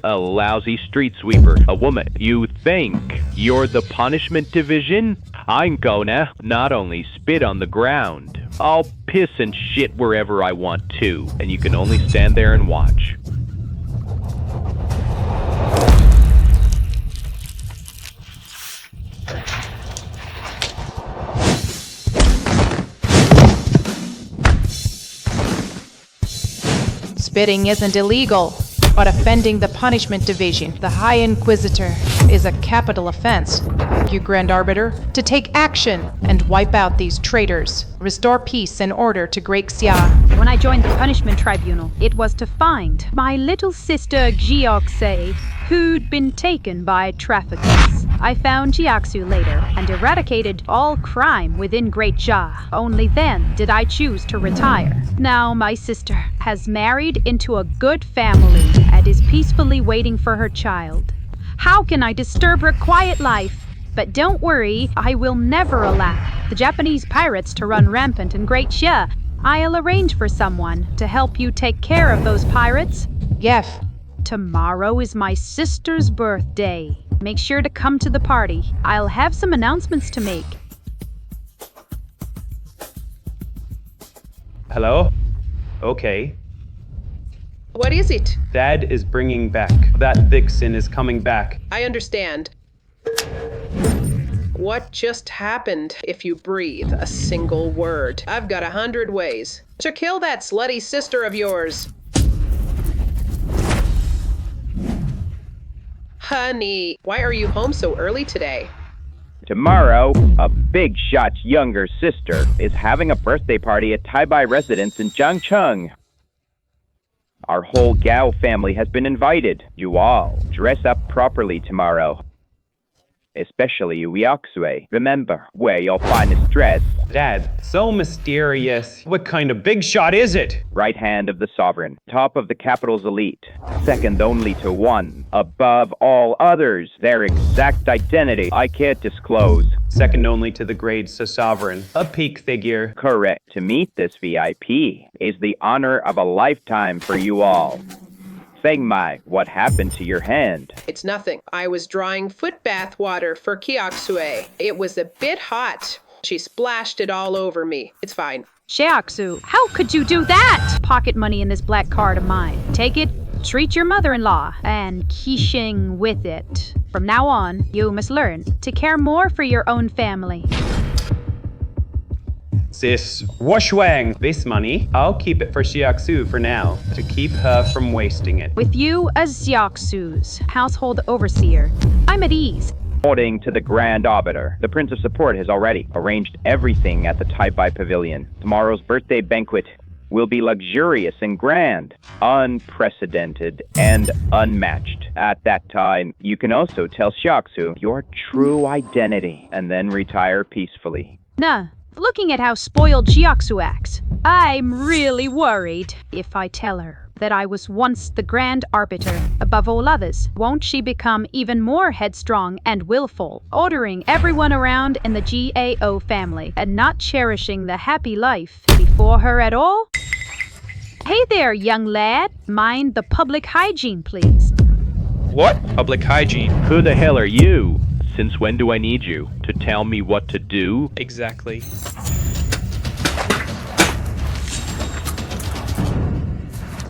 A lousy street sweeper, a woman. You think you're the punishment division? I'm gonna not only spit on the ground, I'll piss and shit wherever I want to, and you can only stand there and watch. Spitting isn't illegal, but offending the punishment division, the High Inquisitor, is a capital offense. You, Grand Arbiter, to take action and wipe out these traitors. Restore peace and order to Great Xia. When I joined the punishment tribunal, it was to find my little sister Jiaoxue, who'd been taken by traffickers. I found Jiaxu later and eradicated all crime within Great Xia. Only then did I choose to retire. Now my sister has married into a good family and is peacefully waiting for her child. How can I disturb her quiet life? But don't worry, I will never allow the Japanese pirates to run rampant in Great Xia. I'll arrange for someone to help you take care of those pirates. Yef. Tomorrow is my sister's birthday. Make sure to come to the party. I'll have some announcements to make. Hello? Okay. What is it? Dad is bringing back. That vixen is coming back. I understand. What just happened if you breathe a single word? I've got 100 ways to kill that slutty sister of yours. Honey, why are you home so early today? Tomorrow, a big shot's younger sister is having a birthday party at Taibai residence in Jiangcheng. Our whole Gao family has been invited. You all dress up properly tomorrow. Especially you, Yakusue. Remember, wear your finest dress. Dad, so mysterious. What kind of big shot is it? Right hand of the sovereign, top of the capital's elite, second only to one, above all others. Their exact identity I can't disclose. Second only to the grades to sovereign. A peak figure. Correct. To meet this VIP is the honor of a lifetime for you all. Fengmai, what happened to your hand? It's nothing. I was drawing foot bath water for Kiakusue. It was a bit hot. She splashed it all over me. It's fine. Jiaxu, how could you do that? Pocket money in this black card of mine. Take it, treat your mother-in-law, and Qixing with it. From now on, you must learn to care more for your own family. Sis, Washuang, this money, I'll keep it for Xiaxu for now, to keep her from wasting it. With you as Jiaxu's household overseer, I'm at ease. According to the Grand Arbiter, the Prince of Support has already arranged everything at the Taibai Pavilion. Tomorrow's birthday banquet will be luxurious and grand, unprecedented and unmatched. At that time, you can also tell Xiaxu your true identity and then retire peacefully. Nah. Looking at how spoiled Jiaxu acts, I'm really worried if I tell her that I was once the Grand Arbiter above all others. Won't she become even more headstrong and willful, ordering everyone around in the GAO family and not cherishing the happy life before her at all? Hey there, young lad. Mind the public hygiene, please. What? Public hygiene? Who the hell are you? Since when do I need you? To tell me what to do? Exactly.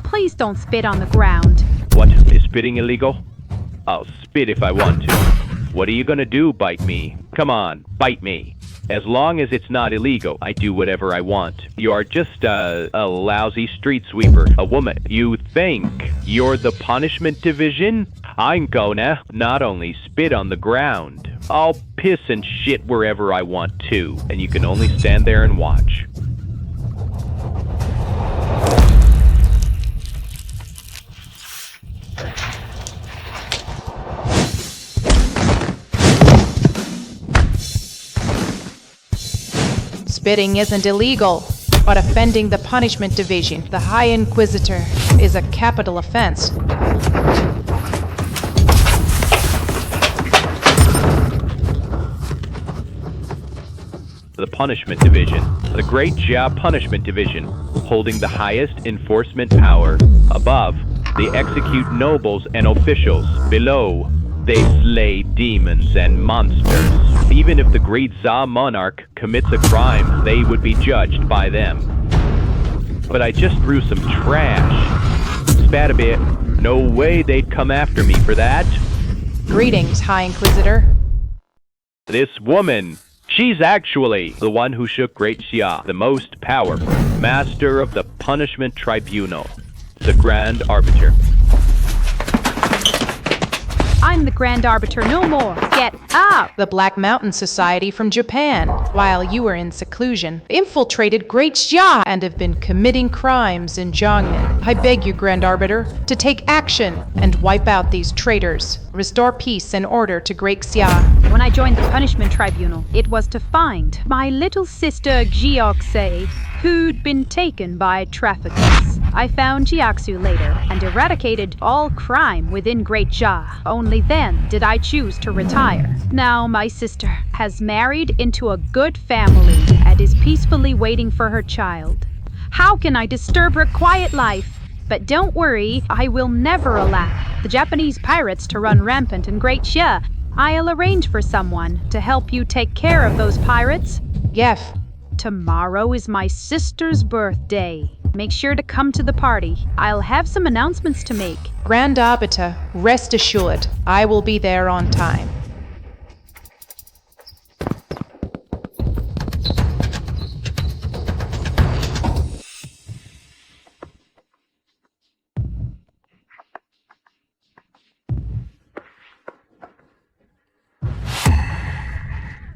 Please don't spit on the ground. What? Is spitting illegal? I'll spit if I want to. What are you gonna do, bite me? Come on, bite me. As long as it's not illegal, I do whatever I want. You are just a lousy street sweeper, a woman. You think you're the punishment division? I'm gonna not only spit on the ground, I'll piss and shit wherever I want to, and you can only stand there and watch. Spitting isn't illegal, but offending the punishment division, the High Inquisitor, is a capital offense. The Punishment Division, the Great Jia Punishment Division, holding the highest enforcement power above they execute nobles and officials. Below, they slay demons and monsters. Even if the great Za monarch commits a crime, they would be judged by them. But I just threw some trash. Spat a bit. No way they'd come after me for that. Greetings, High Inquisitor. This woman, she's actually the one who shook Great Xia, the most powerful, master of the punishment tribunal, the Grand Arbiter. I'm the Grand Arbiter no more. Get up! The Black Mountain Society from Japan, while you were in seclusion, infiltrated Great Xia and have been committing crimes in Jiangnan. I beg you, Grand Arbiter, to take action and wipe out these traitors. Restore peace and order to Great Xia. When I joined the punishment tribunal, it was to find my little sister Jiaoxei, who'd been taken by traffickers. I found Jiaxu later and eradicated all crime within Great Xia. Only then did I choose to retire. Now my sister has married into a good family and is peacefully waiting for her child. How can I disturb her quiet life? But don't worry, I will never allow the Japanese pirates to run rampant in Great Xia. I'll arrange for someone to help you take care of those pirates. Yef. Tomorrow is my sister's birthday. Make sure to come to the party. I'll have some announcements to make. Grand Arbiter, rest assured, I will be there on time.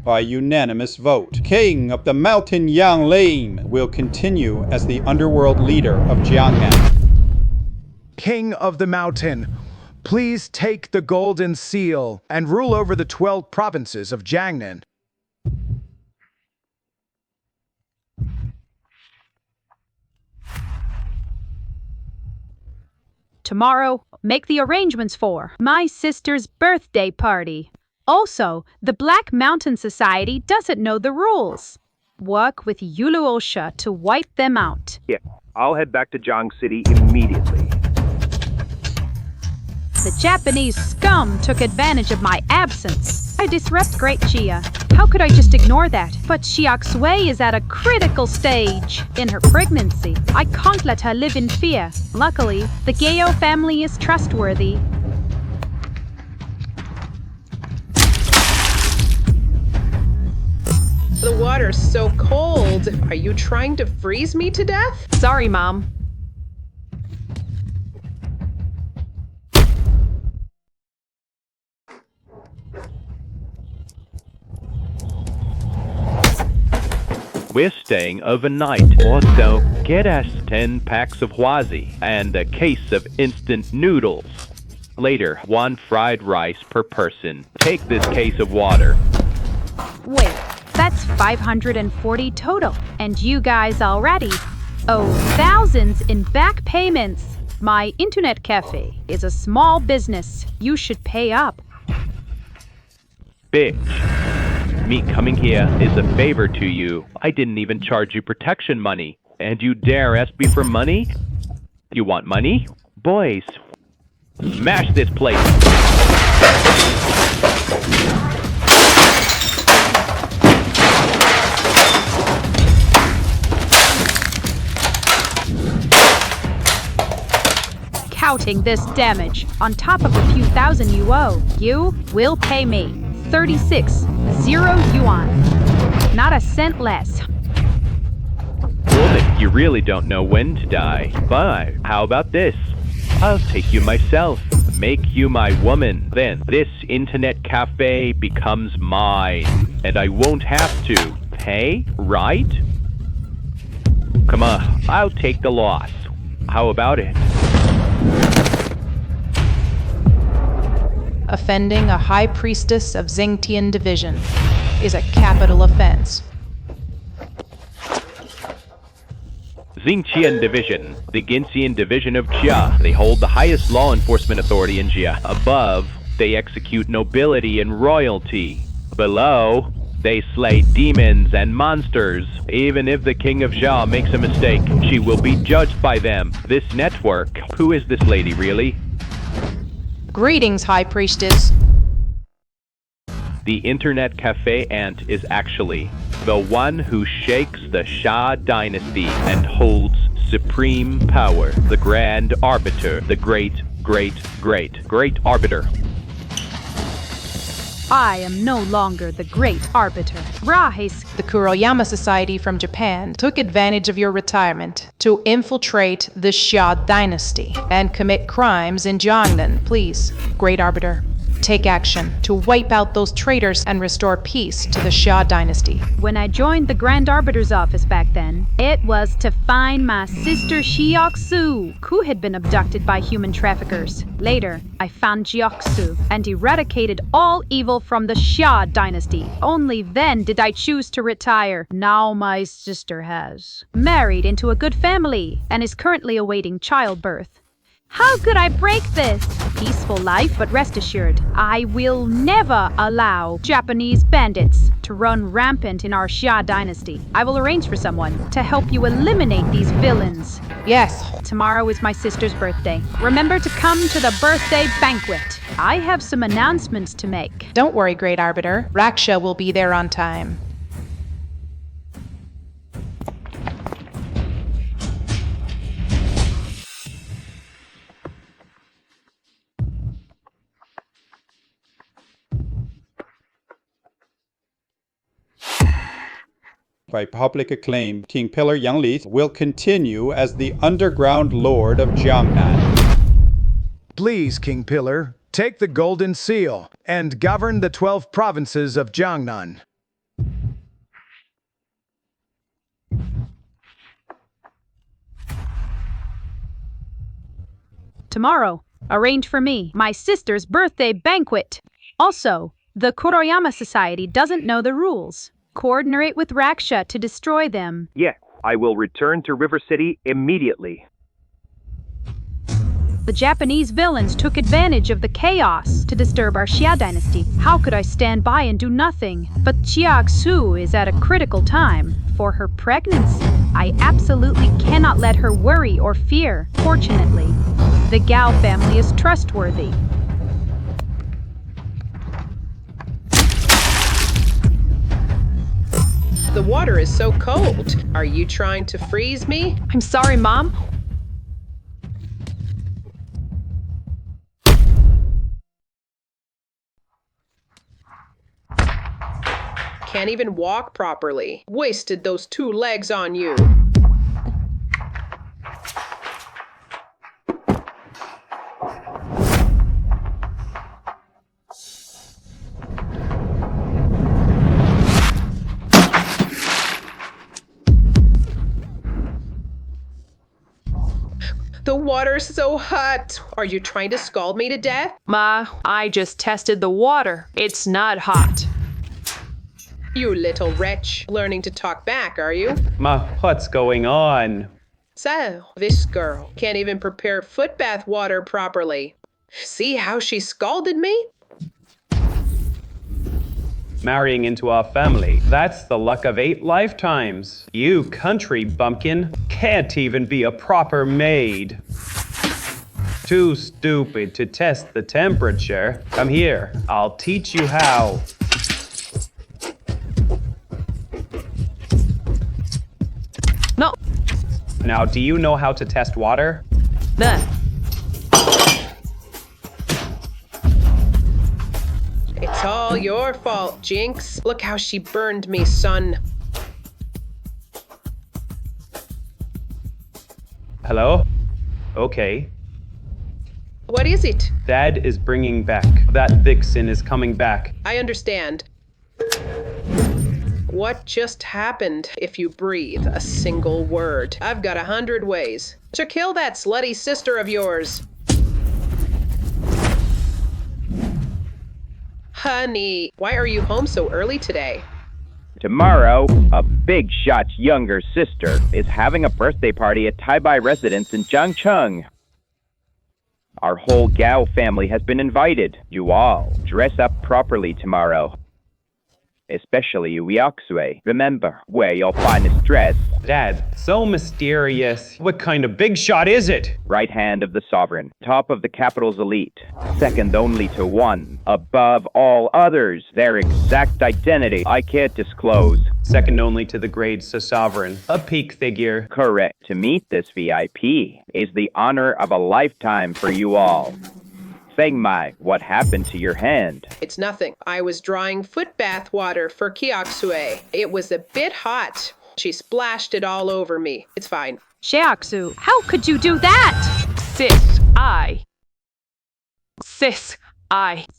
By unanimous vote, King of the Mountain Yang Lin will continue as the underworld leader of Jiangnan. King of the Mountain, please take the golden seal and rule over the 12 provinces of Jiangnan. Tomorrow, make the arrangements for my sister's birthday party. Also, the Black Mountain Society doesn't know the rules. Work with Yulu Osha to wipe them out. Yeah, I'll head back to Jiang City immediately. The Japanese scum took advantage of my absence. I disrupt Great Xia. How could I just ignore that? But Xiaoxue is at a critical stage in her pregnancy. I can't let her live in fear. Luckily, the Gao family is trustworthy. The water's so cold. Are you trying to freeze me to death? Sorry, Mom. We're staying overnight. Also, get us 10 packs of huazi and a case of instant noodles. Later, 1 fried rice per person. Take this case of water. Wait, that's 540 total. And you guys already owe thousands in back payments. My internet cafe is a small business. You should pay up. Bitch. Me coming here is a favor to you. I didn't even charge you protection money. And you dare ask me for money? You want money? Boys, smash this place. Counting this damage on top of a few thousand you owe, you will pay me 36 yuan. Not a cent less. Well, then you really don't know when to die. But how about this? I'll take you myself, make you my woman. Then this internet cafe becomes mine, and I won't have to pay, right? Come on, I'll take the loss. How about it? Offending a high priestess of Zhengtian division is a capital offense. Xingqian Division, the Ginxian Division of Jia. They hold the highest law enforcement authority in Jia. Above, they execute nobility and royalty. Below, They slay demons and monsters. Even if the King of Jia makes a mistake, she will be judged by them. This network. Who is this lady, really? Greetings, High Priestess. The Internet Cafe Ant is actually the one who shakes the Xia dynasty and holds supreme power. The Grand Arbiter. The great Arbiter. I am no longer the great arbiter. Rise! The Kuroyama Society from Japan took advantage of your retirement to infiltrate the Xia dynasty and commit crimes in Jiangnan. Please, Great Arbiter, take action to wipe out those traitors and restore peace to the Xia dynasty. When I joined the Grand Arbiter's office back then, it was to find my sister Jiaoxu, who had been abducted by human traffickers. Later, I found Jiaoxu and eradicated all evil from the Xia dynasty. Only then did I choose to retire. Now my sister has married into a good family and is currently awaiting childbirth. How could I break this? Peaceful life, but rest assured, I will never allow Japanese bandits to run rampant in our Xia dynasty. I will arrange for someone to help you eliminate these villains. Yes. Tomorrow is my sister's birthday. Remember to come to the birthday banquet. I have some announcements to make. Don't worry, Great Arbiter. Raksha will be there on time. By public acclaim, King Pillar Yangli will continue as the underground lord of Jiangnan. Please, King Pillar, take the golden seal and govern the 12 provinces of Jiangnan. Tomorrow, arrange for me my sister's birthday banquet. Also, the Kuroyama Society doesn't know the rules. Coordinate with Raksha to destroy them. Yes, I will return to River City immediately. The Japanese villains took advantage of the chaos to disturb our Xia dynasty. How could I stand by and do nothing? But Jiaxu is at a critical time for her pregnancy. I absolutely cannot let her worry or fear. Fortunately, the Gao family is trustworthy. The water is so cold. Are you trying to freeze me? I'm sorry, Mom. Can't even walk properly. Wasted those 2 legs on you. The water's so hot. Are you trying to scald me to death? Ma, I just tested the water. It's not hot. You little wretch. Learning to talk back, are you? Ma, what's going on? So, this girl can't even prepare foot bath water properly. See how she scalded me? Marrying into our family. That's the luck of 8 lifetimes. You country bumpkin can't even be a proper maid. Too stupid to test the temperature. Come here, I'll teach you how. No, Now, do you know how to test water? none. It's all your fault, Jinx. Look how she burned me, son. Hello? Okay. What is it? Dad is bringing back. That vixen is coming back. I understand. What just happened if you breathe a single word? I've got 100 ways to kill that slutty sister of yours. Honey, why are you home so early today? Tomorrow, a big shot's younger sister is having a birthday party at Taibai residence in Jiangcheng. Our whole Gao family has been invited. You all dress up properly tomorrow. especially Uyakusue. Remember where you'll find his dress. Dad, so mysterious. What kind of big shot is it? Right hand of the sovereign, top of the capital's elite, second only to one, above all others. Their exact identity I can't disclose. Second only to the great sovereign, a peak figure. Correct. To meet this VIP is the honor of a lifetime for you all. Fengmai, what happened to your hand? It's nothing. I was drawing foot bath water for Kyokusue. It was a bit hot. She splashed it all over me. It's fine. Shiaksu, how could you do that? Sis, I.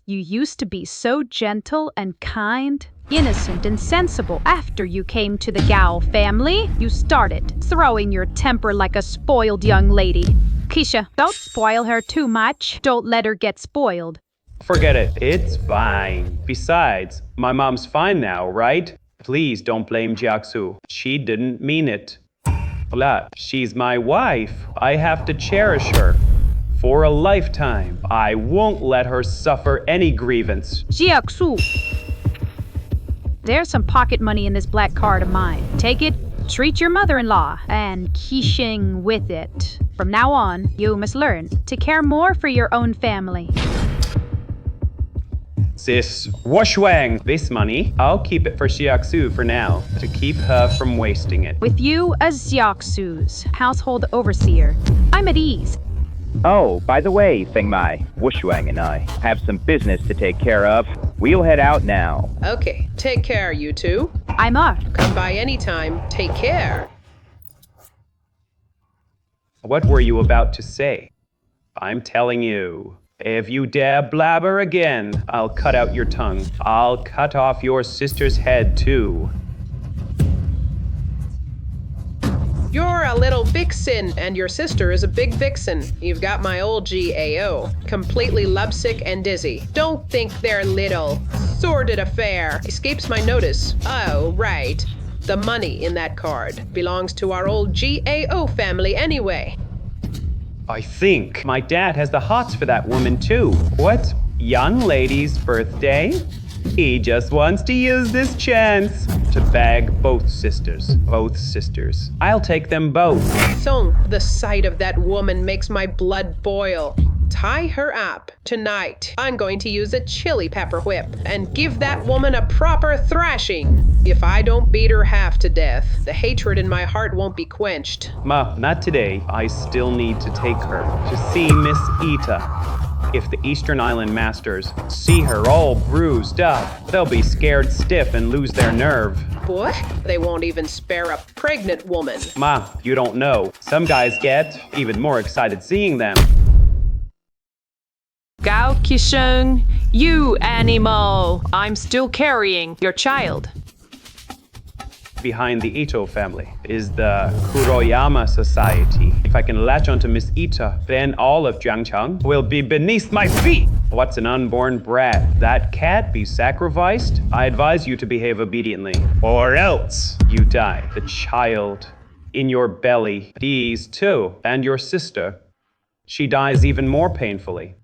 You used to be so gentle and kind, innocent and sensible. After you came to the Gao family, you started throwing your temper like a spoiled young lady. Keisha, don't spoil her too much. Don't let her get spoiled. Forget it. It's fine. Besides, my mom's fine now, right? Please don't blame Jiaksu. She didn't mean it. Hola, she's my wife. I have to cherish her. For a lifetime. I won't let her suffer any grievance. Jiaksu. There's some pocket money in this black card of mine. Take it, treat your mother-in-law, and Qixing with it. From now on, you must learn to care more for your own family. Sis, Washuang, this money, I'll keep it for Xiaxu for now, to keep her from wasting it. With you as Xiaxu's household overseer, I'm at ease. Oh, by the way, Fengmai, Wushuang and I have some business to take care of. We'll head out now. Okay, take care, you two. I'm up. Come by anytime. Take care. What were you about to say? I'm telling you, if you dare blabber again, I'll cut out your tongue. I'll cut off your sister's head, too. You're a little vixen, and your sister is a big vixen. You've got my old GAO, completely lovesick and dizzy. Don't think they're little. Sordid affair. Escapes my notice. Oh, right. The money in that card belongs to our old GAO family anyway. I think my dad has the hots for that woman, too. What? Young lady's birthday? He just wants to use this chance to bag both sisters. Both sisters. I'll take them both. Song, the sight of that woman makes my blood boil. Tie her up. Tonight, I'm going to use a chili pepper whip and give that woman a proper thrashing. If I don't beat her half to death, the hatred in my heart won't be quenched. Ma, not today. I still need to take her to see Miss Ita. If the Eastern Island Masters see her all bruised up, they'll be scared stiff and lose their nerve. What? They won't even spare a pregnant woman. Ma, you don't know. Some guys get even more excited seeing them. Gao Qisheng, you animal! I'm still carrying your child. Behind the Ito family is the Kuroyama Society. If I can latch onto Miss Ita, then all of Jiangcheng will be beneath my feet. What's an unborn brat? That cat be sacrificed? I advise you to behave obediently, or else you die. The child in your belly dies too, and your sister. She dies even more painfully.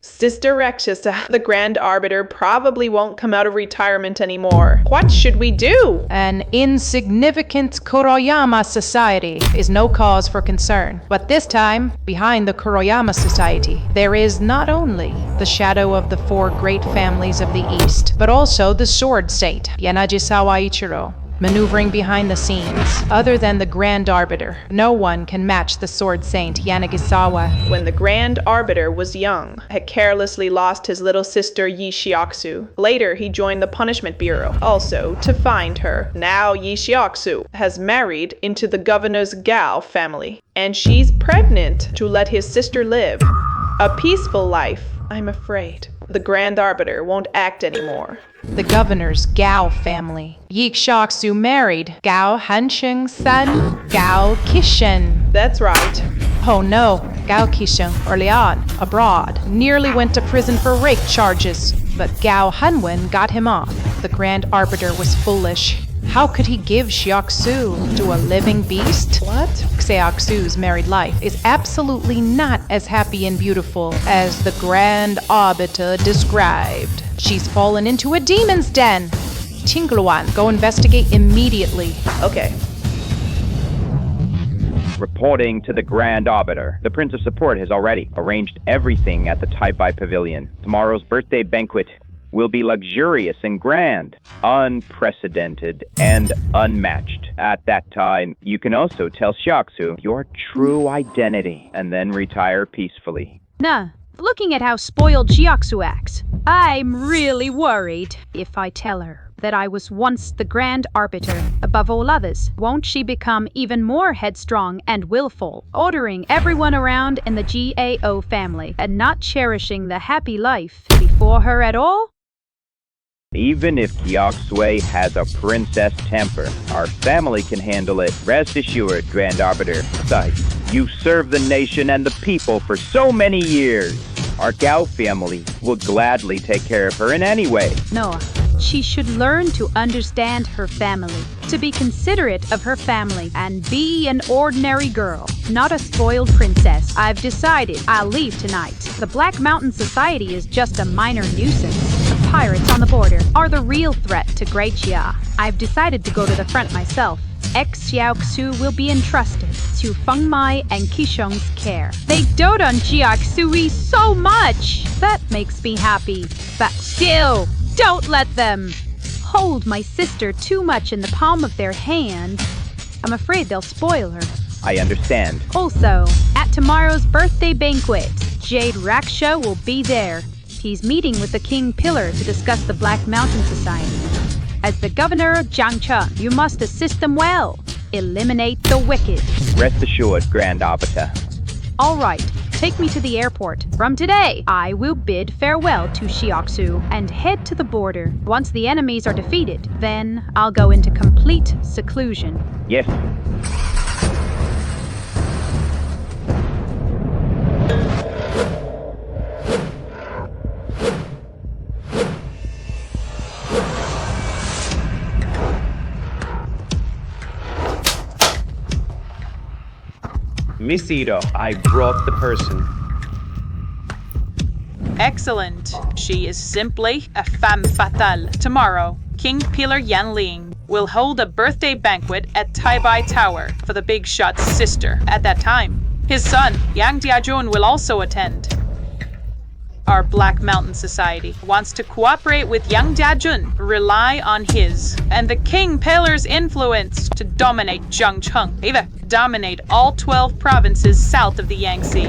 Sister Rectissa, the Grand Arbiter, probably won't come out of retirement anymore. What should we do? An insignificant Kuroyama society is no cause for concern. But this time, behind the Kuroyama society, there is not only the shadow of the four great families of the East, but also the Sword Saint, Yanagisawa Ichiro, maneuvering behind the scenes. Other than the Grand Arbiter, no one can match the Sword Saint Yanagisawa. When the Grand Arbiter was young, had carelessly lost his little sister Yi Shiaksu. Later, he joined the Punishment Bureau, also to find her. Now Yi Shiaksu has married into the governor's Gao family, and she's pregnant to let his sister live. A peaceful life, I'm afraid. The Grand Arbiter won't act anymore. The governor's Gao family. Yi Shiaksu married Gao Hansheng's son, Gao Qishen. That's right. Oh no, Gao Qishen, early on, abroad, nearly went to prison for rape charges, but Gao Hanwen got him off. The Grand Arbiter was foolish. How could he give Xiaoxu to a living beast? What? Xiaoxu's married life is absolutely not as happy and beautiful as the Grand Arbiter described. She's fallen into a demon's den. Tingluan, go investigate immediately. Okay. Reporting to the Grand Arbiter. The Prince of Support has already arranged everything at the Tai-Bai Pavilion. Tomorrow's birthday banquet will be luxurious and grand, unprecedented, and unmatched. At that time, you can also tell Xiaoxu your true identity and then retire peacefully. Nah, looking at how spoiled Jiaxu acts, I'm really worried if I tell her that I was once the Grand Arbiter above all others. Won't she become even more headstrong and willful, ordering everyone around in the GAO family and not cherishing the happy life before her at all? Even if Kiaxue has a princess temper, our family can handle it. Rest assured, Grand Arbiter. Besides, you've served the nation and the people for so many years. Our Gao family will gladly take care of her in any way. No, she should learn to understand her family, to be considerate of her family, and be an ordinary girl, not a spoiled princess. I've decided I'll leave tonight. The Black Mountain Society is just a minor nuisance. The pirates on the border are the real threat to Great Xia. I've decided to go to the front myself. Ex-Xiaoxu will be entrusted to Feng Mai and Qisheng's care. They dote on Jiaxui so much! That makes me happy. But still, don't let them hold my sister too much in the palm of their hand. I'm afraid they'll spoil her. I understand. Also, at tomorrow's birthday banquet, Jade Raksha will be there. He's meeting with the King Pillar to discuss the Black Mountain Society. As the governor of Jiangcheng, you must assist them well. Eliminate the wicked. Rest assured, Grand Arbiter. All right, take me to the airport. From today, I will bid farewell to Xiaoxu and head to the border. Once the enemies are defeated, then I'll go into complete seclusion. Yes. Miss Ito, I brought the person. Excellent. She is simply a femme fatale. Tomorrow, King Pillar Yanling will hold a birthday banquet at Tai-Bai Tower for the big shot's sister. At that time, his son, Yang Diajun, will also attend. Our Black Mountain Society wants to cooperate with Yang Diajun, rely on his and the King Pillar's influence to dominate Jiangcheng, even dominate all 12 provinces south of the Yangtze.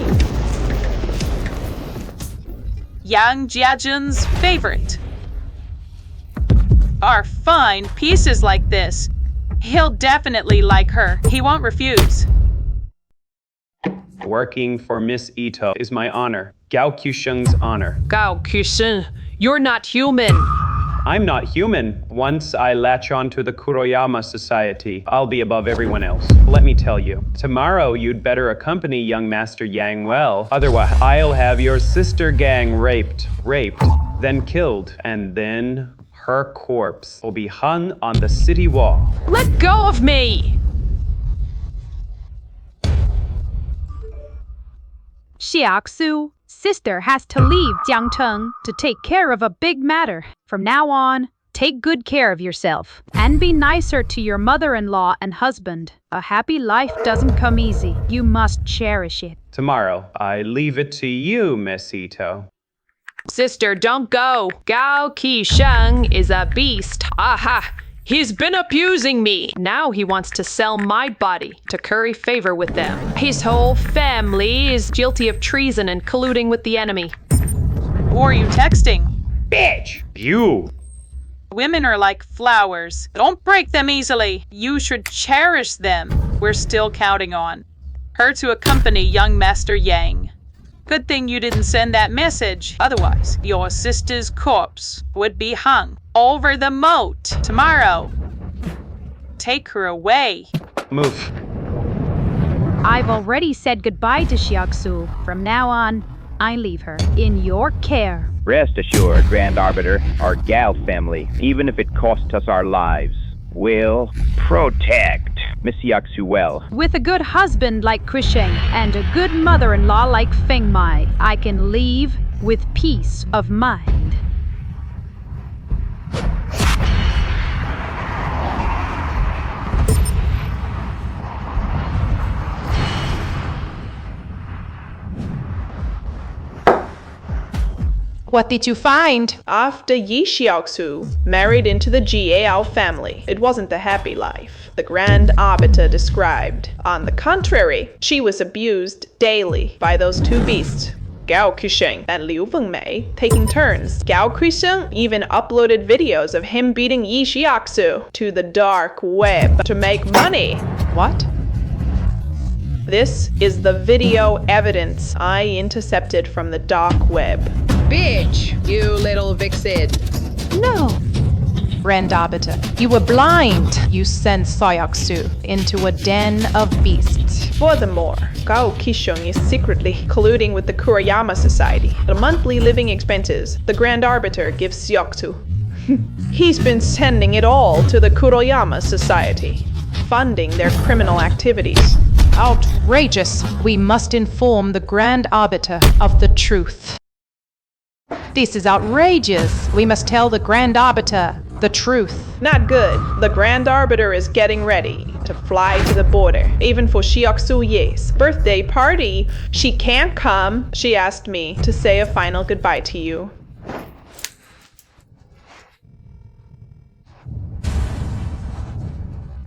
Yang Jiajun's favorite are fine pieces like this. He'll definitely like her. He won't refuse. Working for Miss Ito is my honor. Gao Qisheng's honor. Gao Qisheng, you're not human. I'm not human. Once I latch on to the Kuroyama Society, I'll be above everyone else. Let me tell you, tomorrow you'd better accompany young Master Yang well. Otherwise, I'll have your sister gang raped, then killed, and then her corpse will be hung on the city wall. Let go of me! Xiaoxu, sister has to leave Jiangcheng to take care of a big matter. From now on, take good care of yourself and be nicer to your mother-in-law and husband. A happy life doesn't come easy. You must cherish it. Tomorrow, I leave it to you, Miss Ito. Sister, don't go. Gao Qisheng is a beast. Aha! He's been abusing me. Now he wants to sell my body to curry favor with them. His whole family is guilty of treason and colluding with the enemy. Who are you texting? Bitch! You! Women are like flowers. Don't break them easily. You should cherish them. We're still counting on her to accompany young Master Yang. Good thing you didn't send that message. Otherwise, your sister's corpse would be hung over the moat tomorrow. Take her away. Move. I've already said goodbye to Xiaoxu. From now on, I leave her in your care. Rest assured, Grand Arbiter, our Gal family, even if it costs us our lives, will protect Miss Yaxu well. With a good husband like Krisheng and a good mother-in-law like Feng Mai, I can leave with peace of mind. What did you find? After Yi Xiaoxu married into the Jiao family, it wasn't the happy life the Grand Arbiter described. On the contrary, she was abused daily by those two beasts, Gao Qisheng and Liu Fengmei, taking turns. Gao Qisheng even uploaded videos of him beating Yi Xiaoxu to the dark web to make money. What? This is the video evidence I intercepted from the dark web. Bitch, you little vixen. No. Grand Arbiter, you were blind. You sent Xiaoxu into a den of beasts. Furthermore, Gao Qisheng is secretly colluding with the Kurayama Society. The monthly living expenses the Grand Arbiter gives Xiaoxu. He's been sending it all to the Kuroyama Society, funding their criminal activities. Outrageous. We must inform the Grand Arbiter of the truth. This is outrageous. We must tell the Grand Arbiter the truth. Not good. The Grand Arbiter is getting ready to fly to the border. Even for Xiaoxu Ye's birthday party, she can't come. She asked me to say a final goodbye to you.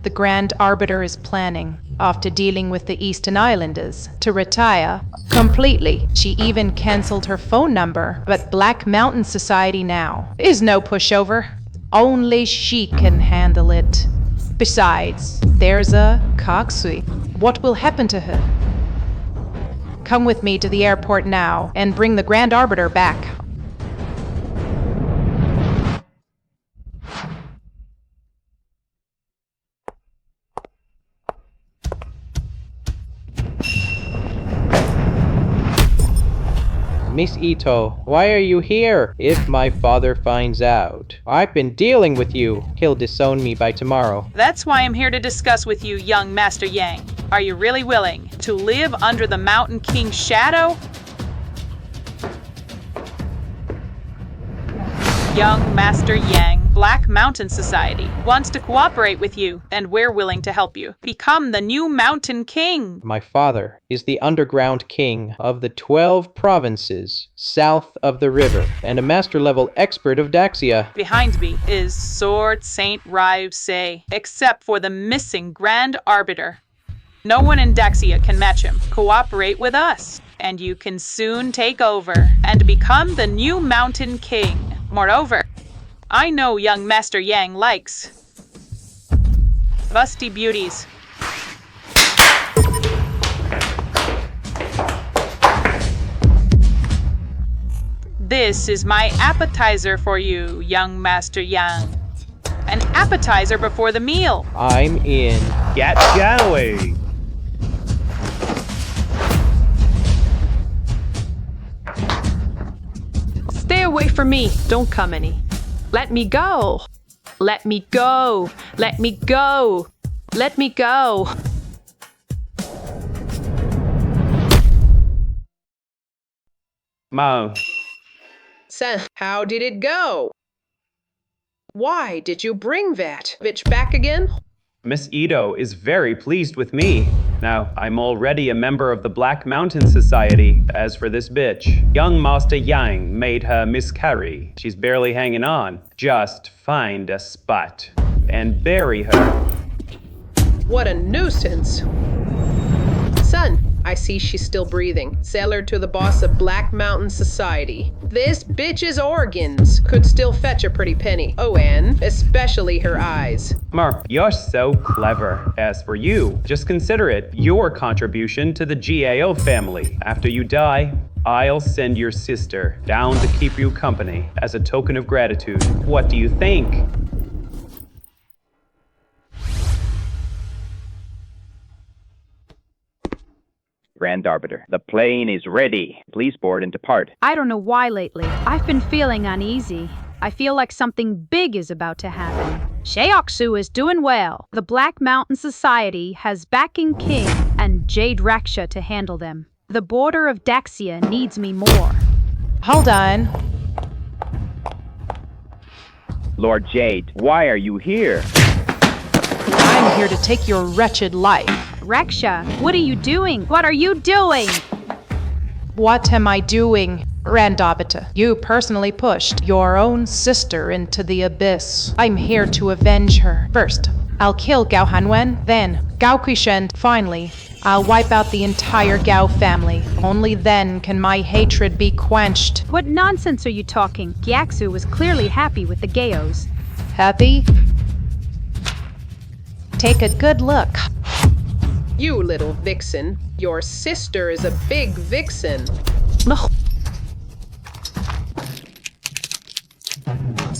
The Grand Arbiter is planning, after dealing with the Eastern Islanders, to retire completely. She even cancelled her phone number, but Black Mountain Society now is no pushover. Only she can handle it. Besides, there's a Kaksui. What will happen to her? Come with me to the airport now and bring the Grand Arbiter back. Miss Ito, why are you here? If my father finds out, I've been dealing with you. He'll disown me by tomorrow. That's why I'm here to discuss with you, young Master Yang. Are you really willing to live under the Mountain King's shadow? Young Master Yang, Black Mountain Society wants to cooperate with you, and we're willing to help you become the new Mountain King. My father is the underground king of the 12 provinces south of the river and a master-level expert of Daxia. Behind me is Sword Saint Rive Say, except for the missing Grand Arbiter. No one in Daxia can match him. Cooperate with us, and you can soon take over and become the new Mountain King. Moreover, I know young Master Yang likes busty beauties. This is my appetizer for you, young Master Yang. An appetizer before the meal. I'm in. Get going! Stay away from me. Don't come any. Let me go. Let me go. Let me go. Let me go. Mom. Son, how did it go? Why did you bring that bitch back again? Miss Ito is very pleased with me. Now, I'm already a member of the Black Mountain Society. As for this bitch, young Master Yang made her miscarry. She's barely hanging on. Just find a spot and bury her. What a nuisance. Son, I see she's still breathing. Sell her to the boss of Black Mountain Society. This bitch's organs could still fetch a pretty penny. Oh, and especially her eyes. Mar, you're so clever. As for you, just consider it your contribution to the GAO family. After you die, I'll send your sister down to keep you company as a token of gratitude. What do you think? Grand Arbiter, the plane is ready. Please board and depart. I don't know why lately. I've been feeling uneasy. I feel like something big is about to happen. Xiaoxu is doing well. The Black Mountain Society has backing King and Jade Raksha to handle them. The border of Daxia needs me more. Hold on. Lord Jade, why are you here? I'm here to take your wretched life. Raksha, what are you doing? What are you doing? What am I doing? Randobita, you personally pushed your own sister into the abyss. I'm here to avenge her. First, I'll kill Gao Hanwen, then Gao Qishen. Finally, I'll wipe out the entire Gao family. Only then can my hatred be quenched. What nonsense are you talking? Gyaksu was clearly happy with the Gaos. Happy? Take a good look. You little vixen. Your sister is a big vixen.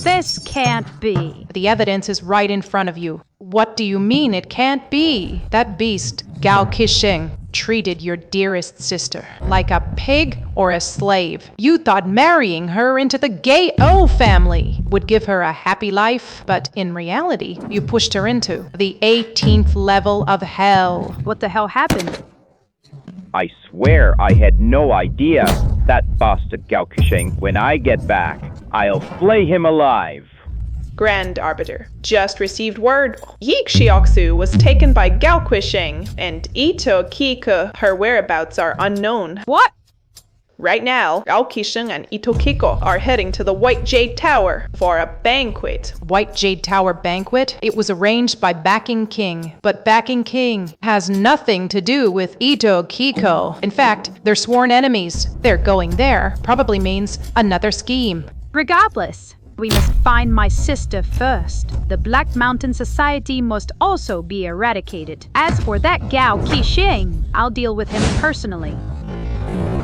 This can't be. The evidence is right in front of you. What do you mean it can't be? That beast, Gao Qisheng, treated your dearest sister like a pig or a slave. You thought marrying her into the Gao family would give her a happy life, but in reality, you pushed her into the 18th level of hell. What the hell happened? I swear I had no idea. That bastard Gao Qisheng, when I get back, I'll flay him alive. Grand Arbiter, just received word. Yi Xiaoxu was taken by Gao Qisheng, and Ito Kiko, her whereabouts are unknown. What? Right now, Gao Qisheng and Ito Kiko are heading to the White Jade Tower for a banquet. White Jade Tower banquet? It was arranged by Backing King, but Backing King has nothing to do with Ito Kiko. In fact, they're sworn enemies. Their going there probably means another scheme. Regardless, we must find my sister first. The Black Mountain Society must also be eradicated. As for that Gao Qisheng, I'll deal with him personally.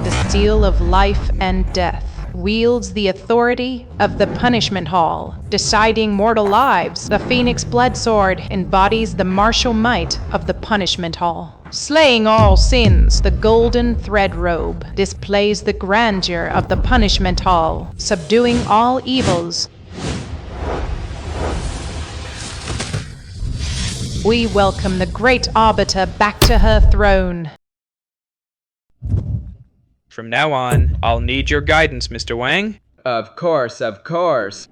The seal of life and death wields the authority of the punishment hall, deciding mortal lives. The Phoenix Blood Sword embodies the martial might of the punishment hall. Slaying all sins, the golden thread robe displays the grandeur of the punishment hall, subduing all evils. We welcome the great arbiter back to her throne. From now on, I'll need your guidance, Mr. Wang. Of course, of course.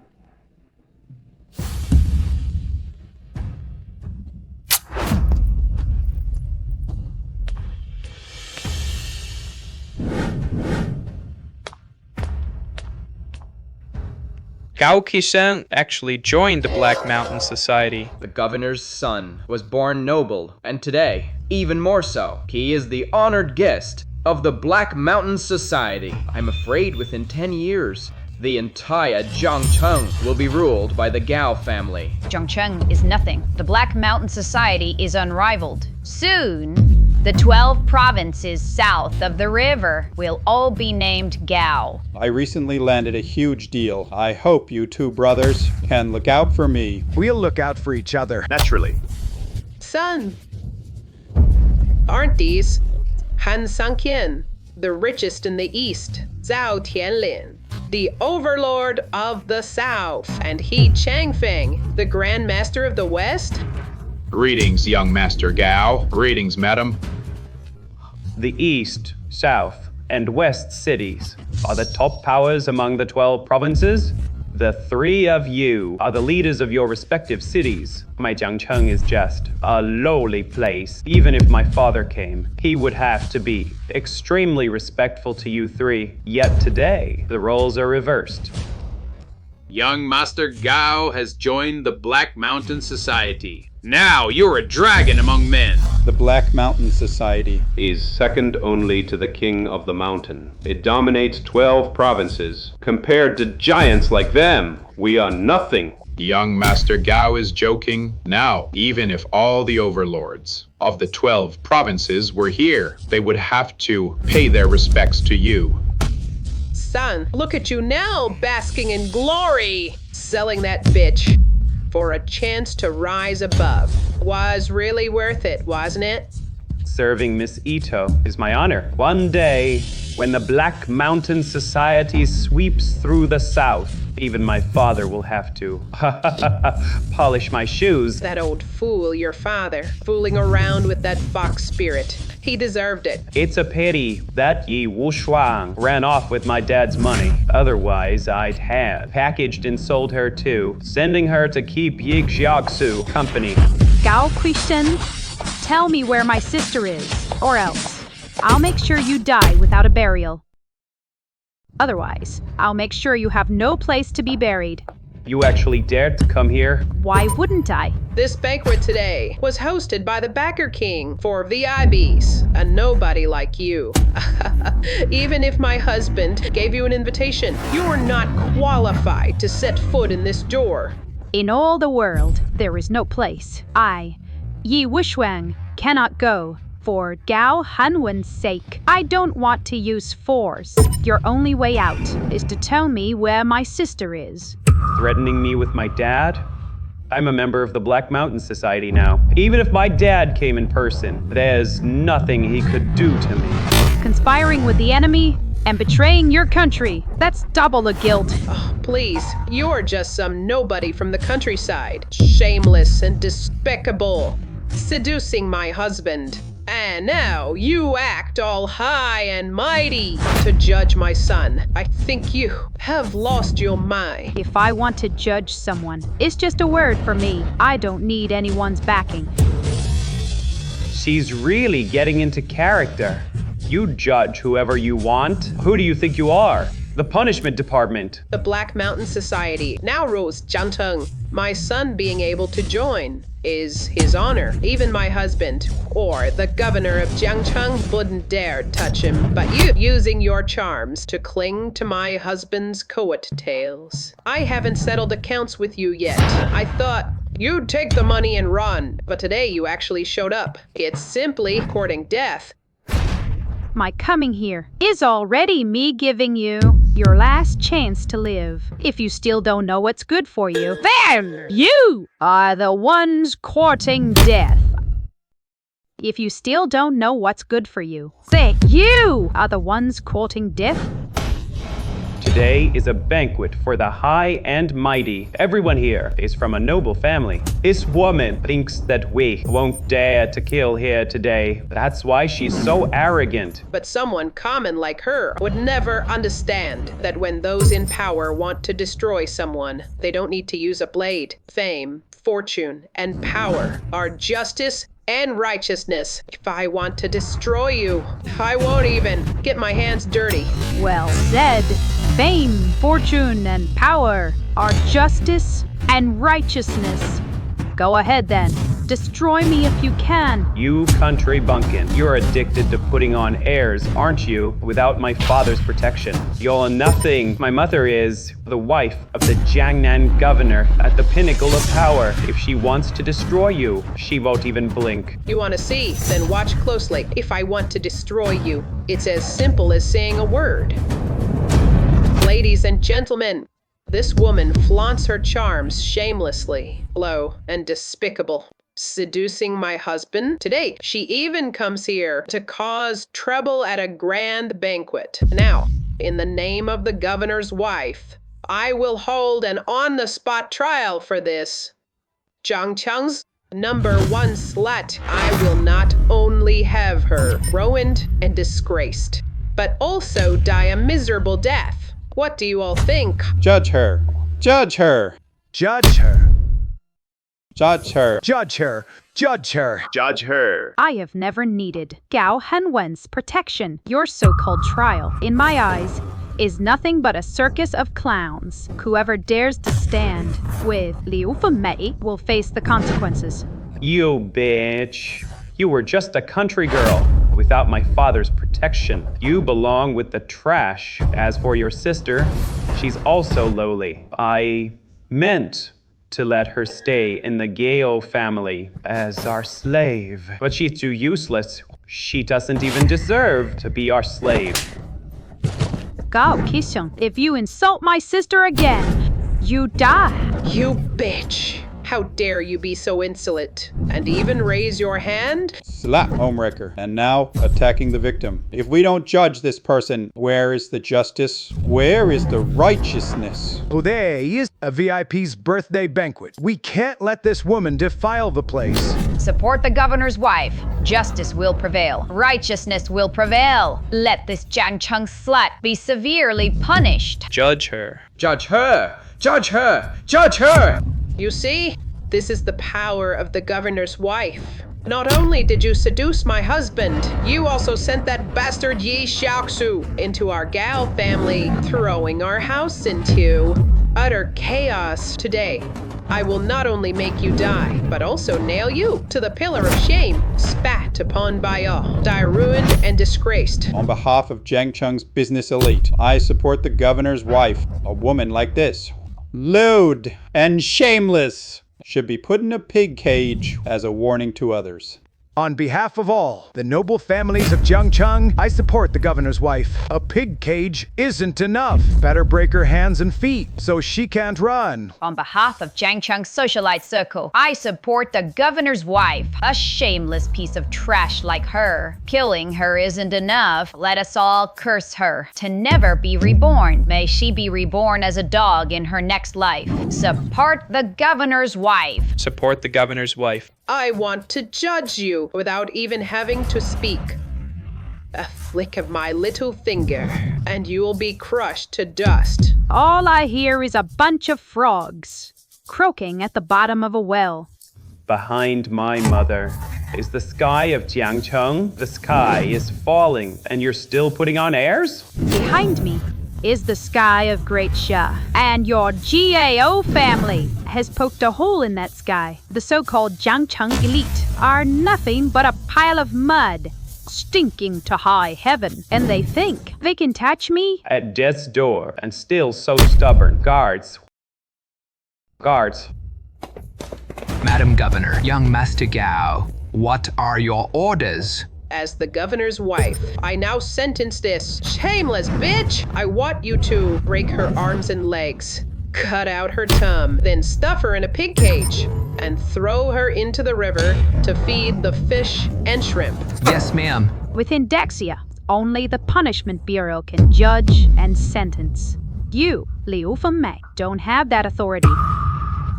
Gao Qisheng actually joined the Black Mountain Society. The governor's son was born noble, and today, even more so, he is the honored guest of the Black Mountain Society. I'm afraid within 10 years, the entire Zhangcheng will be ruled by the Gao family. Zhangcheng is nothing. The Black Mountain Society is unrivaled. Soon, the 12 provinces south of the river will all be named Gao. I recently landed a huge deal. I hope you two brothers can look out for me. We'll look out for each other. Naturally. Son, aren't these Han Sanqian, the richest in the east, Zhao Tianlin, the overlord of the south, and He Changfeng, the Grand Master of the west? Greetings, young Master Gao. Greetings, madam. The east, south, and west cities are the top powers among the 12 provinces. The three of you are the leaders of your respective cities. My Jiangcheng is just a lowly place. Even if my father came, he would have to be extremely respectful to you three. Yet today, the roles are reversed. Young Master Gao has joined the Black Mountain Society. Now you're a dragon among men. The Black Mountain Society is second only to the King of the Mountain. It dominates 12 provinces. Compared to giants like them, we are nothing. Young Master Gao is joking. Now, even if all the overlords of the 12 provinces were here, they would have to pay their respects to you. Son, look at you now, basking in glory, selling that bitch for a chance to rise above. Was really worth it, wasn't it? Serving Miss Ito is my honor. One day, when the Black Mountain Society sweeps through the south, even my father will have to polish my shoes. That old fool, your father, fooling around with that fox spirit. He deserved it. It's a pity that Yi Wushuang ran off with my dad's money. Otherwise, I'd have packaged and sold her too, sending her to keep Yi Xiaoxu company. Gao Qishen, tell me where my sister is, or else I'll make sure you die without a burial. Otherwise, I'll make sure you have no place to be buried. You actually dared to come here? Why wouldn't I? This banquet today was hosted by the Backer King for VIPs, a nobody like you. Even if my husband gave you an invitation, you're not qualified to set foot in this door. In all the world, there is no place I, Yi Wushuang, cannot go. For Gao Hanwen's sake, I don't want to use force. Your only way out is to tell me where my sister is. Threatening me with my dad? I'm a member of the Black Mountain Society now. Even if my dad came in person, there's nothing he could do to me. Conspiring with the enemy and betraying your country. That's double the guilt. Oh, please, you're just some nobody from the countryside. Shameless and despicable. Seducing my husband. And now you act all high and mighty to judge my son. I think you have lost your mind. If I want to judge someone, it's just a word for me. I don't need anyone's backing. She's really getting into character. You judge whoever you want. Who do you think you are? The punishment department. The Black Mountain Society now rules Jiangcheng. My son being able to join is his honor. Even my husband, or the governor of Jiangcheng, wouldn't dare touch him. But you, using your charms to cling to my husband's coattails. I haven't settled accounts with you yet. I thought you'd take the money and run, but today you actually showed up. It's simply courting death. My coming here is already me giving you your last chance to live. If you still don't know what's good for you, then you are the ones courting death. If you still don't know what's good for you, then you are the ones courting death. Today is a banquet for the high and mighty. Everyone here is from a noble family. This woman thinks that we won't dare to kill here today. That's why she's so arrogant. But someone common like her would never understand that when those in power want to destroy someone, they don't need to use a blade. Fame, fortune, and power are justice and righteousness. If I want to destroy you, I won't even get my hands dirty. Well said. Fame, fortune, and power are justice and righteousness. Go ahead then. Destroy me if you can. You country bumpkin, you're addicted to putting on airs, aren't you? Without my father's protection. You're nothing. My mother is the wife of the Jiangnan governor at the pinnacle of power. If she wants to destroy you, she won't even blink. You want to see? Then watch closely. If I want to destroy you, it's as simple as saying a word. Ladies and gentlemen, this woman flaunts her charms shamelessly, low and despicable, seducing my husband. Today, she even comes here to cause trouble at a grand banquet. Now, in the name of the governor's wife, I will hold an on-the-spot trial for this. Jiangcheng's #1 slut. I will not only have her ruined and disgraced, but also die a miserable death. What do you all think? Judge her. Judge her. Judge her. Judge her. Judge her. Judge her. Judge her. I have never needed Gao Hanwen's protection. Your so-called trial, in my eyes, is nothing but a circus of clowns. Whoever dares to stand with Liu Fumei will face the consequences. You bitch. You were just a country girl without my father's protection. You belong with the trash. As for your sister, she's also lowly. I meant to let her stay in the Gao family as our slave. But she's too useless. She doesn't even deserve to be our slave. Gao Qisheng, if you insult my sister again, you die. You bitch. How dare you be so insolent and even raise your hand? Slap, homewrecker. And now, attacking the victim. If we don't judge this person, where is the justice? Where is the righteousness? Today is a VIP's birthday banquet. We can't let this woman defile the place. Support the governor's wife. Justice will prevail. Righteousness will prevail. Let this Jiangcheng slut be severely punished. Judge her. Judge her! Judge her! Judge her! You see? This is the power of the governor's wife. Not only did you seduce my husband, you also sent that bastard Yi Xiaoxu into our Gao family, throwing our house into utter chaos today. I will not only make you die, but also nail you to the pillar of shame, spat upon by all, die ruined and disgraced. On behalf of Jiangcheng's business elite, I support the governor's wife. A woman like this, lewd and shameless, should be put in a pig cage as a warning to others. On behalf of all the noble families of Jiangcheng, I support the governor's wife. A pig cage isn't enough. Better break her hands and feet so she can't run. On behalf of Jiangcheng's socialite circle, I support the governor's wife. A shameless piece of trash like her. Killing her isn't enough. Let us all curse her to never be reborn. May she be reborn as a dog in her next life. Support the governor's wife. Support the governor's wife. I want to judge you without even having to speak. A flick of my little finger, and you will be crushed to dust. All I hear is a bunch of frogs croaking at the bottom of a well. Behind my mother is the sky of Jiangcheng. The sky is falling, and you're still putting on airs? Behind me is the sky of Great Sha, and your GAO family has poked a hole in that sky. The so-called Jiangcheng elite are nothing but a pile of mud, stinking to high heaven, and they think they can touch me? At death's door, and still so stubborn. Guards. Madam Governor, young Master Gao, what are your orders? As the governor's wife, I now sentence this shameless bitch. I want you to break her arms and legs, cut out her tongue, then stuff her in a pig cage, and throw her into the river to feed the fish and shrimp. Yes, ma'am. Within Daxia, only the Punishment Bureau can judge and sentence. You, Liu Fengmei, don't have that authority.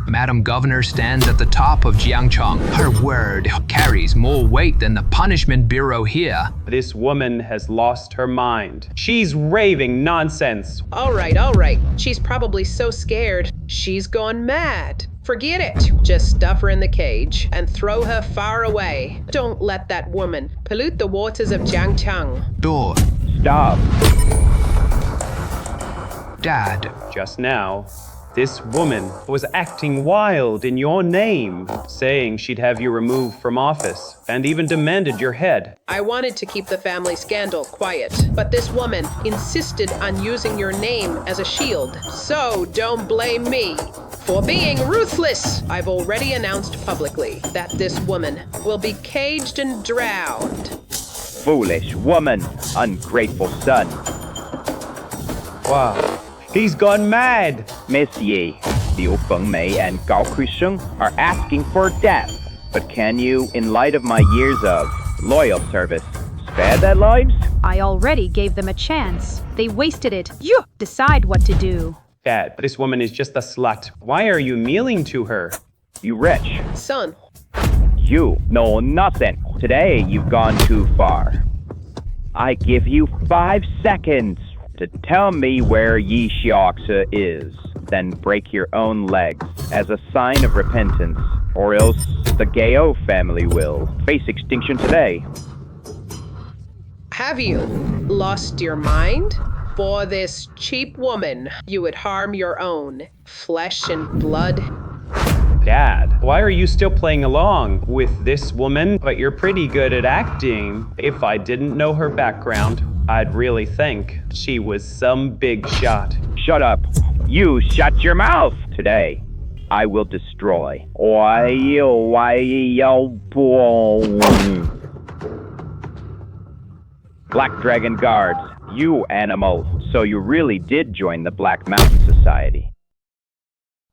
Madam Governor stands at the top of Jiangcheng. Her word carries more weight than the Punishment Bureau here. This woman has lost her mind. She's raving nonsense. All right. She's probably so scared. She's gone mad. Forget it. Just stuff her in the cage and throw her far away. Don't let that woman pollute the waters of Jiangcheng. Door. Stop. Dad. Just now, this woman was acting wild in your name, saying she'd have you removed from office, and even demanded your head. I wanted to keep the family scandal quiet, but this woman insisted on using your name as a shield. So don't blame me for being ruthless. I've already announced publicly that this woman will be caged and drowned. Foolish woman, ungrateful son. Wow. He's gone mad! Miss Yi, Liu Fengmei and Gao Kuisheng are asking for death. But can you, in light of my years of loyal service, spare their lives? I already gave them a chance. They wasted it. You decide what to do. Dad, this woman is just a slut. Why are you kneeling to her? You wretch. Son. You know nothing. Today you've gone too far. I give you 5 seconds to tell me where Yi Xiaoxu is, then break your own legs as a sign of repentance, or else the Gao family will face extinction today. Have you lost your mind? For this cheap woman, you would harm your own flesh and blood. Dad, why are you still playing along with this woman? But you're pretty good at acting. If I didn't know her background, I'd really think she was some big shot. Shut up. You shut your mouth. Today, I will destroy. Black Dragon Guards, you animal. So you really did join the Black Mountain Society.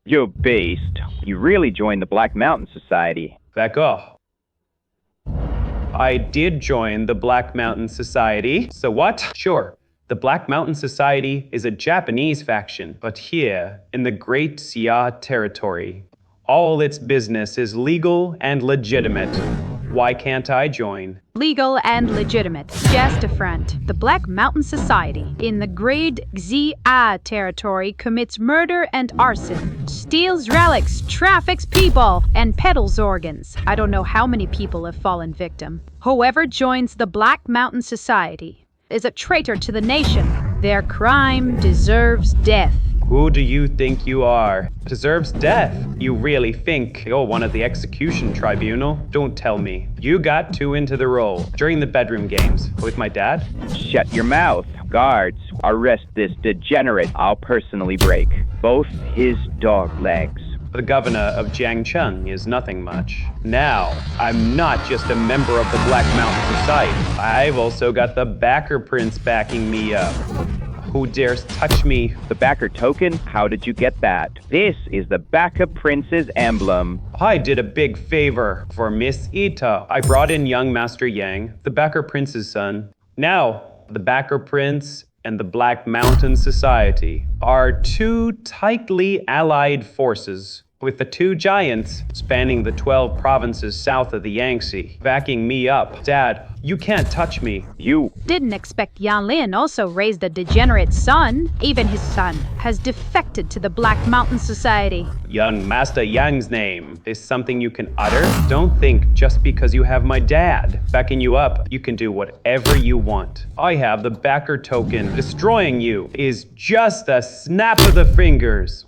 You beast. You really joined the Black Mountain Society. Back off. I did join the Black Mountain Society. So what? Sure. The Black Mountain Society is a Japanese faction, but here, in the Great Xia territory, all its business is legal and legitimate. Why can't I join? Legal and legitimate. Just a friend. The Black Mountain Society in the Grade XA territory commits murder and arson, steals relics, traffics people, and peddles organs. I don't know how many people have fallen victim. Whoever joins the Black Mountain Society is a traitor to the nation. Their crime deserves death. Who do you think you are? Deserves death. You really think you're one of the execution tribunal? Don't tell me. You got too into the role during the bedroom games with my dad? Shut your mouth. Guards, arrest this degenerate. I'll personally break both his dog legs. The governor of Jiangcheng is nothing much. Now, I'm not just a member of the Black Mountain Society. I've also got the backer prince backing me up. Who dares touch me? The backer token? How did you get that? This is the backer prince's emblem. I did a big favor for Miss Ita. I brought in young Master Yang, the backer prince's son. Now, the backer prince and the Black Mountain Society are two tightly allied forces, with the two giants spanning the 12 provinces south of the Yangtze, backing me up. Dad, you can't touch me. You didn't expect Yan Lin also raised a degenerate son. Even his son has defected to the Black Mountain Society. Young Master Yang's name is something you can utter. Don't think just because you have my dad backing you up, you can do whatever you want. I have the backer token. Destroying you is just a snap of the fingers.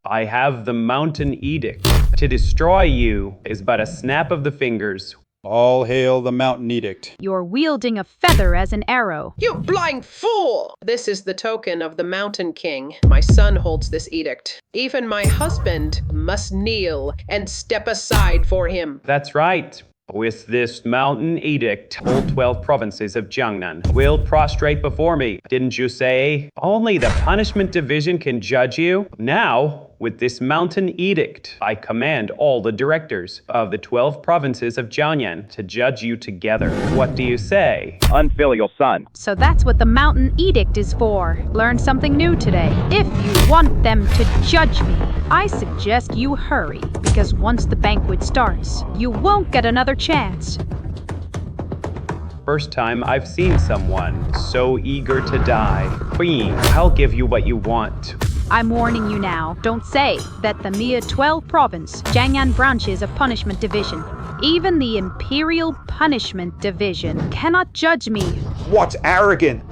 I have the Mountain Edict. To destroy you is but a snap of the fingers. All hail the Mountain Edict. You're wielding a feather as an arrow. You blind fool! This is the token of the Mountain King. My son holds this edict. Even my husband must kneel and step aside for him. That's right. With this Mountain Edict, all 12 provinces of Jiangnan will prostrate before me. Didn't you say? Only the Punishment Division can judge you? Now, with this Mountain Edict, I command all the directors of the 12 provinces of Jiangnan to judge you together. What do you say? Unfilial son. So that's what the Mountain Edict is for. Learned something new today. If you want them to judge me, I suggest you hurry, because once the banquet starts, you won't get another chance. First time I've seen someone so eager to die. Queen, I'll give you what you want. I'm warning you now. Don't say that the mere 12 province Jiangnan branches of Punishment Division, even the Imperial Punishment Division, cannot judge me. What's arrogant?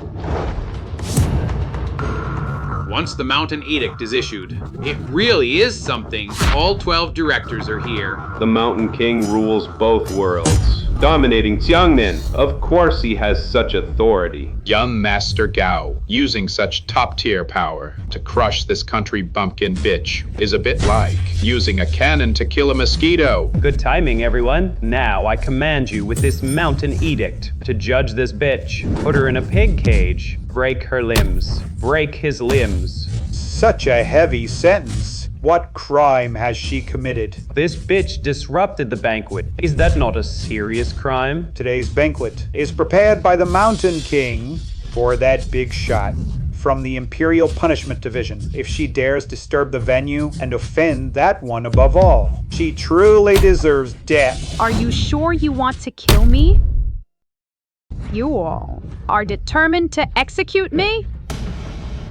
Once the Mountain Edict is issued, it really is something. All 12 directors are here. The Mountain King rules both worlds, dominating Jiangnan. Of course he has such authority. Young Master Gao, using such top-tier power to crush this country bumpkin bitch, is a bit like using a cannon to kill a mosquito. Good timing, everyone. Now I command you with this Mountain Edict to judge this bitch. Put her in a pig cage. Break her limbs. Break his limbs. Such a heavy sentence. What crime has she committed? This bitch disrupted the banquet. Is that not a serious crime? Today's banquet is prepared by the Mountain King for that big shot from the Imperial Punishment Division. If she dares disturb the venue and offend that one above all, she truly deserves death. Are you sure you want to kill me? You all are determined to execute me?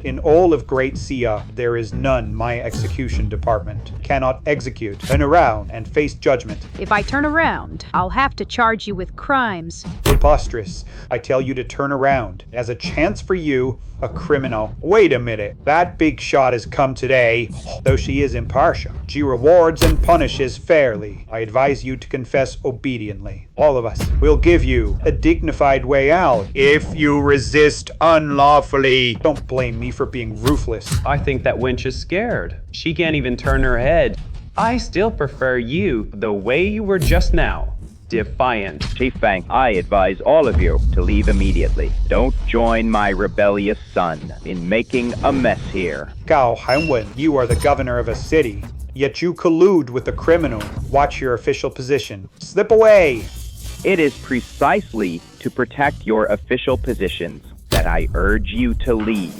In all of Great Sia, there is none my execution department cannot execute. Turn around and face judgment. If I turn around, I'll have to charge you with crimes. Preposterous. I tell you to turn around. As a chance for you, a criminal. Wait a minute. That big shot has come today, though she is impartial. She rewards and punishes fairly. I advise you to confess obediently. All of us will give you a dignified way out if you resist unlawfully. Don't blame me for being ruthless. I think that wench is scared. She can't even turn her head. I still prefer you the way you were just now. Defiant. Chief Fang, I advise all of you to leave immediately. Don't join my rebellious son in making a mess here. Gao Hanwen, you are the governor of a city, yet you collude with the criminal. Watch your official position. Slip away. It is precisely to protect your official positions that I urge you to leave.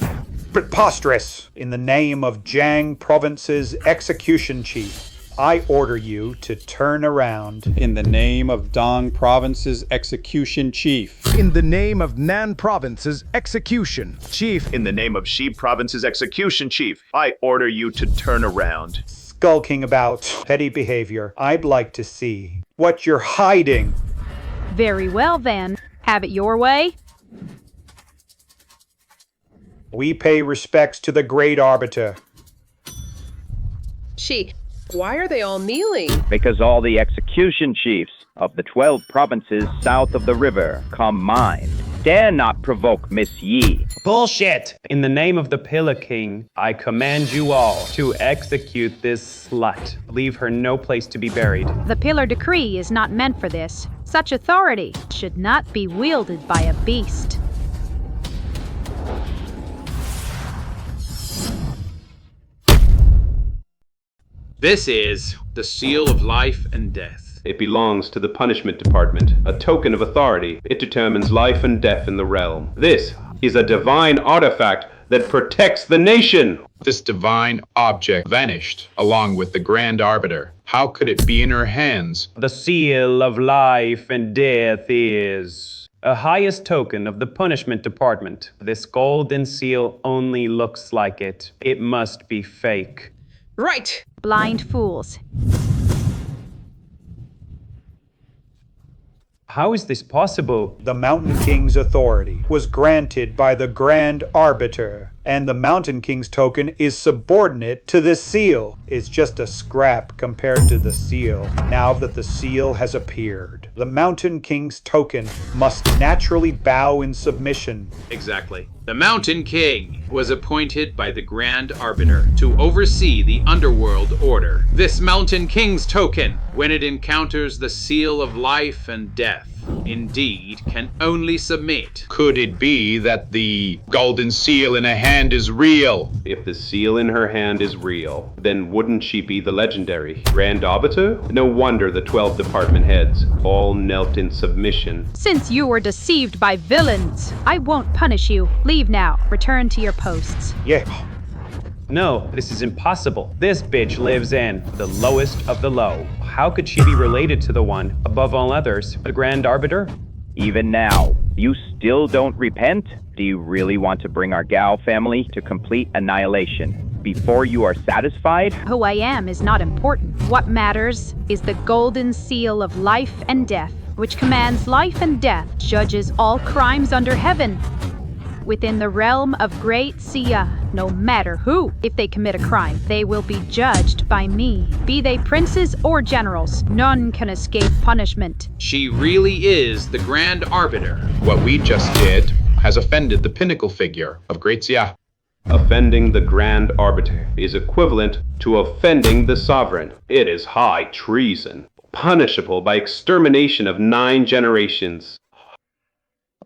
Preposterous! In the name of Jiang Province's execution chief, I order you to turn around. In the name of Dong Province's execution chief. In the name of Nan Province's execution chief. In the name of Shi Province's execution chief, I order you to turn around. Skulking about petty behavior. I'd like to see what you're hiding. Very well then. Have it your way? We pay respects to the great arbiter. Why are they all kneeling? Because all the execution chiefs of the 12 provinces south of the river combined dare not provoke Miss Yi. Bullshit! In the name of the Pillar King, I command you all to execute this slut. Leave her no place to be buried. The Pillar Decree is not meant for this. Such authority should not be wielded by a beast. This is the seal of life and death. It belongs to the punishment department, a token of authority. It determines life and death in the realm. This is a divine artifact that protects the nation. This divine object vanished along with the Grand Arbiter. How could it be in her hands? The seal of life and death is a highest token of the punishment department. This golden seal only looks like it. It must be fake. Right! Blind fools. How is this possible? The Mountain King's authority was granted by the Grand Arbiter, and the Mountain King's token is subordinate to the seal. It's just a scrap compared to the seal. Now that the seal has appeared, the Mountain King's token must naturally bow in submission. Exactly. The Mountain King was appointed by the Grand Arbiter to oversee the underworld order. This Mountain King's token, when it encounters the seal of life and death, indeed can only submit. Could it be that the golden seal in a hand is real? If the seal in her hand is real, then wouldn't she be the legendary Grand Arbiter? No wonder the 12 department heads all knelt in submission. Since you were deceived by villains, I won't punish you. Leave now. Return to your posts. Yeah. No, this is impossible. This bitch lives in the lowest of the low. How could she be related to the one above all others, the Grand Arbiter? Even now, you still don't repent? Do you really want to bring our Gao family to complete annihilation before you are satisfied? Who I am is not important. What matters is the golden seal of life and death, which commands life and death, judges all crimes under heaven. Within the realm of Great Sia, no matter who, if they commit a crime, they will be judged by me. Be they princes or generals, none can escape punishment. She really is the Grand Arbiter. What we just did has offended the pinnacle figure of Great Sia. Offending the Grand Arbiter is equivalent to offending the sovereign. It is high treason, punishable by extermination of 9 generations.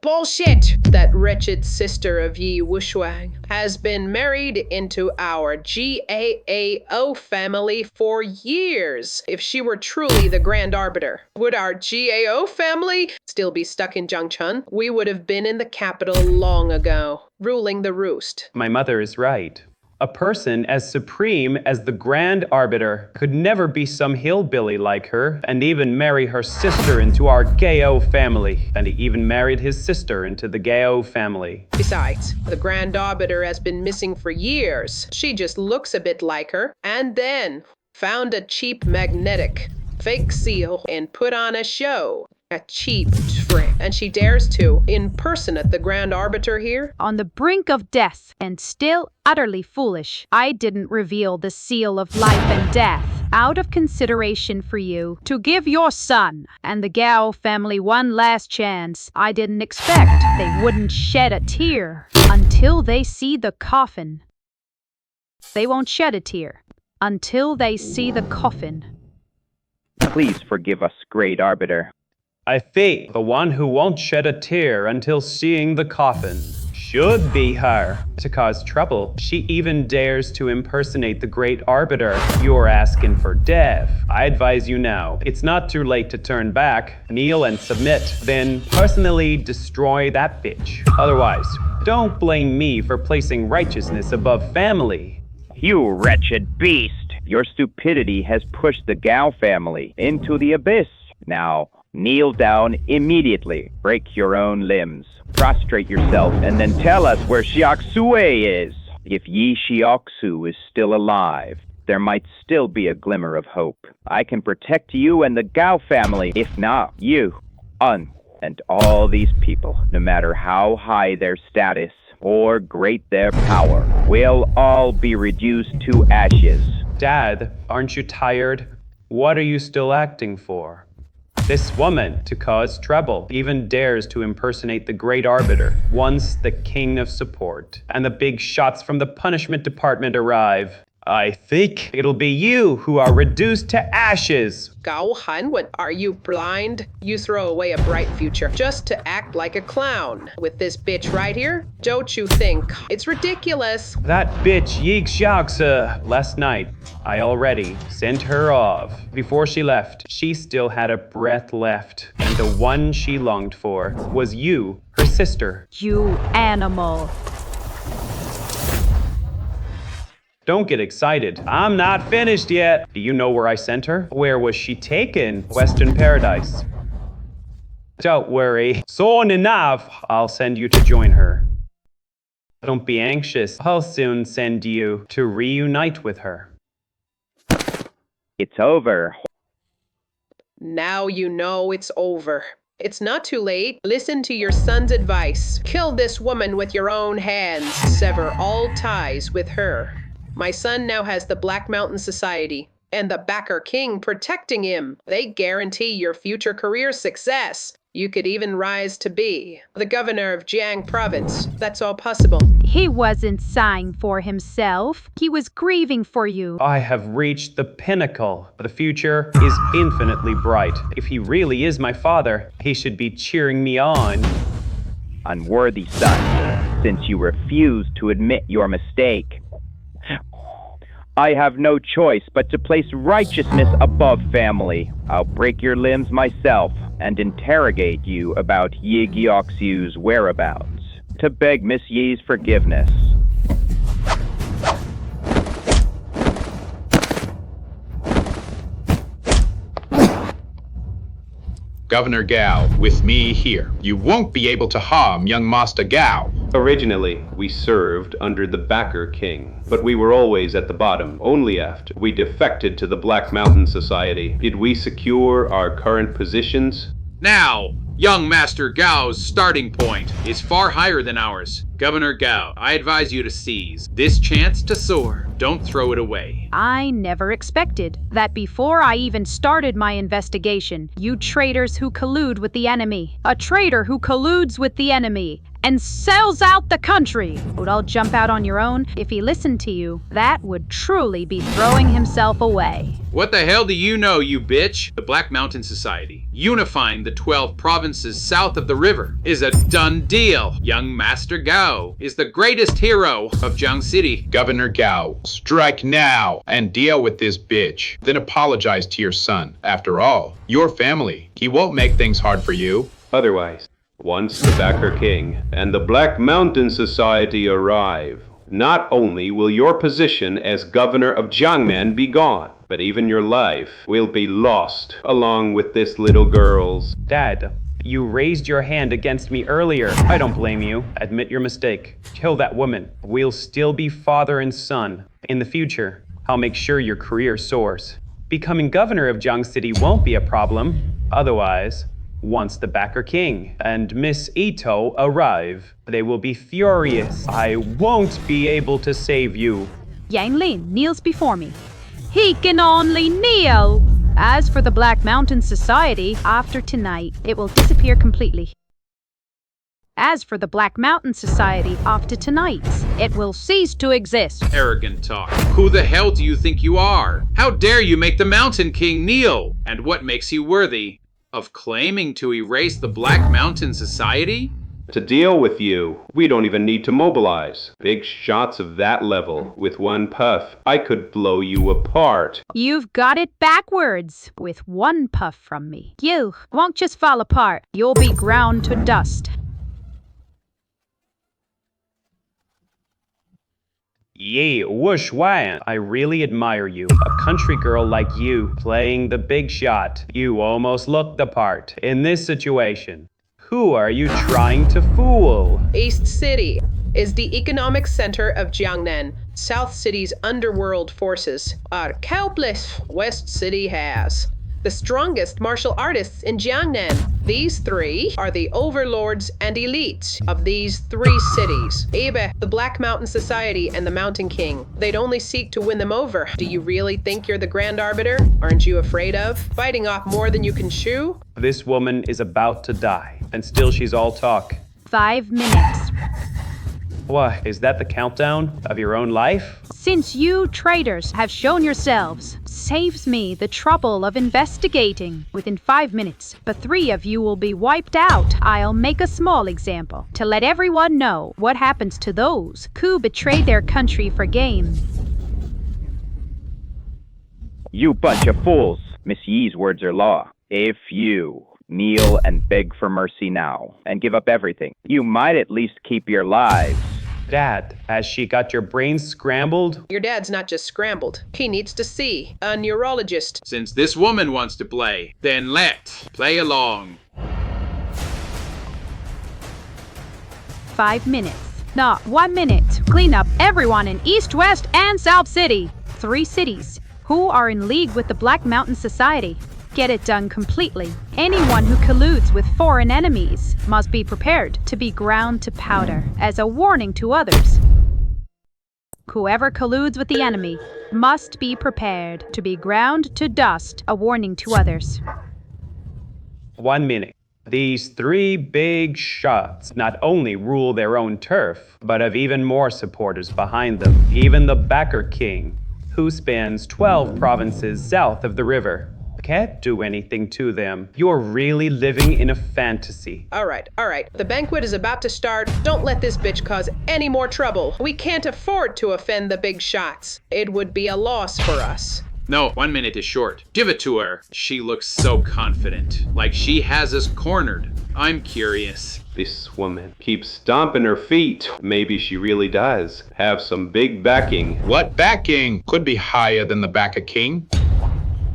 Bullshit! That wretched sister of Yi Wushuang has been married into our GAAO family for years. If she were truly the Grand Arbiter, would our GAO family still be stuck in Zhangchun? We would have been in the capital long ago, ruling the roost. My mother is right. A person as supreme as the Grand Arbiter could never be some hillbilly like her and even marry her sister into our Gao family. And he even married his sister into the Gao family. Besides, the Grand Arbiter has been missing for years. She just looks a bit like her, and then found a cheap magnetic fake seal and put on a show. A cheap trick. And she dares to impersonate the Grand Arbiter here? On the brink of death, and still utterly foolish. I didn't reveal the seal of life and death out of consideration for you, to give your son and the Gao family one last chance. I didn't expect they wouldn't shed a tear until they see the coffin. They won't shed a tear until they see the coffin. Please forgive us, Great Arbiter. I think the one who won't shed a tear until seeing the coffin should be her. To cause trouble, she even dares to impersonate the Great Arbiter. You're asking for death. I advise you now, it's not too late to turn back, kneel and submit, then personally destroy that bitch. Otherwise, don't blame me for placing righteousness above family. You wretched beast! Your stupidity has pushed the Gao family into the abyss. Now, kneel down immediately. Break your own limbs. Prostrate yourself and then tell us where Xiaoxue is. If Yi Xiaoxu is still alive, there might still be a glimmer of hope. I can protect you and the Gao family. If not, you, and all these people, no matter how high their status or great their power, will all be reduced to ashes. Dad, aren't you tired? What are you still acting for? This woman, to cause trouble, even dares to impersonate the Great Arbiter, once the King of Support, and the big shots from the Punishment Department arrive. I think it'll be you who are reduced to ashes. Gao Hanwen, are you blind? You throw away a bright future just to act like a clown. With this bitch right here, don't you think it's ridiculous? That bitch Yi Xiaoxu. Last night, I already sent her off. Before she left, she still had a breath left. And the one she longed for was you, her sister. You animal. Don't get excited. I'm not finished yet. Do you know where I sent her? Where was she taken? Western Paradise. Don't worry. Soon enough, I'll send you to join her. Don't be anxious. I'll soon send you to reunite with her. It's over. Now you know it's over. It's not too late. Listen to your son's advice. Kill this woman with your own hands. Sever all ties with her. My son now has the Black Mountain Society and the Backer King protecting him. They guarantee your future career success. You could even rise to be the governor of Jiang Province. That's all possible. He wasn't sighing for himself. He was grieving for you. I have reached the pinnacle. The future is infinitely bright. If he really is my father, he should be cheering me on. Unworthy son, since you refuse to admit your mistake, I have no choice but to place righteousness above family. I'll break your limbs myself and interrogate you about Yi Xiaoxu's whereabouts to beg Miss Yi's forgiveness. Governor Gao, with me here. You won't be able to harm young Master Gao. Originally, we served under the Backer King, but we were always at the bottom. Only after we defected to the Black Mountain Society did we secure our current positions. Now, young Master Gao's starting point is far higher than ours. Governor Gao, I advise you to seize this chance to soar. Don't throw it away. I never expected that before I even started my investigation, you traitors who collude with the enemy, a traitor who colludes with the enemy and sells out the country, would all jump out on your own. If he listened to you, that would truly be throwing himself away. What the hell do you know, you bitch? The Black Mountain Society, unifying the 12 provinces south of the river, is a done deal. Young Master Gao is the greatest hero of Jiang City. Governor Gao, strike now and deal with this bitch. Then apologize to your son. After all, your family. He won't make things hard for you. Otherwise, once the Backer King and the Black Mountain Society arrive, not only will your position as governor of Jiangmen be gone, but even your life will be lost, along with this little girl's. Dad, you raised your hand against me earlier. I don't blame you. Admit your mistake. Kill that woman. We'll still be father and son. In the future, I'll make sure your career soars. Becoming governor of Jiang City won't be a problem. Otherwise, once the Backer King and Miss Ito arrive, they will be furious. I won't be able to save you. Yang Lin kneels before me. He can only kneel! As for the Black Mountain Society, after tonight, it will disappear completely. As for the Black Mountain Society, after tonight, it will cease to exist. Arrogant talk. Who the hell do you think you are? How dare you make the Mountain King kneel? And what makes you worthy of claiming to erase the Black Mountain Society? To deal with you, we don't even need to mobilize. Big shots of that level, with one puff, I could blow you apart. You've got it backwards. With one puff from me, you won't just fall apart. You'll be ground to dust. Ye whoosh wan. I really admire you. A country girl like you playing the big shot. You almost look the part. In this situation, who are you trying to fool? East City is the economic center of Jiangnan. South City's underworld forces are helpless. West City has the strongest martial artists in Jiangnan. These three are the overlords and elites of these three cities. Ibe, the Black Mountain Society, and the Mountain King. They'd only seek to win them over. Do you really think you're the Grand Arbiter? Aren't you afraid of biting off more than you can chew? This woman is about to die, and still she's all talk. 5 minutes. What, is that the countdown of your own life? Since you traitors have shown yourselves, saves me the trouble of investigating. Within 5 minutes, the 3 of you will be wiped out. I'll make a small example to let everyone know what happens to those who betray their country for gain. You bunch of fools. Miss Yi's words are law. If you kneel and beg for mercy now and give up everything, you might at least keep your lives. Dad, has she got your brains scrambled? Your dad's not just scrambled. He needs to see a neurologist. Since this woman wants to play, then play along. 5 minutes. Not 1 minute. Clean up everyone in East, West, and South City. 3 cities who are in league with the Black Mountain Society. Get it done completely. Anyone who colludes with foreign enemies must be prepared to be ground to powder as a warning to others. Whoever colludes with the enemy must be prepared to be ground to dust, a warning to others. 1 minute. These 3 big shots not only rule their own turf, but have even more supporters behind them. Even the Backer King, who spans 12 provinces south of the river. Can't do anything to them. You're really living in a fantasy. All right. The banquet is about to start. Don't let this bitch cause any more trouble. We can't afford to offend the big shots. It would be a loss for us. No, 1 minute is short. Give it to her. She looks so confident, like she has us cornered. I'm curious. This woman keeps stomping her feet. Maybe she really does have some big backing. What backing? Could be higher than the Backer King.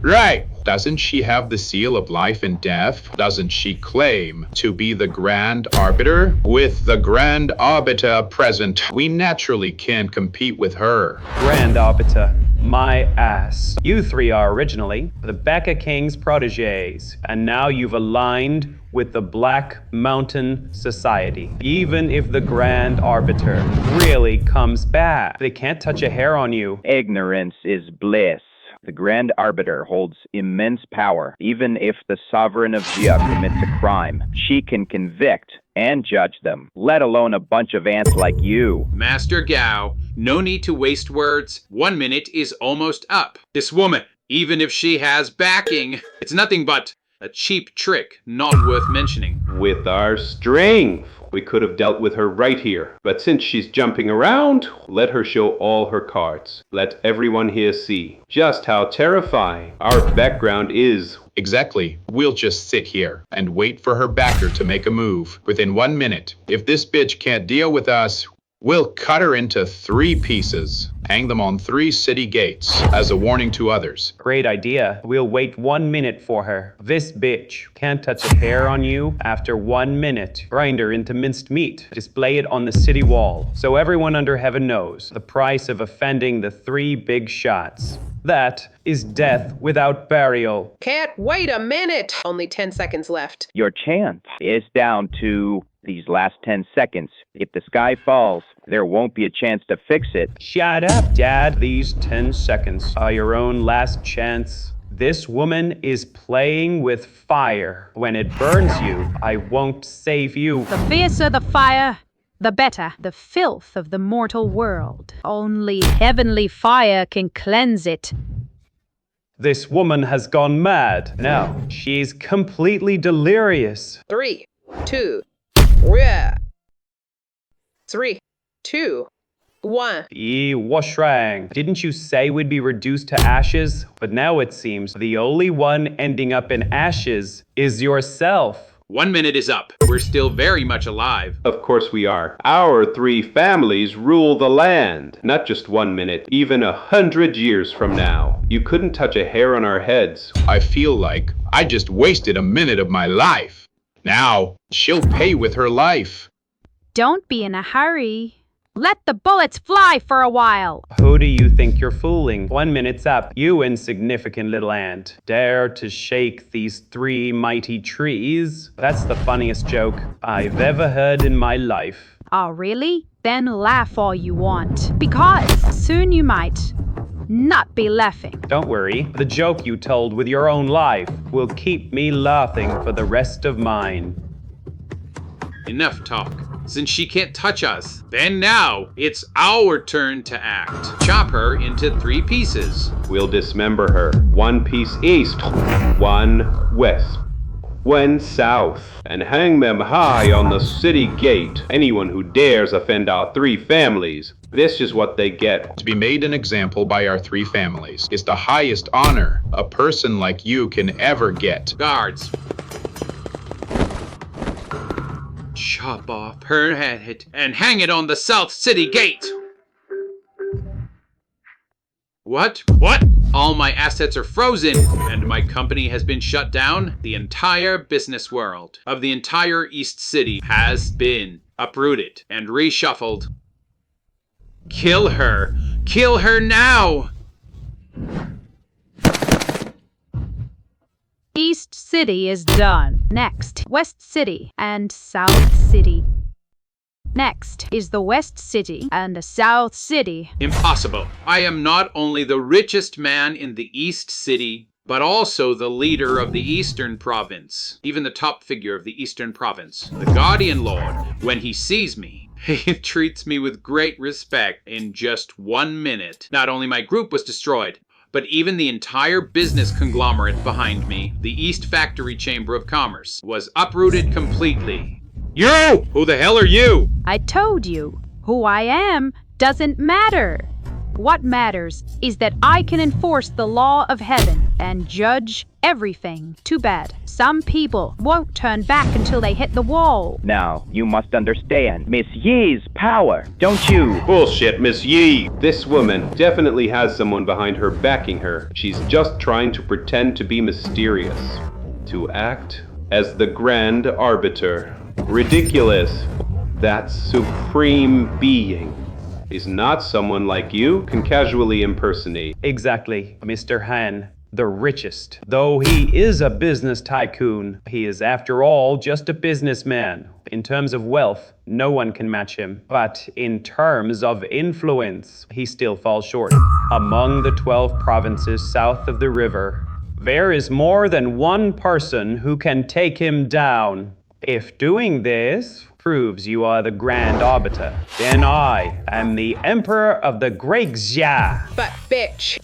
Right. Doesn't she have the seal of life and death? Doesn't she claim to be the Grand Arbiter? With the Grand Arbiter present, we naturally can't compete with her. Grand Arbiter, my ass. You 3 are originally the Backer King's protégés, and now you've aligned with the Black Mountain Society. Even if the Grand Arbiter really comes back, they can't touch a hair on you. Ignorance is bliss. The Grand Arbiter holds immense power. Even if the Sovereign of Jia commits a crime, she can convict and judge them, let alone a bunch of ants like you. Master Gao, no need to waste words. 1 minute is almost up. This woman, even if she has backing, it's nothing but a cheap trick not worth mentioning. With our strength, we could have dealt with her right here. But since she's jumping around, let her show all her cards. Let everyone here see just how terrifying our background is. Exactly. We'll just sit here and wait for her backer to make a move. Within 1 minute, if this bitch can't deal with us, we'll cut her into 3 pieces. Hang them on 3 city gates as a warning to others. Great idea. We'll wait 1 minute for her. This bitch can't touch a hair on you after 1 minute. Grind her into minced meat. Display it on the city wall so everyone under heaven knows the price of offending the 3 big shots. That is death without burial. Can't wait a minute. Only 10 seconds left. Your chance is down to these last 10 seconds. If the sky falls, there won't be a chance to fix it. Shut up, Dad. These 10 seconds are your own last chance. This woman is playing with fire. When it burns you, I won't save you. The fiercer the fire, the better the filth of the mortal world. Only heavenly fire can cleanse it. This woman has gone mad. Now, she's completely delirious. 3, 2, yeah. 3, 2, 1. Yi Washrang, didn't you say we'd be reduced to ashes? But now it seems the only one ending up in ashes is yourself. 1 minute is up. We're still very much alive. Of course we are. Our 3 families rule the land. Not just 1 minute, even 100 years from now. You couldn't touch a hair on our heads. I feel like I just wasted a minute of my life. Now, she'll pay with her life. Don't be in a hurry. Let the bullets fly for a while. Who do you think you're fooling? 1 minute's up. You insignificant little ant. Dare to shake these 3 mighty trees? That's the funniest joke I've ever heard in my life. Oh, really? Then laugh all you want. Because soon you might not be laughing. Don't worry. The joke you told with your own life will keep me laughing for the rest of mine. Enough talk. Since she can't touch us, then now it's our turn to act. Chop her into 3 pieces. We'll dismember her. 1 piece east, 1 west, 1 south, and hang them high on the city gate. Anyone who dares offend our 3 families, this is what they get. To be made an example by our 3 families is the highest honor a person like you can ever get. Guards. Chop off her head and hang it on the South City gate. What? What? All my assets are frozen, and my company has been shut down. The entire business world of the entire East City has been uprooted and reshuffled. Kill her! Kill her now! East City is done. Next, West City and South City. Next is the West City and the South City. Impossible. I am not only the richest man in the East City, but also the leader of the Eastern Province. Even the top figure of the Eastern Province. The Guardian Lord, when he sees me, he treats me with great respect. In just 1 minute, not only my group was destroyed, but even the entire business conglomerate behind me, the East Factory Chamber of Commerce, was uprooted completely. You! Who the hell are you? I told you, who I am doesn't matter. What matters is that I can enforce the law of heaven and judge everything. Too bad. Some people won't turn back until they hit the wall. Now, you must understand Miss Yi's power, don't you? Bullshit, Miss Yi! This woman definitely has someone behind her backing her. She's just trying to pretend to be mysterious. To act as the grand arbiter. Ridiculous. That supreme being is not someone like you can casually impersonate. Exactly, Mr. Han. The richest. Though he is a business tycoon, he is after all just a businessman. In terms of wealth, no one can match him. But in terms of influence, he still falls short. Among the 12 provinces south of the river, there is more than one person who can take him down. If doing this proves you are the Grand Arbiter, then I am the Emperor of the Great Xia. But bitch,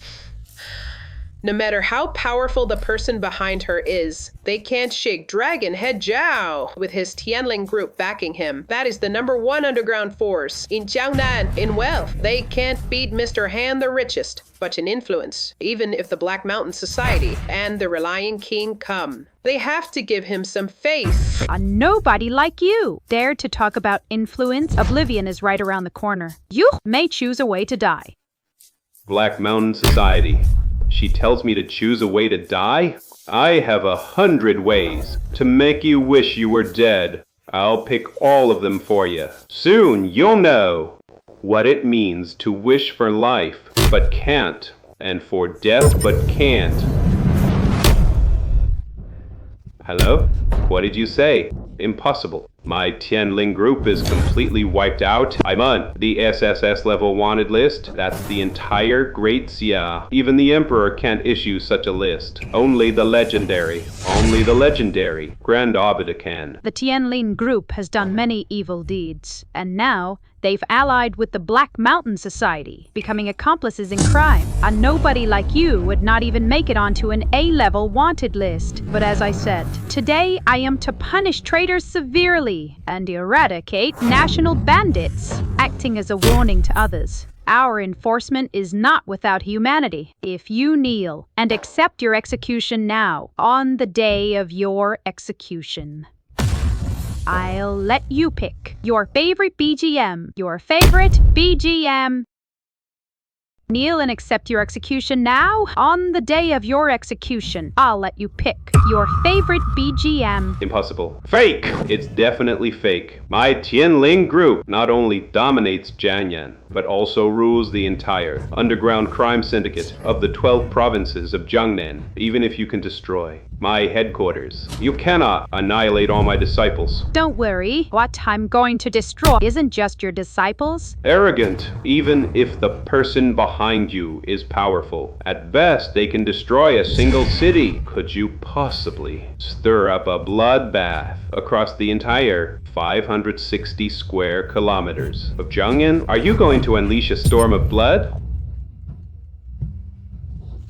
no matter how powerful the person behind her is, they can't shake Dragon Head Zhao with his Tianling group backing him. That is the #1 underground force in Jiangnan. In wealth, they can't beat Mr. Han the richest, but in influence, even if the Black Mountain Society and the Relying King come, they have to give him some faith. A nobody like you dare to talk about influence. Oblivion is right around the corner. You may choose a way to die. Black Mountain Society. She tells me to choose a way to die? I have 100 ways to make you wish you were dead. I'll pick all of them for you. Soon you'll know what it means to wish for life but can't, and for death but can't. Hello? What did you say? Impossible. My Tianling group is completely wiped out. I'm on the SSS level wanted list. That's the entire Great Xia. Even the Emperor can't issue such a list. Only the legendary Grand Arbiter can. The Tianlin group has done many evil deeds, and now they've allied with the Black Mountain Society, becoming accomplices in crime. A nobody like you would not even make it onto an A-level wanted list. But as I said, today I am to punish traitors severely and eradicate national bandits, acting as a warning to others. Our enforcement is not without humanity. If you kneel and accept your execution now, on the day of your execution. I'll let you pick your favorite BGM. Your favorite BGM. Kneel and accept your execution now. On the day of your execution, I'll let you pick your favorite BGM. Impossible. Fake! It's definitely fake. My Tianling group not only dominates Jiangnan, but also rules the entire underground crime syndicate of the 12 provinces of Jiangnan, even if you can destroy my headquarters. You cannot annihilate all my disciples. Don't worry. What I'm going to destroy isn't just your disciples. Arrogant, even if the person behind you is powerful. At best, they can destroy a single city. Could you possibly stir up a bloodbath across the entire 560 square kilometers of Jiangnan? Are you going to unleash a storm of blood?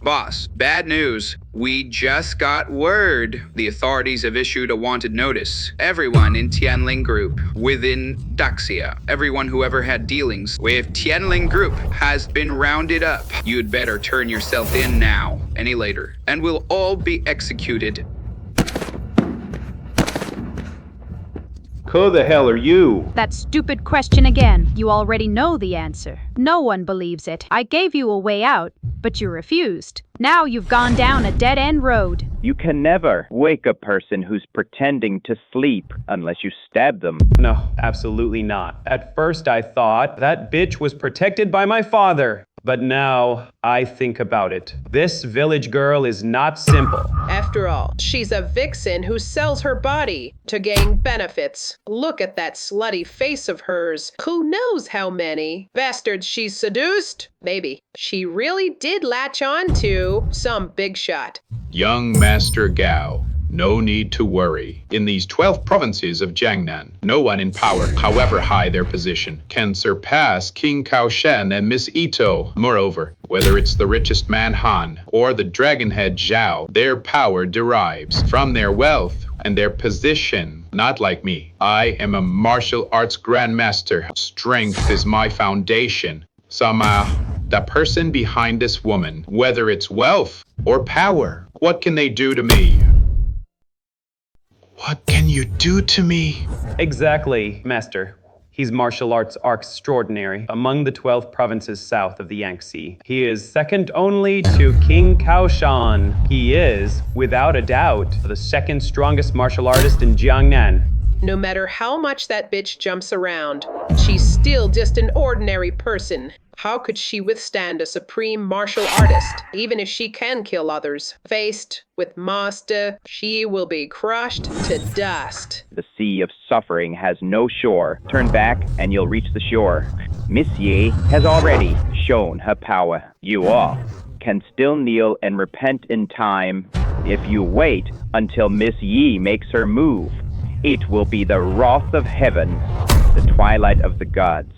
Boss, bad news. We just got word. The authorities have issued a wanted notice. Everyone in Tianling Group within Daxia, everyone who ever had dealings with Tianling Group has been rounded up. You'd better turn yourself in now, any later, and we'll all be executed. Who the hell are you? That stupid question again. You already know the answer. No one believes it. I gave you a way out, but you refused. Now you've gone down a dead-end road. You can never wake a person who's pretending to sleep unless you stab them. No, absolutely not. At first I thought that bitch was protected by my father. But now I think about it. This village girl is not simple. After all, she's a vixen who sells her body to gain benefits. Look at that slutty face of hers. Who knows how many bastards she's seduced? Maybe she really did latch on to some big shot. Young Master Gao, no need to worry. In these 12 provinces of Jiangnan, no one in power, however high their position, can surpass King Kaoshen and Miss Ito. Moreover, whether it's the richest man Han or the dragonhead Zhao, their power derives from their wealth and their position. Not like me. I am a martial arts grandmaster. Strength is my foundation. Somehow, the person behind this woman, whether it's wealth or power, what can they do to me? What can you do to me? Exactly, Master. He's martial arts extraordinary among the 12 provinces south of the Yangtze. He is second only to King Kaoshan. He is, without a doubt, the second strongest martial artist in Jiangnan. No matter how much that bitch jumps around, she's still just an ordinary person. How could she withstand a supreme martial artist, even if she can kill others? Faced with master, she will be crushed to dust. The sea of suffering has no shore. Turn back and you'll reach the shore. Miss Yi has already shown her power. You all can still kneel and repent in time. If you wait until Miss Yi makes her move, it will be the wrath of heaven, the twilight of the gods.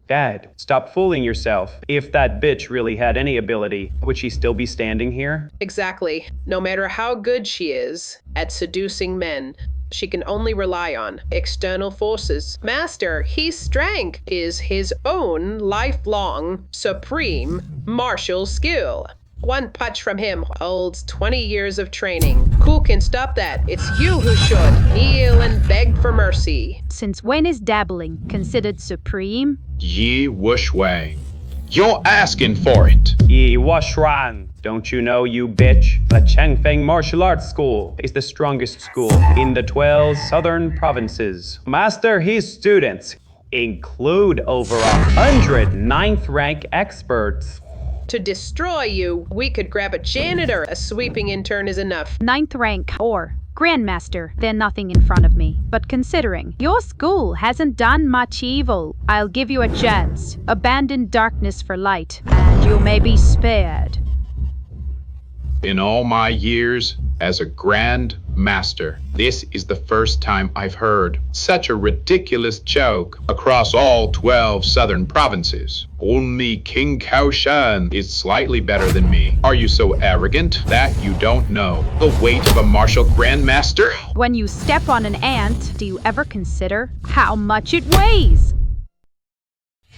Dad, stop fooling yourself. If that bitch really had any ability, would she still be standing here? Exactly. No matter how good she is at seducing men, she can only rely on external forces. Master, his strength is his own lifelong, supreme martial skill. One punch from him holds 20 years of training. Who can stop that? It's you who should kneel and beg for mercy. Since when is dabbling considered supreme? Yi Wushwang. You're asking for it. Yi Washuan. Don't you know, you bitch? The Changfeng Martial Arts School is the strongest school in the 12 southern provinces. Master, his students include over 100 ninth rank experts. To destroy you, we could grab a janitor. A sweeping intern is enough. 9th rank or Grandmaster, then nothing in front of me. But considering your school hasn't done much evil, I'll give you a chance. Abandon darkness for light, and you may be spared. In all my years as a Grand Master, this is the first time I've heard such a ridiculous joke across all 12 southern provinces. Only King Kaoshan is slightly better than me. Are you so arrogant that you don't know the weight of a martial Grandmaster? When you step on an ant, do you ever consider how much it weighs?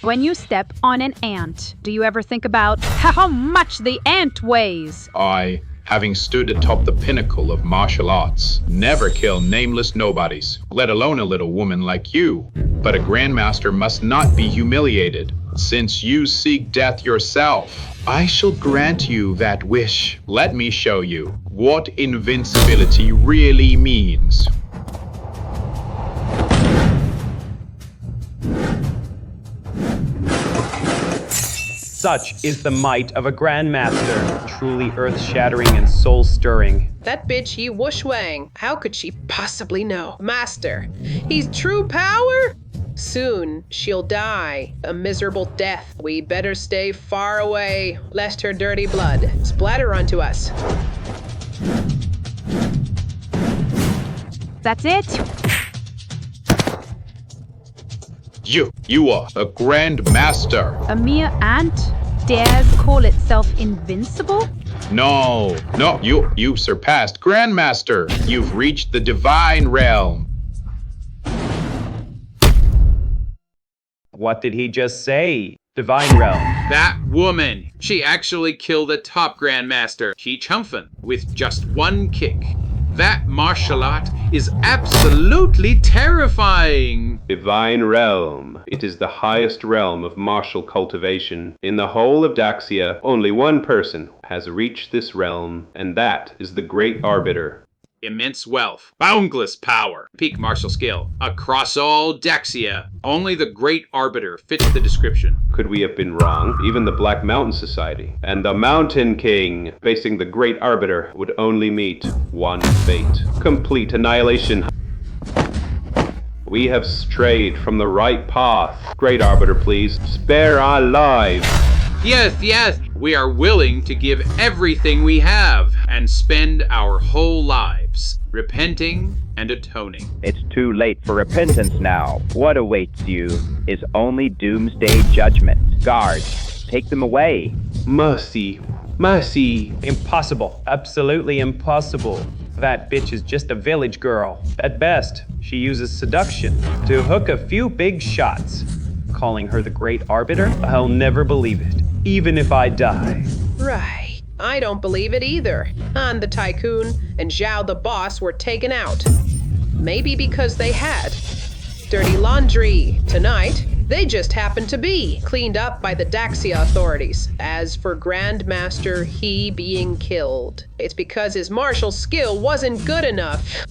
When you step on an ant, do you ever think about how much the ant weighs? I having stood atop the pinnacle of martial arts. Never kill nameless nobodies, let alone a little woman like you. But a grandmaster must not be humiliated, since you seek death yourself. I shall grant you that wish. Let me show you what invincibility really means. Such is the might of a grandmaster, truly earth-shattering and soul-stirring. That bitch Yi Wushwang, how could she possibly know? Master, he's true power? Soon she'll die a miserable death. We better stay far away, lest her dirty blood splatter onto us. That's it? You are a grand master. A mere ant dares call itself invincible? No, you surpassed grandmaster. You've reached the divine realm. What did he just say? Divine realm. That woman, she actually killed a top grandmaster, Chi Chumfen, with just one kick. That martial art is absolutely terrifying. Divine realm. It is the highest realm of martial cultivation. In the whole of Daxia, only one person has reached this realm, and that is the Great Arbiter. Immense wealth, boundless power, peak martial skill. Across all Daxia, only the Great Arbiter fits the description. Could we have been wrong? Even the Black Mountain Society and the Mountain King facing the Great Arbiter would only meet one fate. Complete annihilation. We have strayed from the right path. Great Arbiter, please, spare our lives. Yes, we are willing to give everything we have and spend our whole lives repenting and atoning. It's too late for repentance now. What awaits you is only doomsday judgment. Guards, take them away. Mercy. Impossible. Absolutely impossible. That bitch is just a village girl. At best, she uses seduction to hook a few big shots. Calling her the Great Arbiter? I'll never believe it, even if I die. Right. I don't believe it either. Han the tycoon and Zhao the boss were taken out. Maybe because they had dirty laundry. Tonight, they just happened to be cleaned up by the Daxia authorities. As for Grandmaster, he being killed, it's because his martial skill wasn't good enough.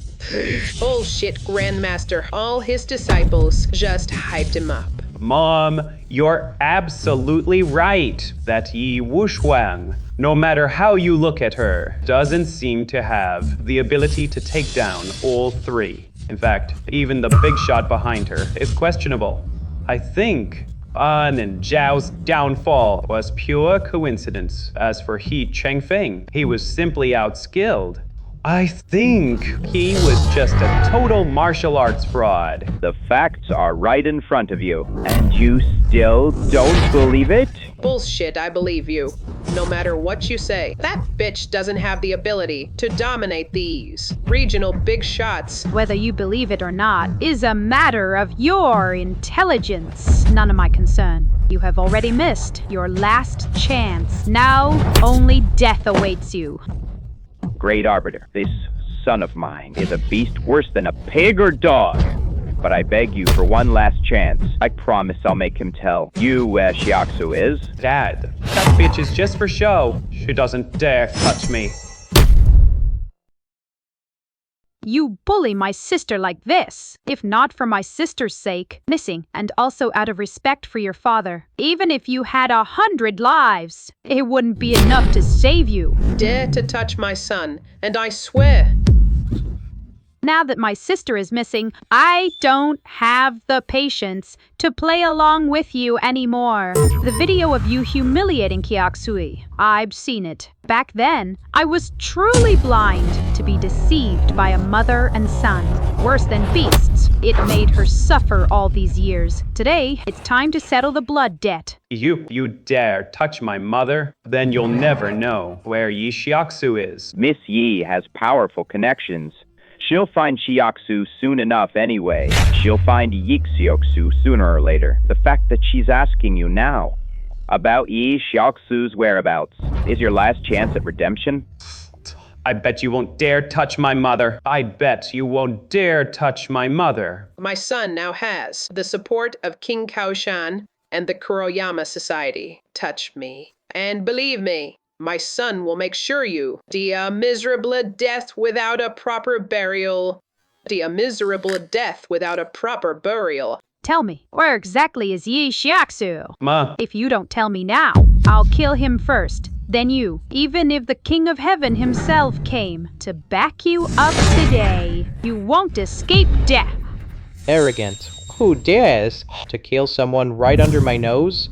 Bullshit, Grandmaster. All his disciples just hyped him up. Mom, you're absolutely right. That Yi Wushwang, no matter how you look at her, doesn't seem to have the ability to take down all three. In fact, even the big shot behind her is questionable. I think An and Zhao's downfall was pure coincidence. As for He Chengfeng, he was simply outskilled. I think he was just a total martial arts fraud. The facts are right in front of you, and you still don't believe it? Bullshit, I believe you. No matter what you say, that bitch doesn't have the ability to dominate these regional big shots. Whether you believe it or not is a matter of your intelligence. None of my concern. You have already missed your last chance. Now, only death awaits you. Great Arbiter, this son of mine is a beast worse than a pig or dog. But I beg you for one last chance. I promise I'll make him tell you where Shiaksu is. Dad, that bitch is just for show. She doesn't dare touch me. You bully my sister like this. If not for my sister's sake, missing, and also out of respect for your father. Even if you had 100 lives, it wouldn't be enough to save you. Dare to touch my son, and I swear. Now that my sister is missing, I don't have the patience to play along with you anymore. The video of you humiliating Kiaksui, I've seen it. Back then, I was truly blind to be deceived by a mother and son. Worse than beasts, it made her suffer all these years. Today, it's time to settle the blood debt. You dare touch my mother? Then you'll never know where Yi Shiaksu is. Miss Yi has powerful connections. She'll find Shiaksu soon enough anyway. She'll find Yixioksu sooner or later. The fact that she's asking you now about Yi Shiaksu's whereabouts is your last chance at redemption. I bet you won't dare touch my mother. I bet you won't dare touch my mother. My son now has the support of King Kaoshan and the Kuroyama Society. Touch me. And believe me, my son will make sure you, the miserable death without a proper burial. The miserable death without a proper burial. Tell me, where exactly is Yi Shiaksu? Ma. If you don't tell me now, I'll kill him first. Then you, even if the King of Heaven himself came to back you up today, you won't escape death. Arrogant. Who dares to kill someone right under my nose?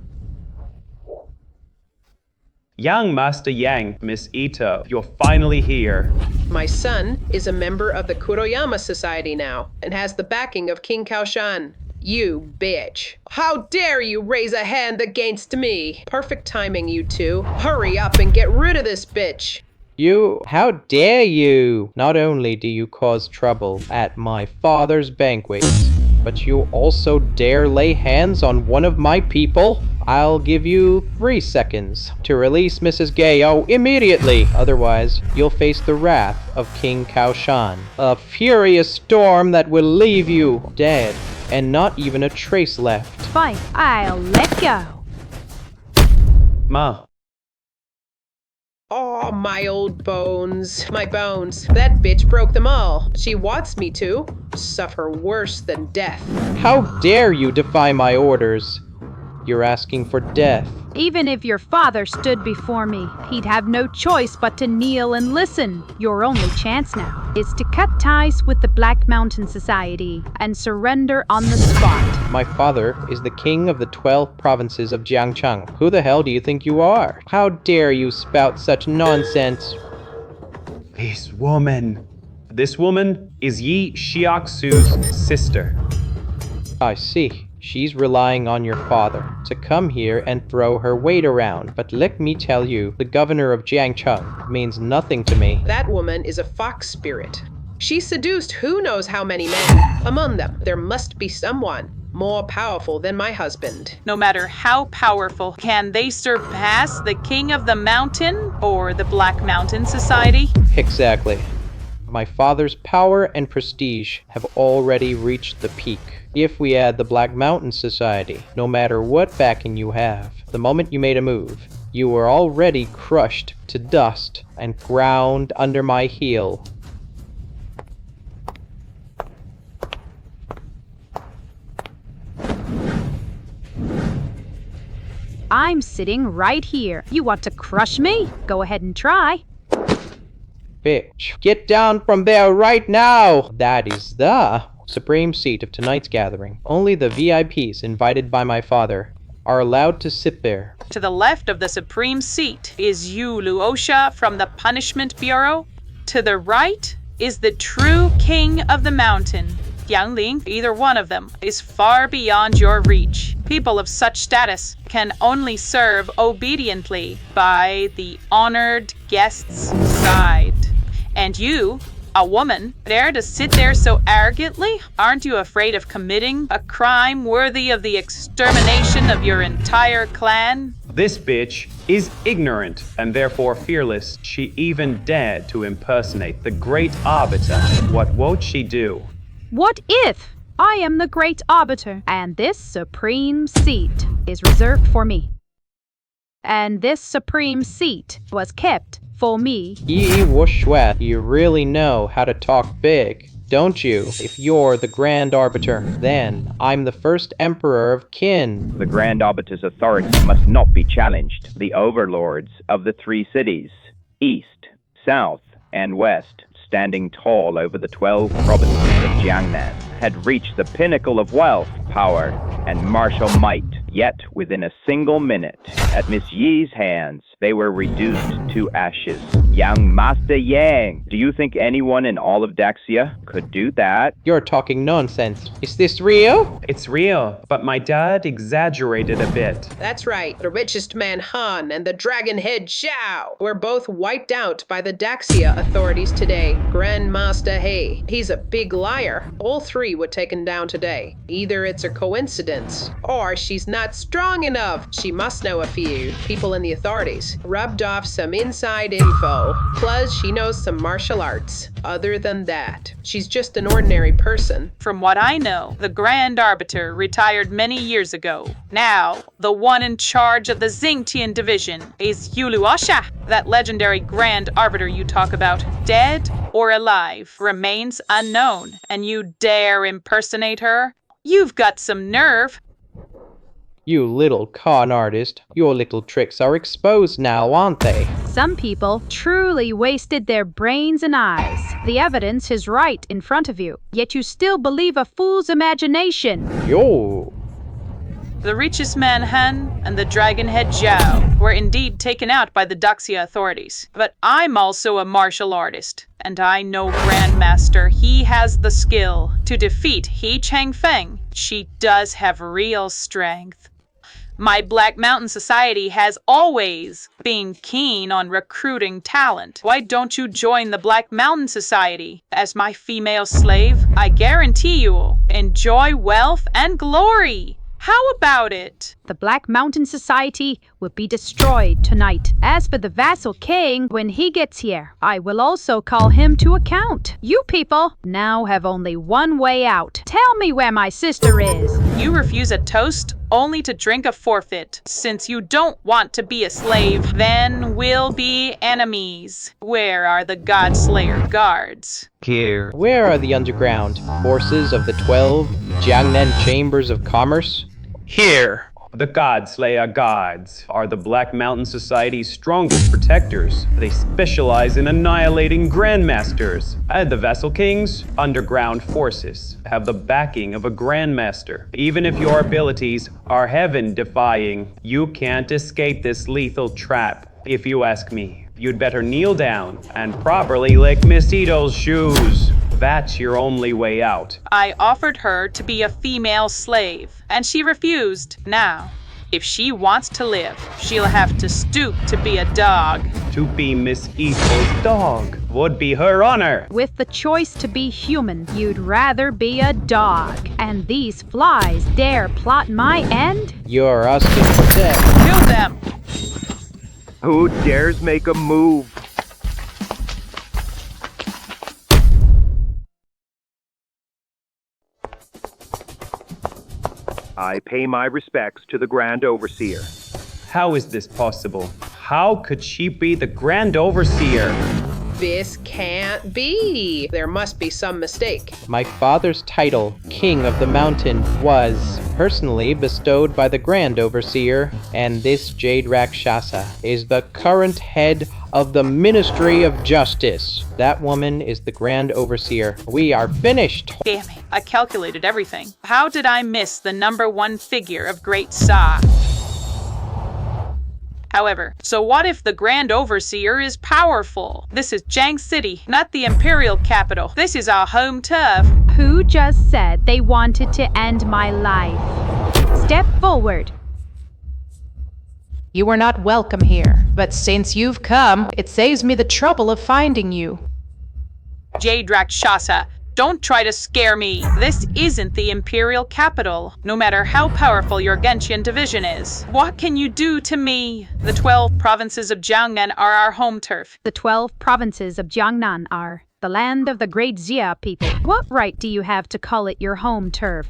Young Master Yang, Miss Ito, you're finally here. My son is a member of the Kuroyama Society now and has the backing of King Kaoshan. You bitch. How dare you raise a hand against me? Perfect timing, you two. Hurry up and get rid of this bitch. You, how dare you? Not only do you cause trouble at my father's banquets, but you also dare lay hands on one of my people? I'll give you 3 seconds to release Mrs. Gayo immediately. Otherwise, you'll face the wrath of King Kaoshan. A furious storm that will leave you dead and not even a trace left. Fine, I'll let go. Ma. Oh, my old bones. My bones. That bitch broke them all. She wants me to suffer worse than death. How dare you defy my orders? You're asking for death. Even if your father stood before me, he'd have no choice but to kneel and listen. Your only chance now is to cut ties with the Black Mountain Society and surrender on the spot. My father is the king of the 12 provinces of Jiangcheng. Who the hell do you think you are? How dare you spout such nonsense? This woman is Yi Shiaksu's sister. I see. She's relying on your father to come here and throw her weight around. But let me tell you, the governor of Jiangcheng means nothing to me. That woman is a fox spirit. She seduced who knows how many men. Among them, there must be someone more powerful than my husband. No matter how powerful, can they surpass the King of the Mountain or the Black Mountain Society? Exactly. My father's power and prestige have already reached the peak. If we add the Black Mountain Society, no matter what backing you have, the moment you made a move, you were already crushed to dust and ground under my heel. I'm sitting right here. You want to crush me? Go ahead and try. Bitch, get down from there right now! That is the supreme seat of tonight's gathering. Only the VIPs invited by my father are allowed to sit there. To the left of the supreme seat is Yu Luosha from the Punishment Bureau. To the right is the true king of the mountain, Yang Ling. Either one of them is far beyond your reach. People of such status can only serve obediently by the honored guest's side. And you, a woman, dare to sit there so arrogantly? Aren't you afraid of committing a crime worthy of the extermination of your entire clan? This bitch is ignorant and therefore fearless. She even dared to impersonate the great arbiter. What won't she do? What if I am the great arbiter and this supreme seat is reserved for me? And this supreme seat was kept for me. Yi Wushue, you really know how to talk big, don't you? If you're the Grand Arbiter, then I'm the first Emperor of Qin. The Grand Arbiter's authority must not be challenged. The overlords of the 3 cities, East, South, and West, standing tall over the 12 provinces of Jiangnan, had reached the pinnacle of wealth, power, and martial might. Yet, within a single minute, at Miss Yi's hands, they were reduced to ashes. Young Master Yang, do you think anyone in all of Daxia could do that? You're talking nonsense. Is this real? It's real, but my dad exaggerated a bit. That's right. The richest man Han and the dragon head Xiao were both wiped out by the Daxia authorities today. Grand Master He, he's a big liar. All 3 were taken down today. Either it's a coincidence, or she's not not strong enough. She must know a few people in the authorities. Rubbed off some inside info. Plus, she knows some martial arts. Other than that, she's just an ordinary person. From what I know, the Grand Arbiter retired many years ago. Now, the one in charge of the Xingtian division is Yuluosha. That legendary Grand Arbiter you talk about, dead or alive, remains unknown. And you dare impersonate her? You've got some nerve. You little con artist, your little tricks are exposed now, aren't they? Some people truly wasted their brains and eyes. The evidence is right in front of you, yet you still believe a fool's imagination. Yo. The richest man Han and the dragon-head Zhao were indeed taken out by the Daxia authorities. But I'm also a martial artist, and I know Grandmaster he has the skill to defeat He Changfeng. She does have real strength. My Black Mountain Society has always been keen on recruiting talent. Why don't you join the Black Mountain Society? As my female slave, I guarantee you'll enjoy wealth and glory. How about it? The Black Mountain Society will be destroyed tonight. As for the vassal king, when he gets here, I will also call him to account. You people now have only one way out. Tell me where my sister is. You refuse a toast only to drink a forfeit. Since you don't want to be a slave, then we'll be enemies. Where are the Godslayer guards? Here. Where are the underground forces of the 12 Jiangnan Chambers of Commerce? Here. The Godslayer Gods are the Black Mountain Society's strongest protectors. They specialize in annihilating grandmasters. And the Vassal King's underground forces have the backing of a grandmaster. Even if your abilities are heaven-defying, you can't escape this lethal trap. If you ask me, you'd better kneel down and properly lick Miss Ito's shoes. That's your only way out. I offered her to be a female slave, and she refused. Now, if she wants to live, she'll have to stoop to be a dog. To be Miss Ito's dog would be her honor. With the choice to be human, you'd rather be a dog. And these flies dare plot my end? You're asking for death. Kill them! Who dares make a move? I pay my respects to the Grand Overseer. How is this possible? How could she be the Grand Overseer? This can't be. There must be some mistake. My father's title, King of the Mountain, was personally bestowed by the Grand Overseer, and this Jade Rakshasa is the current head of the Ministry of Justice. That woman is the Grand Overseer. We are finished. Damn it, I calculated everything. How did I miss the #1 figure of Great Sa? However, so what if the Grand Overseer is powerful? This is Jiang City, not the Imperial capital. This is our home turf. Who just said they wanted to end my life? Step forward. You are not welcome here, but since you've come, it saves me the trouble of finding you. Jade Rakshasa, don't try to scare me. This isn't the Imperial capital, no matter how powerful your Gentian division is. What can you do to me? The 12 provinces of Jiangnan are our home turf. The 12 provinces of Jiangnan are the land of the great Xia people. What right do you have to call it your home turf?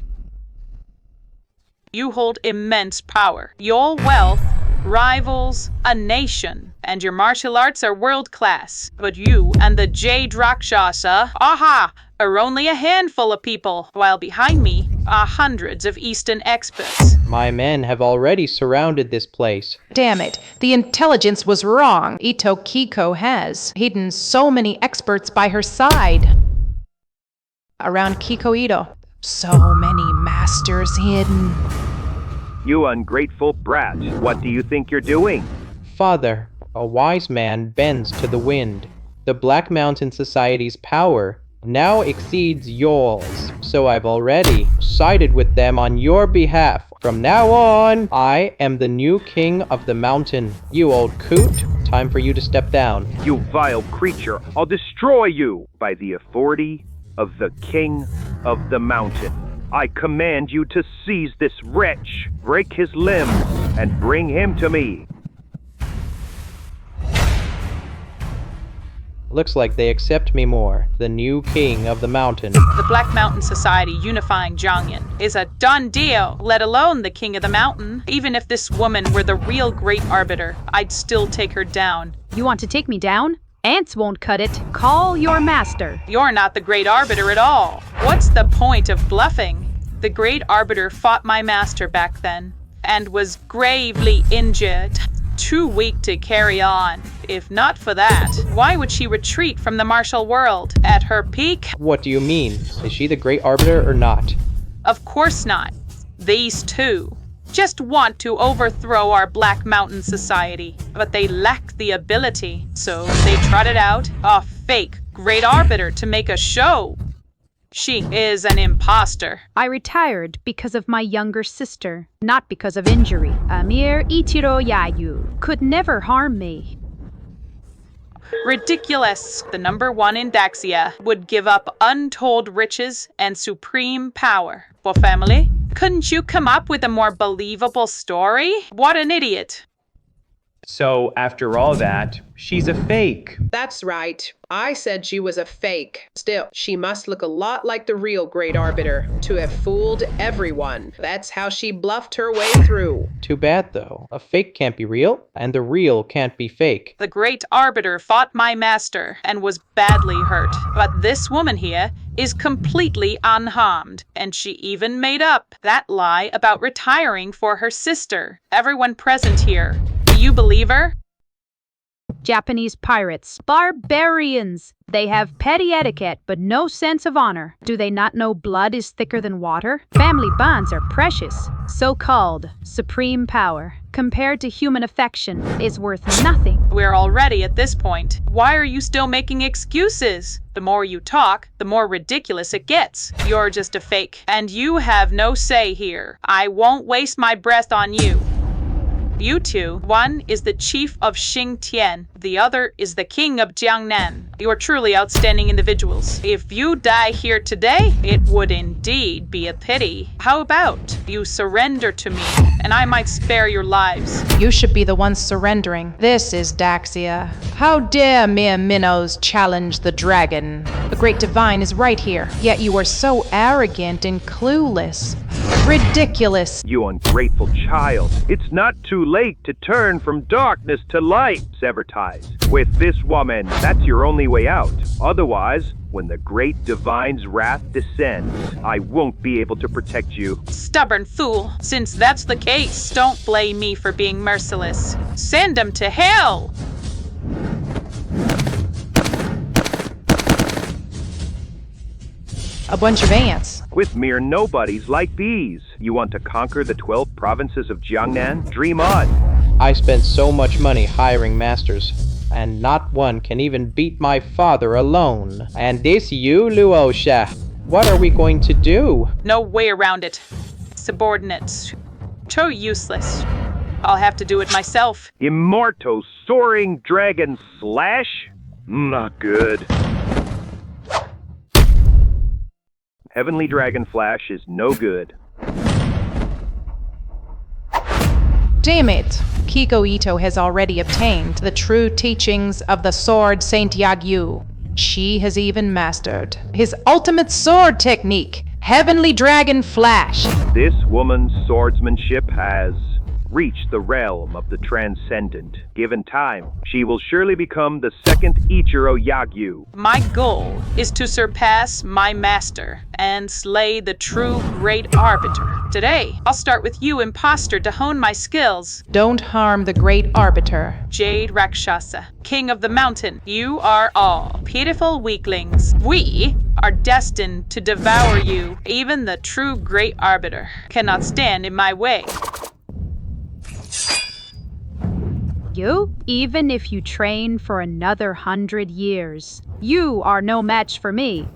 You hold immense power. Your wealth rivals a nation, and your martial arts are world-class. But you and the Jade Rakshasa, are only a handful of people, while behind me are hundreds of Eastern experts. My men have already surrounded this place. Damn it, the intelligence was wrong. Ito Kiko has hidden so many experts by her side. Around Kiko Ito, so many masters hidden. You ungrateful brat. What do you think you're doing? Father, a wise man bends to the wind. The Black Mountain Society's power now exceeds yours, so I've already sided with them on your behalf. From now on, I am the new king of the mountain. You old coot, time for you to step down. You vile creature, I'll destroy you by the authority of the King of the Mountain. I command you to seize this wretch, break his limbs, and bring him to me. Looks like they accept me more, the new king of the mountain. The Black Mountain Society unifying Jiangyan is a done deal, let alone the king of the mountain. Even if this woman were the real great arbiter, I'd still take her down. You want to take me down? Ants won't cut it. Call your master. You're not the great arbiter at all. What's the point of bluffing? The great arbiter fought my master back then and was gravely injured. Too weak to carry on. If not for that, why would she retreat from the martial world at her peak? What do you mean? Is she the great arbiter or not? Of course not. These two just want to overthrow our Black Mountain Society, but they lack the ability, so they trotted out a fake great arbiter to make a show. She is an imposter. I retired because of my younger sister, not because of injury. A mere Ichiro Yayu could never harm me. Ridiculous. The number one in Daxia would give up untold riches and supreme power for family. Couldn't you come up with a more believable story? What an idiot. So, after all that, she's a fake. That's right. I said she was a fake. Still, she must look a lot like the real Great Arbiter to have fooled everyone. That's how she bluffed her way through. Too bad, though. A fake can't be real, and the real can't be fake. The Great Arbiter fought my master and was badly hurt. But this woman here is completely unharmed, and she even made up that lie about retiring for her sister. Everyone present here, do you believe her? Japanese pirates. Barbarians. They have petty etiquette, but no sense of honor. Do they not know blood is thicker than water? Family bonds are precious. So-called supreme power, compared to human affection, is worth nothing. We're already at this point. Why are you still making excuses? The more you talk, the more ridiculous it gets. You're just a fake, and you have no say here. I won't waste my breath on you. You two, one is the chief of Xingtian, the other is the king of Jiangnan. You are truly outstanding individuals. If you die here today, it would indeed be a pity. How about you surrender to me, and I might spare your lives? You should be the one surrendering. This is Daxia. How dare mere minnows challenge the dragon? The great divine is right here, yet you are so arrogant and clueless. Ridiculous. You ungrateful child. It's not too late to turn from darkness to light, Severtise. With this woman, that's your only way out. Otherwise, when the great divine's wrath descends, I won't be able to protect you. Stubborn fool. Since that's the case, don't blame me for being merciless. Send him to hell! A bunch of ants. With mere nobodies like these. You want to conquer the 12 provinces of Jiangnan? Dream on. I spent so much money hiring masters, and not one can even beat my father alone. And this you, Luosha. What are we going to do? No way around it. Subordinates. So useless. I'll have to do it myself. Immorto soaring dragon slash? Not good. Heavenly Dragon Flash is no good. Damn it! Kiko Ito has already obtained the true teachings of the sword Saint Yagyu. She has even mastered his ultimate sword technique, Heavenly Dragon Flash. This woman's swordsmanship has reached the realm of the transcendent. Given time, she will surely become the second Ichiro Yagyu. My goal is to surpass my master and slay the true great arbiter. Today, I'll start with you, imposter, to hone my skills. Don't harm the great arbiter. Jade Rakshasa, king of the mountain, you are all pitiful weaklings. We are destined to devour you. Even the true great arbiter cannot stand in my way. You? Even if you train for another 100 years, you are no match for me.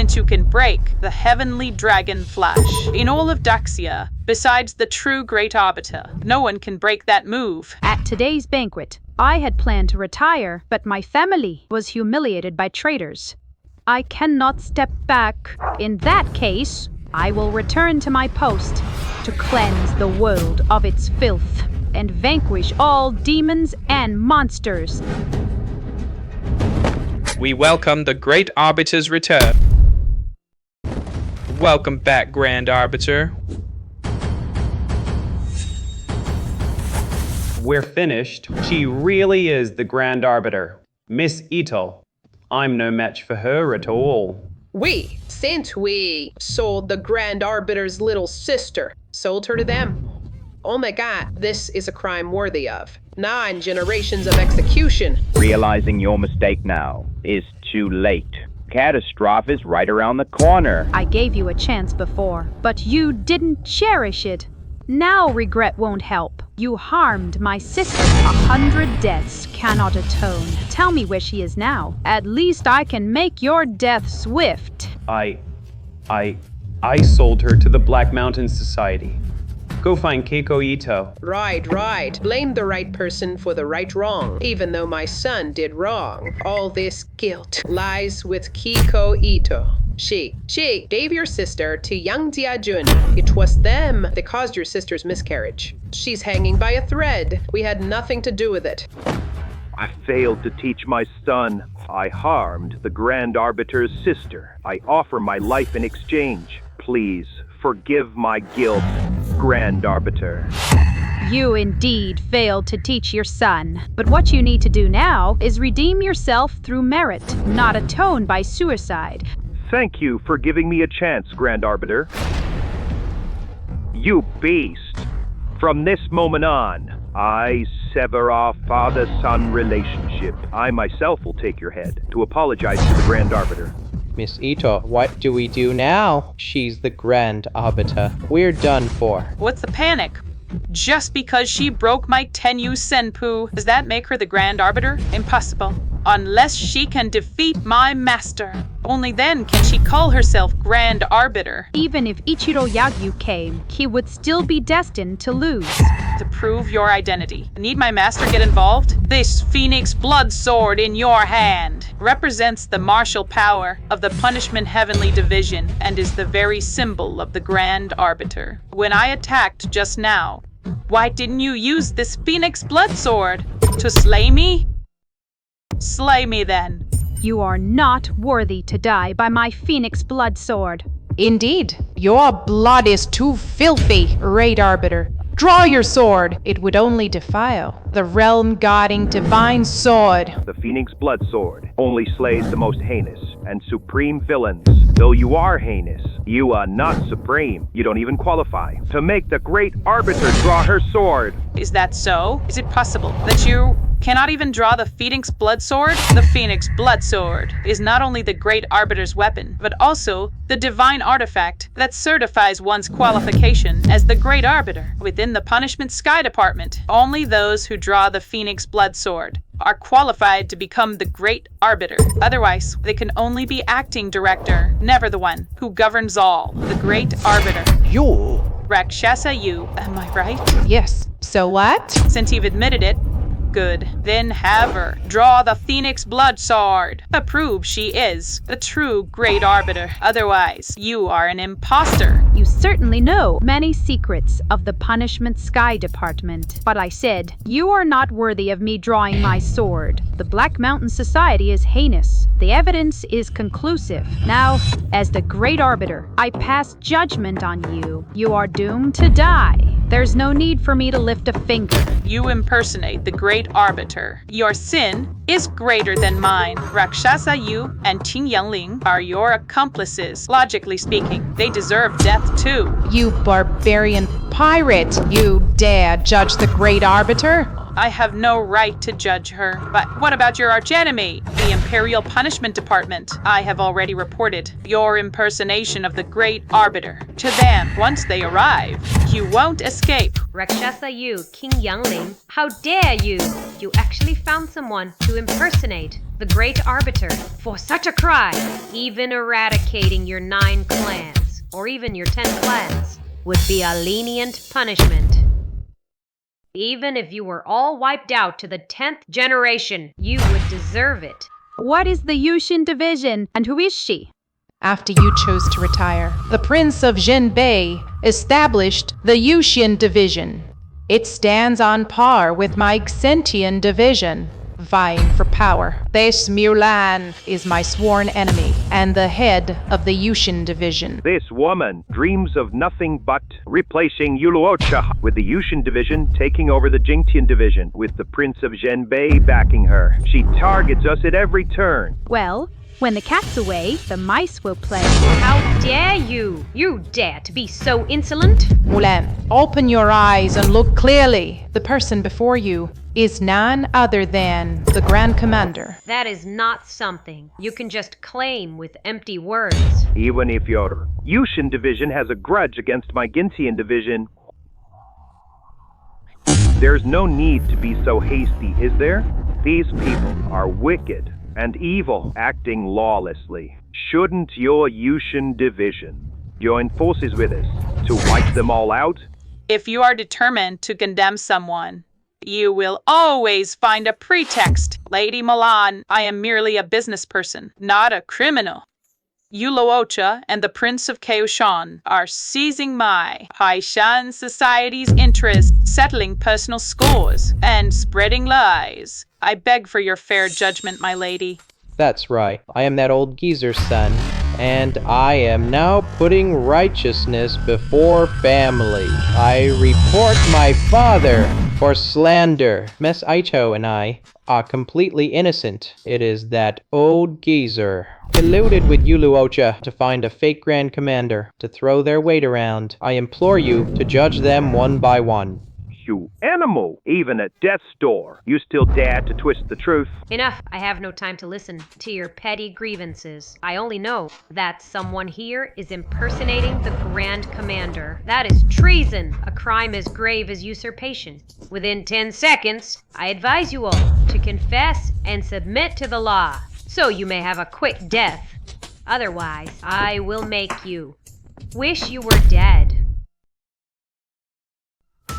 since you can break the heavenly dragon flash. In all of Daxia, besides the true great arbiter, no one can break that move. At today's banquet, I had planned to retire, but my family was humiliated by traitors. I cannot step back. In that case, I will return to my post to cleanse the world of its filth and vanquish all demons and monsters. We welcome the Great Arbiter's return. Welcome back, Grand Arbiter. We're finished. She really is the Grand Arbiter. Miss Ito. I'm no match for her at all. Since we sold the Grand Arbiter's little sister, sold her to them. Oh my God, this is a crime worthy of 9 generations of execution. Realizing your mistake now is too late. Catastrophe is right around the corner. I gave you a chance before, but you didn't cherish it. Now regret won't help. You harmed my sister. 100 deaths cannot atone. Tell me where she is now. At least I can make your death swift. I sold her to the Black Mountain Society. Go find Keiko Ito. Right. Blame the right person for the right wrong, even though my son did wrong. All this guilt lies with Keiko Ito. She gave your sister to young Diajun. It was them that caused your sister's miscarriage. She's hanging by a thread. We had nothing to do with it. I failed to teach my son. I harmed the Grand Arbiter's sister. I offer my life in exchange. Please forgive my guilt, Grand Arbiter. You indeed failed to teach your son. But what you need to do now is redeem yourself through merit, not atone by suicide. Thank you for giving me a chance, Grand Arbiter. You beast! From this moment on, I sever our father-son relationship. I myself will take your head to apologize to the Grand Arbiter. Miss Ito, what do we do now? She's the Grand Arbiter. We're done for. What's the panic? Just because she broke my Tenyu Senpu, does that make her the Grand Arbiter? Impossible. Unless she can defeat my master. Only then can she call herself Grand Arbiter. Even if Ichiro Yagyu came, he would still be destined to lose. To prove your identity, need my master get involved? This Phoenix Blood Sword in your hand represents the martial power of the Punishment Heavenly Division and is the very symbol of the Grand Arbiter. When I attacked just now, why didn't you use this Phoenix Blood Sword? To slay me? Slay me then. You are not worthy to die by my Phoenix Blood Sword. Indeed, your blood is too filthy, Great Arbiter. Draw your sword. It would only defile the realm-guarding divine sword. The Phoenix Blood Sword only slays the most heinous and supreme villains. Though you are heinous, you are not supreme. You don't even qualify to make the Great Arbiter draw her sword. Is that so? Is it possible that you cannot even draw the Phoenix Blood Sword? The Phoenix Blood Sword is not only the Great Arbiter's weapon, but also the divine artifact that certifies one's qualification as the Great Arbiter. Within the Punishment Sky Department, only those who draw the Phoenix Blood Sword are qualified to become the Great Arbiter. Otherwise, they can only be acting director, never the one who governs all, the Great Arbiter. You! Rakshasa you, am I right? Yes. So what? Since you've admitted it, good. Then have her draw the Phoenix Blood Sword. Approve she is the true Great Arbiter. Otherwise, you are an imposter. You certainly know many secrets of the Punishment Sky Department. But I said, you are not worthy of me drawing my sword. The Black Mountain Society is heinous. The evidence is conclusive. Now, as the Great Arbiter, I pass judgment on you. You are doomed to die. There's no need for me to lift a finger. You impersonate the Great Arbiter. Your sin is greater than mine. Rakshasa Yu and Qing Yangling are your accomplices. Logically speaking, they deserve death too. You barbarian pirate! You dare judge the Great Arbiter? I have no right to judge her. But what about your archenemy, the Imperial Punishment Department? I have already reported your impersonation of the Great Arbiter to them. Once they arrive, you won't escape. Rakshasa Yu, King Yangling, how dare you! You actually found someone to impersonate the the Great Arbiter for such a crime. Even eradicating your 9 clans, or even your 10 clans, would be a lenient punishment. Even if you were all wiped out to the 10th generation, you would deserve it. What is the Yushin division, and who is she? After you chose to retire, the Prince of Jinbei established the Yushin division. It stands on par with my Xentian division, vying for power. This Mulan is my sworn enemy and the head of the Yushin division. This woman dreams of nothing but replacing Yuluocha, with the Yushin division taking over the Jingtian division, with the Prince of Zhenbei backing her. She targets us at every turn. Well, when the cat's away, the mice will play. How dare you? You dare to be so insolent? Mulan, open your eyes and look clearly. The person before you is none other than the Grand Commander. That is not something you can just claim with empty words. Even if your Yushin division has a grudge against my Gintian division, there's no need to be so hasty, is there? These people are wicked and evil, acting lawlessly. Shouldn't your Yushin division join forces with us to wipe them all out? If you are determined to condemn someone, you will always find a pretext. Lady Milan, I am merely a business person, not a criminal. Yuluocha and the Prince of Kaoshan are seizing my Haishan society's interest, settling personal scores, and spreading lies. I beg for your fair judgment, my lady. That's right. I am that old geezer's son, and I am now putting righteousness before family. I report my father for slander. Mess Aito and I are completely innocent. It is that old geezer colluded with Yuluocha to find a fake Grand Commander to throw their weight around. I implore you to judge them one by one. You animal! Even at death's door, you still dare to twist the truth. Enough. I have no time to listen to your petty grievances. I only know that someone here is impersonating the Grand Commander. That is treason, a crime as grave as usurpation. Within 10 seconds, I advise you all to confess and submit to the law, so you may have a quick death. Otherwise, I will make you wish you were dead.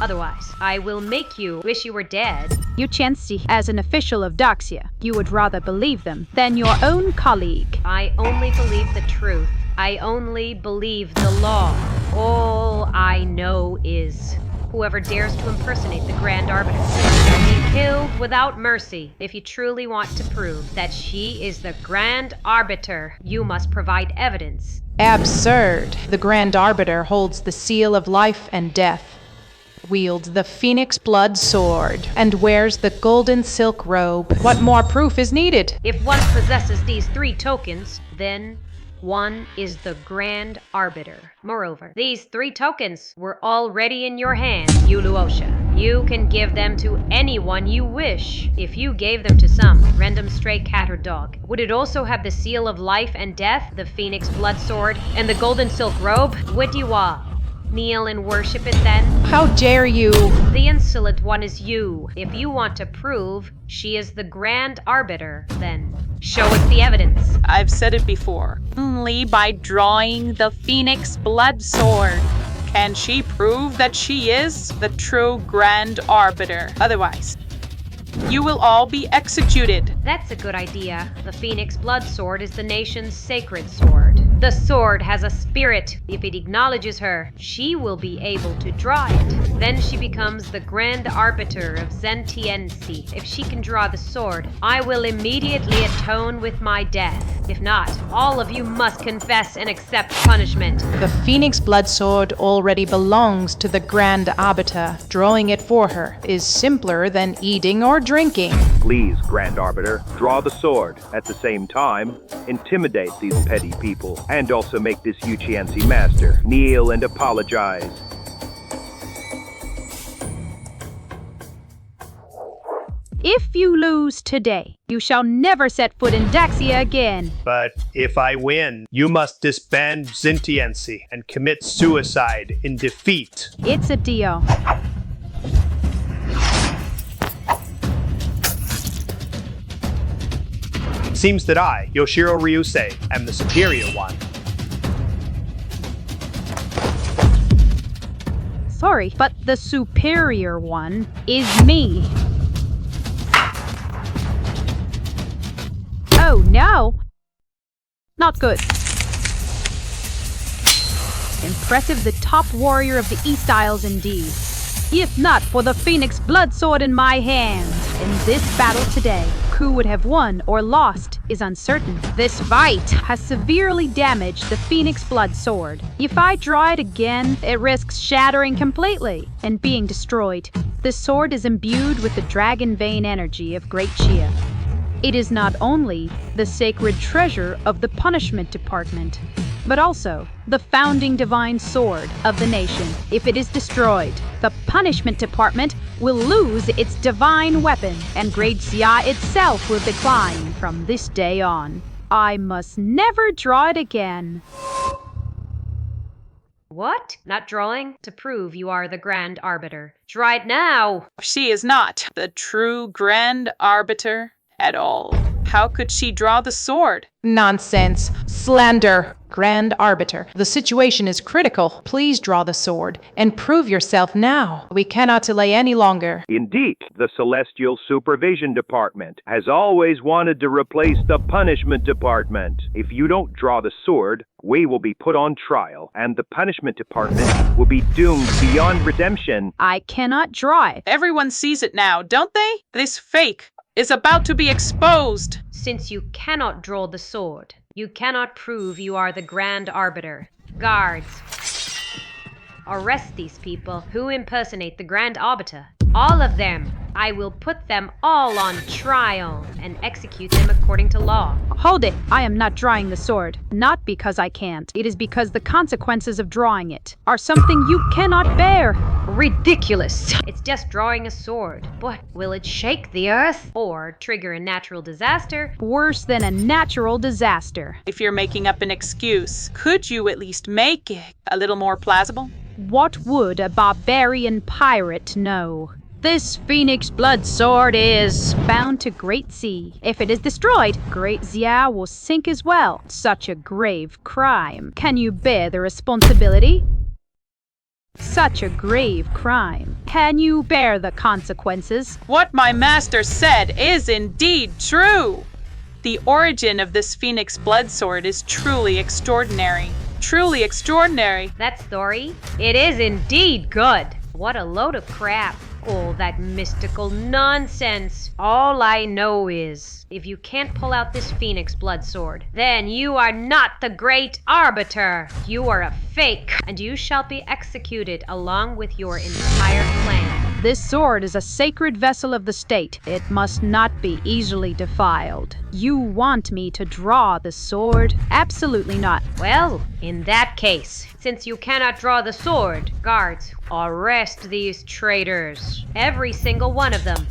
Otherwise, I will make you wish you were dead. You Chansi, as an official of Daxia, you would rather believe them than your own colleague. I only believe the truth. I only believe the law. All I know is whoever dares to impersonate the Grand Arbiter will be killed without mercy. If you truly want to prove that she is the Grand Arbiter, you must provide evidence. Absurd. The Grand Arbiter holds the seal of life and death, wields the phoenix blood sword, and wears the golden silk robe. What more proof is needed? If one possesses these 3 tokens, then one is the Grand Arbiter. Moreover, these 3 tokens were already in your hands, Yuluocha. You can give them to anyone you wish. If you gave them to some random stray cat or dog, would it also have the seal of life and death, the phoenix blood sword, and the golden silk robe? Would you all kneel and worship it then? How dare you? The insolent one is you. If you want to prove she is the Grand Arbiter, then show us the evidence. I've said it before. Only by drawing the phoenix blood sword can she prove that she is the true Grand Arbiter. Otherwise, you will all be executed. That's a good idea. The Phoenix Blood Sword is the nation's sacred sword. The sword has a spirit. If it acknowledges her, she will be able to draw it. Then she becomes the Grand Arbiter of Zentiensi. If she can draw the sword, I will immediately atone with my death. If not, all of you must confess and accept punishment. The Phoenix Blood Sword already belongs to the Grand Arbiter. Drawing it for her is simpler than eating or drinking. Please, Grand Arbiter, draw the sword. At the same time, intimidate these petty people, and also make this Yuchiansi master kneel and apologize. If you lose today, you shall never set foot in Daxia again. But if I win, you must disband Zintiensi and commit suicide in defeat. It's a deal. seems that I, Yoshiro Ryusei, am the superior one. Sorry, but the superior one is me. Oh no! Not good. Impressive, the top warrior of the East Isles indeed. If not for the Phoenix blood sword in my hand, in this battle today, who would have won or lost is uncertain. This fight has severely damaged the Phoenix blood sword. If I draw it again, it risks shattering completely and being destroyed. The sword is imbued with the dragon vein energy of Great Chia. It is not only the sacred treasure of the punishment department, but also the founding divine sword of the nation. If it is destroyed, the punishment department will lose its divine weapon, and Great Xia itself will decline from this day on. I must never draw it again. What? Not drawing? To prove you are the Grand Arbiter. Draw it now! She is not the true Grand Arbiter at all. How could she draw the sword? Nonsense. Slander. Grand Arbiter, the situation is critical. Please draw the sword and prove yourself now. We cannot delay any longer. Indeed, the Celestial Supervision Department has always wanted to replace the Punishment Department. If you don't draw the sword, we will be put on trial, and the Punishment Department will be doomed beyond redemption. I cannot draw it. Everyone sees it now, don't they? This fake is about to be exposed. Since you cannot draw the sword, you cannot prove you are the Grand Arbiter. Guards, arrest these people who impersonate the Grand Arbiter. All of them. I will put them all on trial and execute them according to law. Hold it! I am not drawing the sword. Not because I can't. It is because the consequences of drawing it are something you cannot bear. Ridiculous! It's just drawing a sword. But will it shake the earth? Or trigger a natural disaster? Worse than a natural disaster. If you're making up an excuse, could you at least make it a little more plausible? What would a barbarian pirate know? This Phoenix blood sword is bound to Great Sea. If it is destroyed, Great Xia will sink as well. Such a grave crime. Can you bear the responsibility? Such a grave crime. Can you bear the consequences? What my master said is indeed true. The origin of this Phoenix blood sword is truly extraordinary. Truly extraordinary. That story? It is indeed good. What a load of crap. All that mystical nonsense. All I know is, if you can't pull out this Phoenix blood sword, then you are not the Great Arbiter. You are a fake, and you shall be executed along with your entire clan. This sword is a sacred vessel of the state. It must not be easily defiled. You want me to draw the sword? Absolutely not. Well, in that case, since you cannot draw the sword, guards, arrest these traitors. Every single one of them.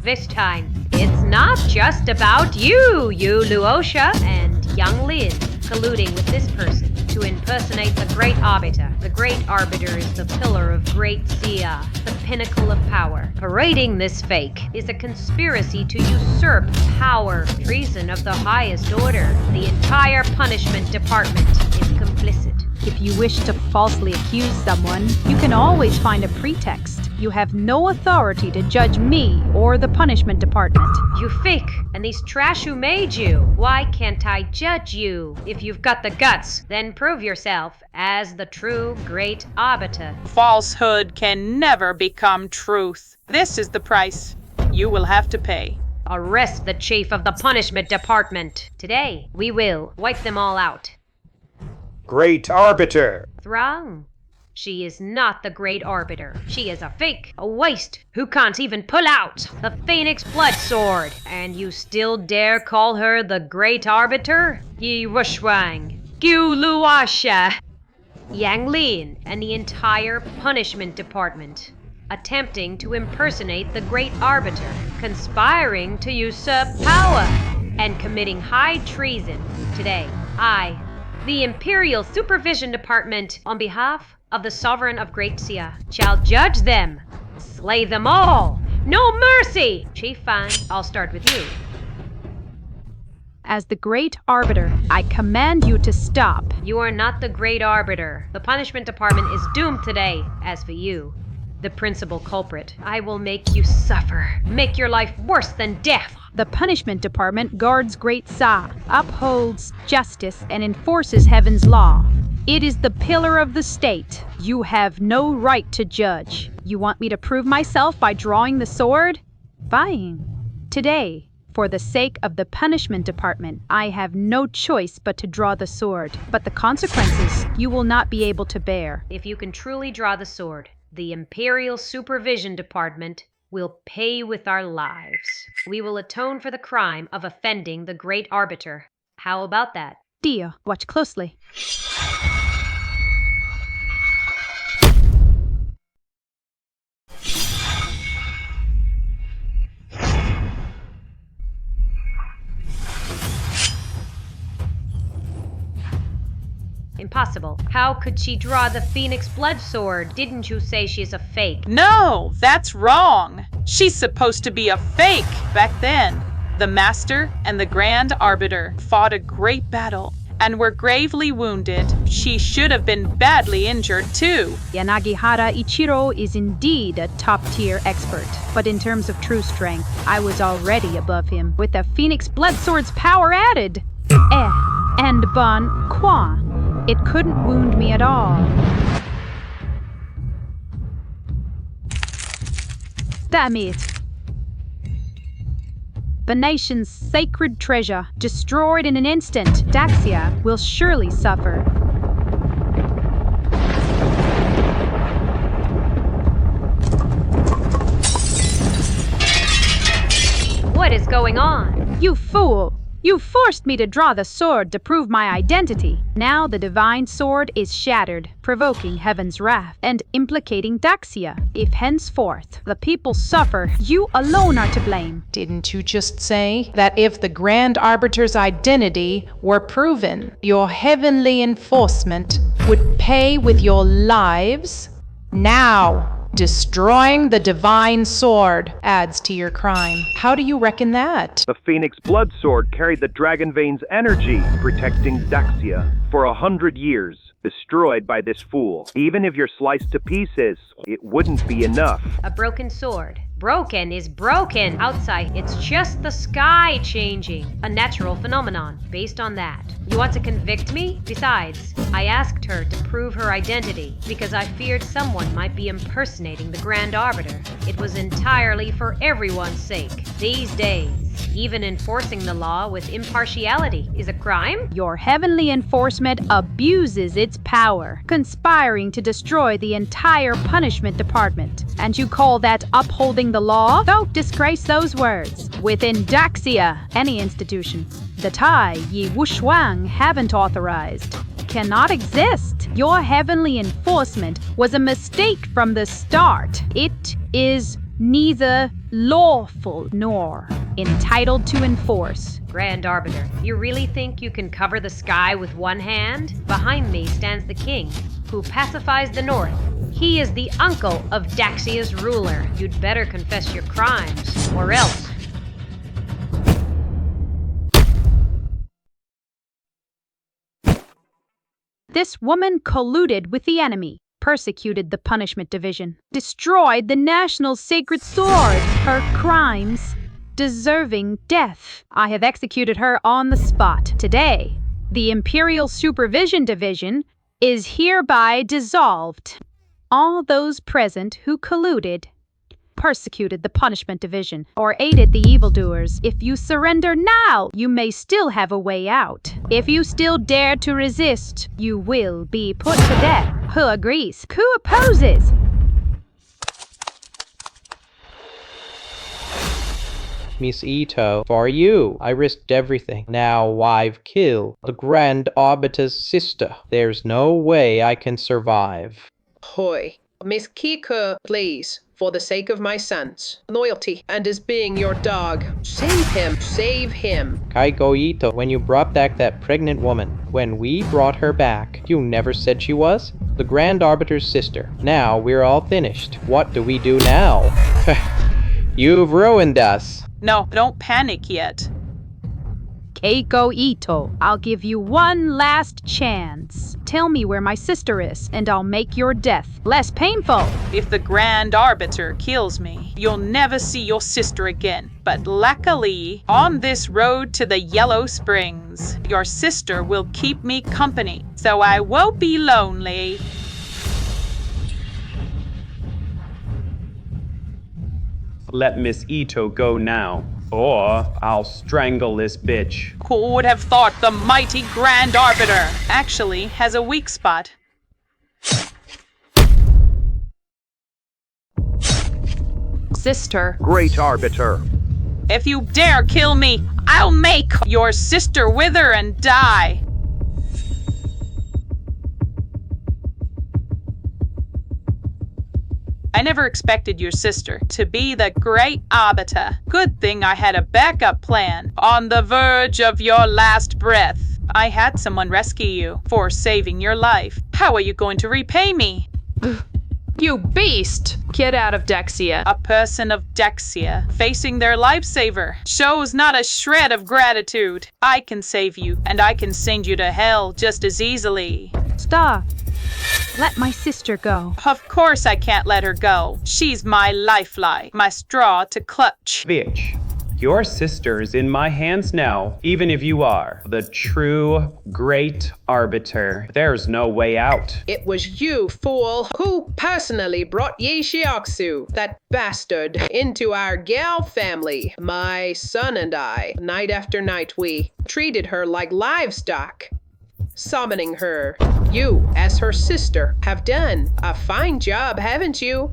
This time, it's not just about you, Luosha and young Lin, colluding with this person to impersonate the Great Arbiter. The Great Arbiter is the pillar of Great Xia, the pinnacle of power. Parading this fake is a conspiracy to usurp power, treason of the highest order. The entire punishment department is complicit. If you wish to falsely accuse someone, you can always find a pretext. You have no authority to judge me or the punishment department. You fake, and these trash who made you. Why can't I judge you? If you've got the guts, then prove yourself as the true Great Arbiter. Falsehood can never become truth. This is the price you will have to pay. Arrest the chief of the punishment department. Today, we will wipe them all out. Great Arbiter! Wrong. She is not the Great Arbiter. She is a fake, a waste, who can't even pull out the Phoenix blood sword. And you still dare call her the Great Arbiter? Yi Wushwang, Gyu Luasha, Yang Lin, and the entire punishment department, attempting to impersonate the Great Arbiter, conspiring to usurp power, and committing high treason. Today, I, the Imperial Supervision Department, on behalf of the Sovereign of Great Xia, shall judge them, slay them all, No mercy! Chief, fine. I'll start with you. As the Great Arbiter, I command you to stop. You are not the Great Arbiter. The Punishment Department is doomed today. As for you, the principal culprit, I will make you suffer. Make your life worse than death. The Punishment Department guards Great Sa, upholds justice, and enforces heaven's law. It is the pillar of the state. You have no right to judge. You want me to prove myself by drawing the sword? Fine. Today, for the sake of the Punishment Department, I have no choice but to draw the sword. But the consequences you will not be able to bear. If you can truly draw the sword, the Imperial Supervision Department will pay with our lives. We will atone for the crime of offending the Great Arbiter. How about that? Dear, watch closely. Impossible. How could she draw the Phoenix Blood Sword? Didn't you say she's a fake? No, that's wrong. She's supposed to be a fake. Back then, the Master and the Grand Arbiter fought a great battle and were gravely wounded. She should have been badly injured too. Yanagihara Ichiro is indeed a top-tier expert, but in terms of true strength, I was already above him, with the Phoenix Blood Sword's power added. And Bon Qua. It couldn't wound me at all. Damn it. The nation's sacred treasure, destroyed in an instant. Daxia will surely suffer. What is going on? You fool! You forced me to draw the sword to prove my identity. Now the divine sword is shattered, provoking heaven's wrath and implicating Daxia. If henceforth the people suffer, you alone are to blame. Didn't you just say that if the Grand Arbiter's identity were proven, your heavenly enforcement would pay with your lives? Now, destroying the divine sword adds to your crime. How do you reckon that? The Phoenix Blood Sword carried the Dragon Vein's energy, protecting Daxia for 100 years. Destroyed by this fool. Even if you're sliced to pieces, it wouldn't be enough. A broken sword. Broken is broken. Outside, it's just the sky changing. A natural phenomenon. Based on that, you want to convict me? Besides, I asked her to prove her identity because I feared someone might be impersonating the Grand Arbiter. It was entirely for everyone's sake. These days, even enforcing the law with impartiality is a crime? Your heavenly enforcement abuses its power, conspiring to destroy the entire punishment department. And you call that upholding the law? Don't disgrace those words. Within Daxia, any institution, the Tai Yi Wushuang haven't authorized, cannot exist. Your heavenly enforcement was a mistake from the start. It is neither lawful nor entitled to enforce. Grand Arbiter, you really think you can cover the sky with one hand? Behind me stands the king, who pacifies the north. He is the uncle of Daxia's ruler. You'd better confess your crimes, or else. This woman colluded with the enemy, persecuted the Punishment Division, destroyed the national sacred sword. Her crimes deserving death. I have executed her on the spot. Today, the Imperial Supervision Division is hereby dissolved. All those present who colluded, persecuted the Punishment Division, or aided the evildoers, if you surrender now, you may still have a way out. If you still dare to resist, you will be put to death. Who agrees? Who opposes? Miss Ito, for you, I risked everything. Now I've killed the Grand Arbiter's sister. There's no way I can survive. Hoy. Miss Kika, please, for the sake of my sons, loyalty, and as being your dog, save him, save him. Kaiko Ito, when you brought back that pregnant woman, when we brought her back, you never said she was the Grand Arbiter's sister. Now we're all finished. What do we do now? You've ruined us. No, don't panic yet. Keiko Ito, I'll give you one last chance. Tell me where my sister is, and I'll make your death less painful. If the Grand Arbiter kills me, you'll never see your sister again. But luckily, on this road to the Yellow Springs, your sister will keep me company, so I won't be lonely. Let Miss Ito go now, or I'll strangle this bitch. Who would have thought the mighty Grand Arbiter actually has a weak spot? Sister. Great Arbiter. If you dare kill me, I'll make your sister wither and die. I never expected your sister to be the great arbiter. Good thing I had a backup plan. On the verge of your last breath, I had someone rescue you for saving your life. How are you going to repay me? You beast! Get out of Dexia. A person of Dexia facing their lifesaver shows not a shred of gratitude. I can save you, and I can send you to hell just as easily. Stop. Let my sister go. Of course I can't let her go. She's my lifeline, my straw to clutch. Bitch, your sister's in my hands now. Even if you are the true great arbiter, there's no way out. It was you, fool, who personally brought Yi Shioksu, that bastard, into our gal family. My son and I, night after night, we treated her like livestock. Summoning her. You, as her sister, have done a fine job, haven't you?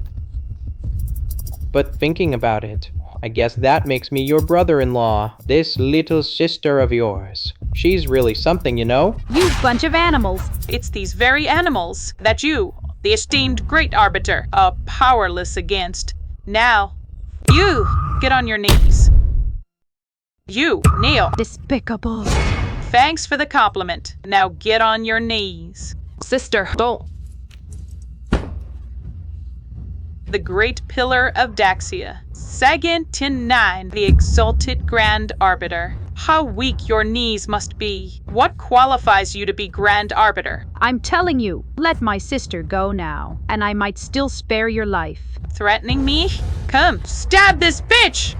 But thinking about it, I guess that makes me your brother-in-law. This little sister of yours. She's really something, you know? You bunch of animals. It's these very animals that you, the esteemed great arbiter, are powerless against. Now, you, get on your knees. You, kneel. Despicable. Thanks for the compliment. Now get on your knees. Sister, don't. The great pillar of Daxia. Sagan Tin9, the exalted Grand Arbiter. How weak your knees must be. What qualifies you to be Grand Arbiter? I'm telling you, let my sister go now, and I might still spare your life. Threatening me? Come, stab this bitch!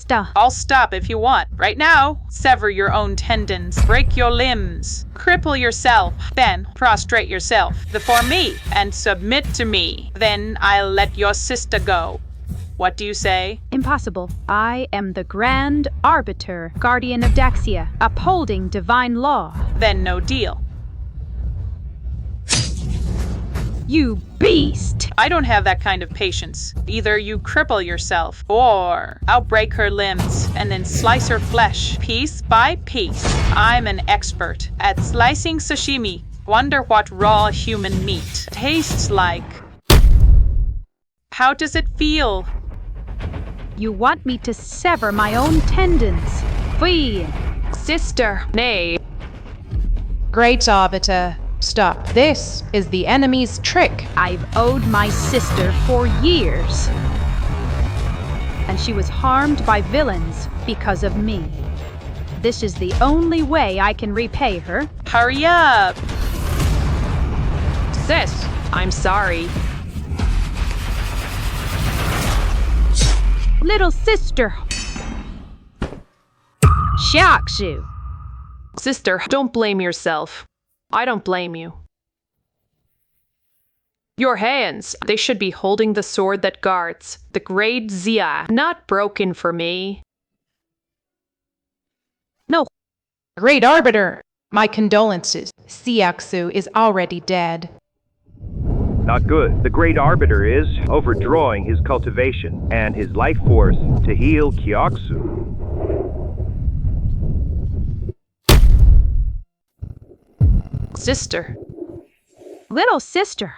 I'll stop if you want. Right now, sever your own tendons, break your limbs, cripple yourself, then prostrate yourself before me and submit to me. Then I'll let your sister go. What do you say? Impossible. I am the Grand Arbiter, Guardian of Daxia, upholding divine law. Then no deal. You beast! I don't have that kind of patience. Either you cripple yourself, or I'll break her limbs and then slice her flesh, piece by piece. I'm an expert at slicing sashimi. Wonder what raw human meat tastes like. How does it feel? You want me to sever my own tendons? Flee! Sister, nay. Great Arbiter. Stop. This is the enemy's trick. I've owed my sister for years. And she was harmed by villains because of me. This is the only way I can repay her. Hurry up! Sis, I'm sorry. Little sister. Shioksu. Sister, don't blame yourself. I don't blame you. Your hands, they should be holding the sword that guards the great Zia, not broken for me. No. Great Arbiter, my condolences. Shioksu is already dead. Not good. The Great Arbiter is overdrawing his cultivation and his life force to heal Kyokusu. Sister. Little sister.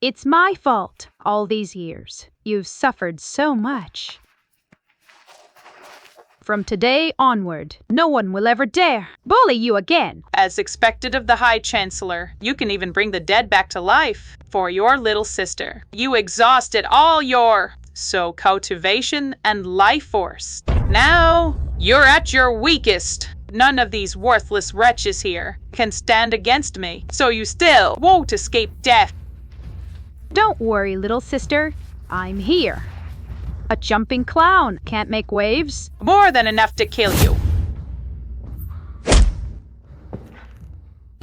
It's my fault all these years. You've suffered so much. From today onward, no one will ever dare bully you again. As expected of the High Chancellor, you can even bring the dead back to life for your little sister. You exhausted all your cultivation and life force. Now you're at your weakest. None of these worthless wretches here can stand against me, so you still won't escape death. Don't worry, little sister. I'm here. A jumping clown can't make waves. More than enough to kill you.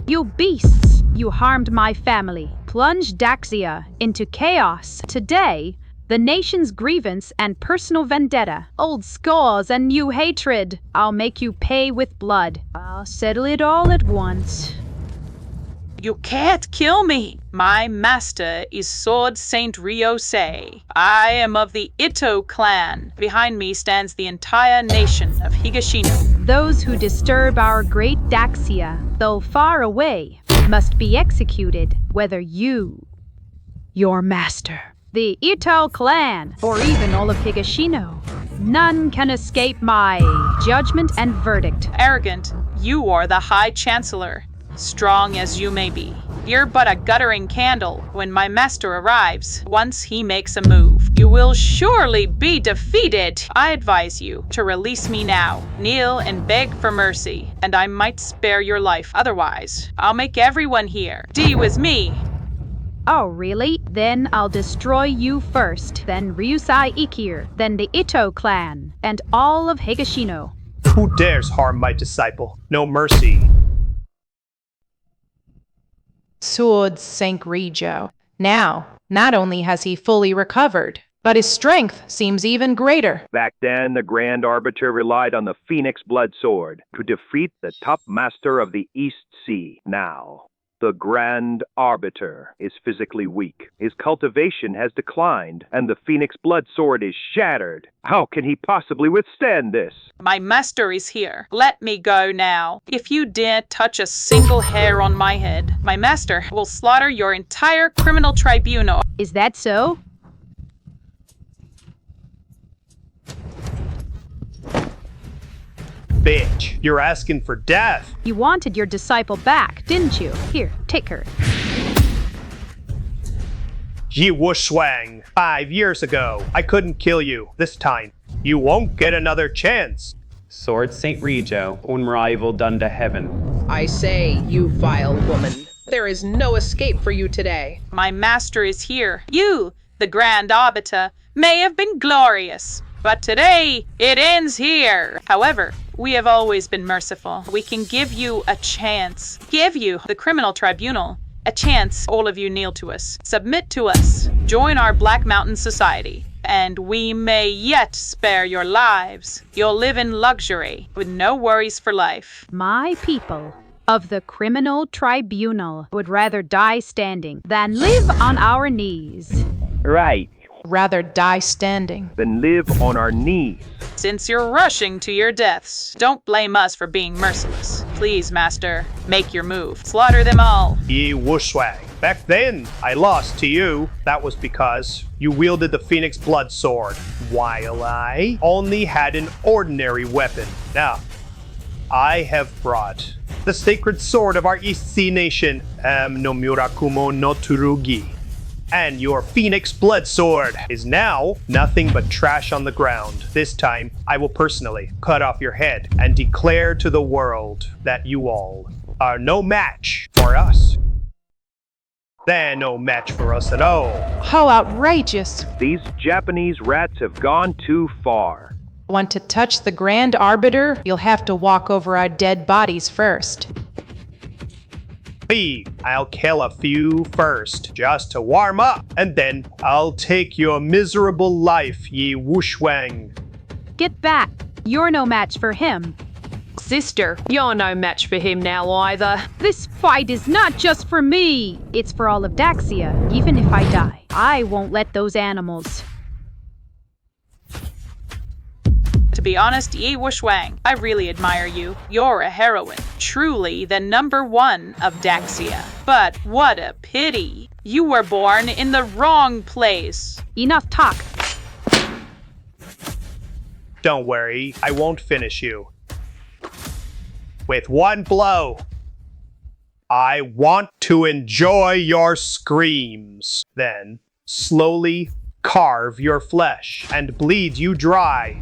You beasts! You harmed my family, plunged Daxia into chaos. Today, the nation's grievance and personal vendetta, old scores and new hatred. I'll make you pay with blood. I'll settle it all at once. You can't kill me. My master is Sword Saint Ryosei. I am of the Ito clan. Behind me stands the entire nation of Higashino. Those who disturb our great Daxia, though far away, must be executed, whether your master, the Ito clan, or even all of Higashino. None can escape my judgment and verdict. Arrogant, you are the High Chancellor. Strong as you may be, you're but a guttering candle when my master arrives. Once he makes a move, you will surely be defeated. I advise you to release me now. Kneel and beg for mercy, and I might spare your life. Otherwise, I'll make everyone here deal with me. Oh, really? Then I'll destroy you first, then Ryusai Ikir, then the Ito clan, and all of Higashino. Who dares harm my disciple? No mercy. Sword sank Rijo. Now, not only has he fully recovered, but his strength seems even greater. Back then, the Grand Arbiter relied on the Phoenix Blood Sword to defeat the top master of the East Sea. Now, the Grand Arbiter is physically weak. His cultivation has declined, and the Phoenix Blood Sword is shattered. How can he possibly withstand this? My master is here. Let me go now. If you dare touch a single hair on my head, my master will slaughter your entire criminal tribunal. Is that so? Bitch, you're asking for death. You wanted your disciple back, didn't you? Here, take her. Yi Wushwang, 5 years ago, I couldn't kill you. This time, you won't get another chance. Sword Saint Rijo, unrivaled unto heaven. I say, you vile woman, there is no escape for you today. My master is here. You, the Grand Arbiter, may have been glorious, but today it ends here. However, we have always been merciful. We can give you a chance. Give you, the criminal tribunal, a chance. All of you kneel to us. Submit to us. Join our Black Mountain Society. And we may yet spare your lives. You'll live in luxury with no worries for life. My people of the criminal tribunal would rather die standing than live on our knees. Right. Rather die standing than live on our knees. Since you're rushing to your deaths, don't blame us for being merciless. Please, Master, make your move. Slaughter them all. Yi Wushwang. Back then, I lost to you. That was because you wielded the Phoenix Blood Sword, while I only had an ordinary weapon. Now, I have brought the sacred sword of our East Sea nation, no Murakumo no Tsurugi. And your Phoenix Blood Sword is now nothing but trash on the ground. This time, I will personally cut off your head and declare to the world that you all are no match for us. They're no match for us at all. How outrageous. These Japanese rats have gone too far. Want to touch the Grand Arbiter? You'll have to walk over our dead bodies first. I'll kill a few first, just to warm up, and then I'll take your miserable life, Yi Wushwang. Get back. You're no match for him. Sister, you're no match for him now either. This fight is not just for me. It's for all of Daxia. Even if I die, I won't let those animals. To be honest, Yi Wushwang, I really admire you. You're a heroine. Truly the #1 of Daxia. But what a pity. You were born in the wrong place. Enough talk. Don't worry, I won't finish you. With one blow. I want to enjoy your screams. Then, slowly carve your flesh and bleed you dry.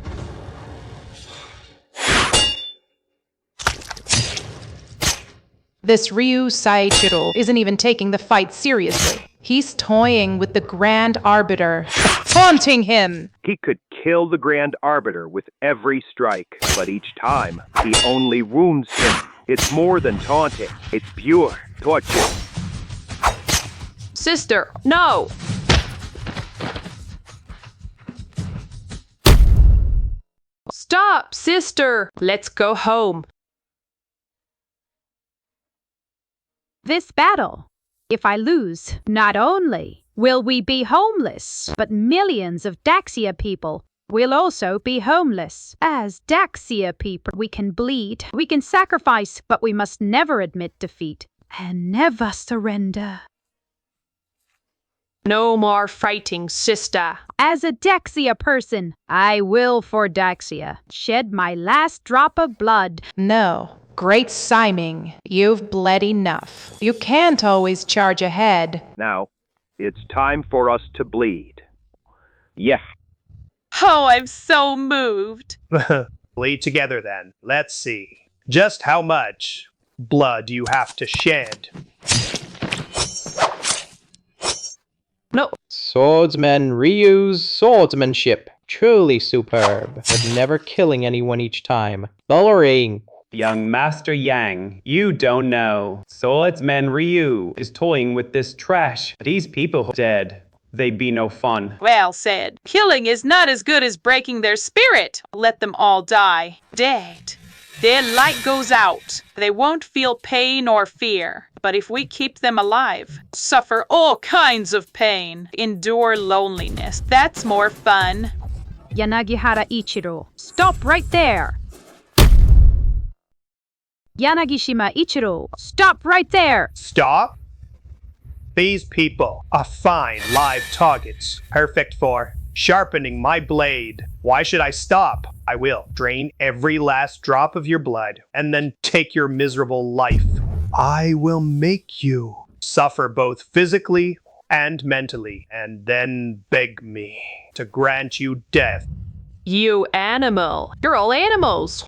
This Ryu Saichiro isn't even taking the fight seriously. He's toying with the Grand Arbiter, taunting him. He could kill the Grand Arbiter with every strike, but each time, he only wounds him. It's more than taunting. It's pure torture. Sister, no! Stop, sister! Let's go home. This battle, if I lose, not only will we be homeless, but millions of Daxia people will also be homeless. As Daxia people, we can bleed, we can sacrifice, but we must never admit defeat and never surrender. No more fighting, sister. As a Daxia person, I will for Daxia shed my last drop of blood. No. Great Siming, you've bled enough. You can't always charge ahead. Now, it's time for us to bleed. Yeah. Oh, I'm so moved. Bleed together then. Let's see. Just how much blood you have to shed. No. Swordsman Ryu's swordsmanship. Truly superb, but never killing anyone each time. Bullering. Young Master Yang, you don't know. Swordsman Ryu is toying with this trash. These people dead. They be no fun. Well said. Killing is not as good as breaking their spirit. Let them all die. Dead. Their light goes out. They won't feel pain or fear. But if we keep them alive, suffer all kinds of pain, endure loneliness, that's more fun. Yanagihara Ichiro, stop right there. Yanagishima Ichiro, stop right there! Stop? These people are fine live targets, perfect for sharpening my blade. Why should I stop? I will drain every last drop of your blood and then take your miserable life. I will make you suffer both physically and mentally, and then beg me to grant you death. You animal. You're all animals.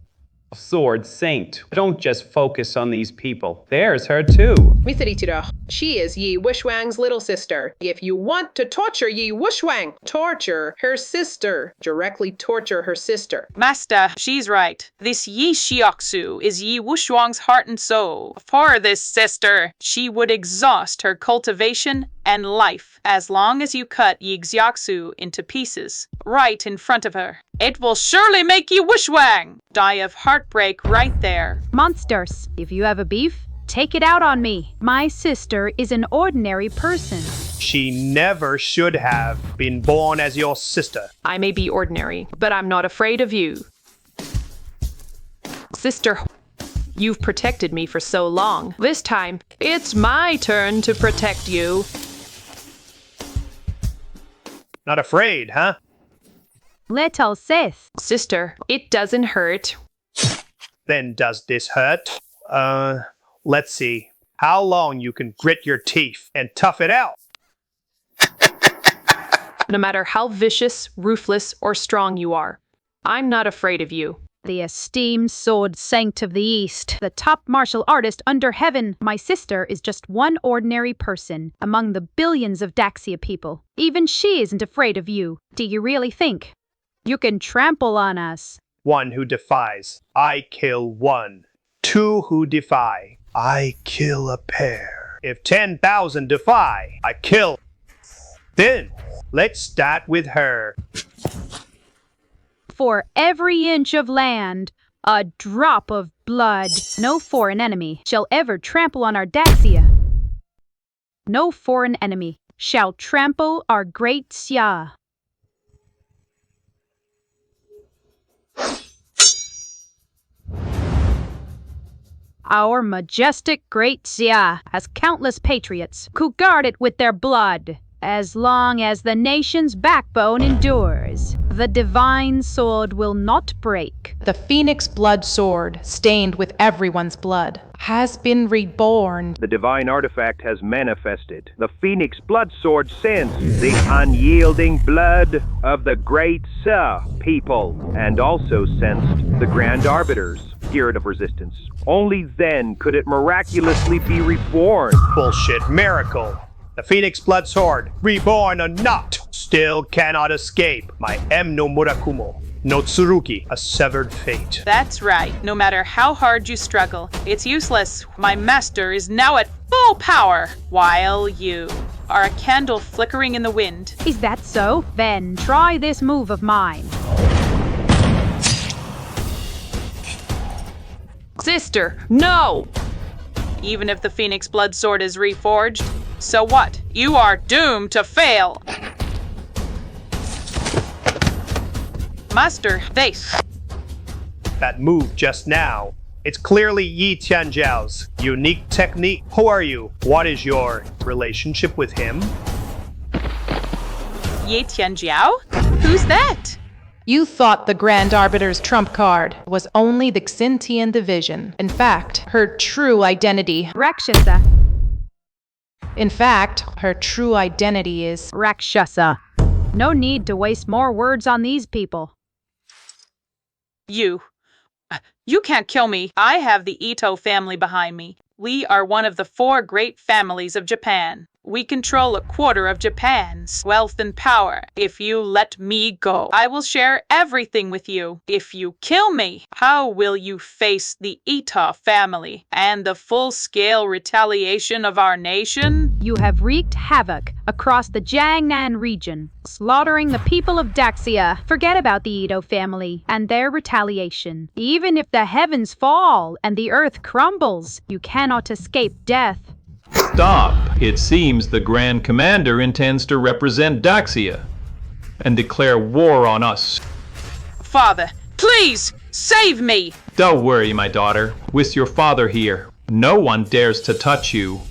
Sword Saint, don't just focus on these people. There's her too. Mithritira, she is Yi Wushwang's little sister. If you want to torture Yi Wushwang, torture her sister. Directly torture her sister. Master, she's right. This Yi Shioksu is Yi Wushwang's heart and soul. For this sister, she would exhaust her cultivation and life as long as you cut Yi Xiaoxu into pieces, right in front of her. It will surely make Yi Wushwang die of heartbreak right there. Monsters, if you have a beef, take it out on me. My sister is an ordinary person. She never should have been born as your sister. I may be ordinary, but I'm not afraid of you. Sister, you've protected me for so long. This time, it's my turn to protect you. Not afraid, huh? Little sis. Sister, it doesn't hurt. Then does this hurt? Let's see. How long you can grit your teeth and tough it out? No matter how vicious, ruthless, or strong you are, I'm not afraid of you. The esteemed sword saint of the East, the top martial artist under heaven, my sister is just one ordinary person among the billions of Daxia people. Even she isn't afraid of you. Do you really think you can trample on us? One who defies, I kill one. Two who defy, I kill a pair. If 10,000 defy, I kill. Then, let's start with her. For every inch of land, a drop of blood. No foreign enemy shall ever trample on our Daxia. No foreign enemy shall trample our great Xia. Our majestic great Xia has countless patriots who guard it with their blood. As long as the nation's backbone endures, the divine sword will not break. The phoenix blood sword, stained with everyone's blood, has been reborn. The divine artifact has manifested. The phoenix blood sword sensed the unyielding blood of the great people, and also sensed the Grand Arbiter's spirit of resistance. Only then could it miraculously be reborn. Bullshit miracle. The Phoenix Blood Sword, reborn or not, still cannot escape my M no Murakumo. No Tsurugi, a severed fate. That's right. No matter how hard you struggle, it's useless. My master is now at full power, while you are a candle flickering in the wind. Is that so? Then try this move of mine. Sister, no! Even if the Phoenix Blood Sword is reforged, so what? You are doomed to fail! Master, this. That move just now. It's clearly Yi Tianjiao's unique technique. Who are you? What is your relationship with him? Yi Tianjiao? Who's that? You thought the Grand Arbiter's trump card was only the Xintian division. In fact, her true identity Rakshasa. In fact, her true identity is Rakshasa. No need to waste more words on these people. You can't kill me. I have the Ito family behind me. We are one of the 4 great families of Japan. We control a quarter of Japan's wealth and power. If you let me go, I will share everything with you. If you kill me, how will you face the Ito family and the full-scale retaliation of our nation? You have wreaked havoc across the Jiangnan region, slaughtering the people of Daxia. Forget about the Ito family and their retaliation. Even if the heavens fall and the earth crumbles, you cannot escape death. Stop! It seems the Grand Commander intends to represent Daxia and declare war on us. Father, please, save me! Don't worry, my daughter. With your father here, no one dares to touch you.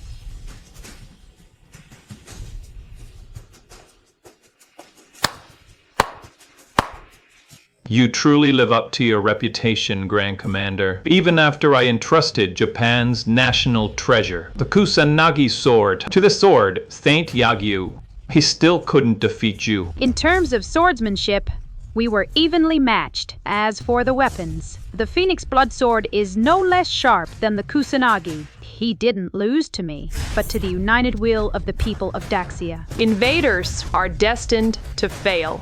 You truly live up to your reputation, Grand Commander. Even after I entrusted Japan's national treasure, the Kusanagi sword, to the sword, Saint Yagyu, he still couldn't defeat you. In terms of swordsmanship, we were evenly matched. As for the weapons, the Phoenix Blood Sword is no less sharp than the Kusanagi. He didn't lose to me, but to the united will of the people of Daxia. Invaders are destined to fail.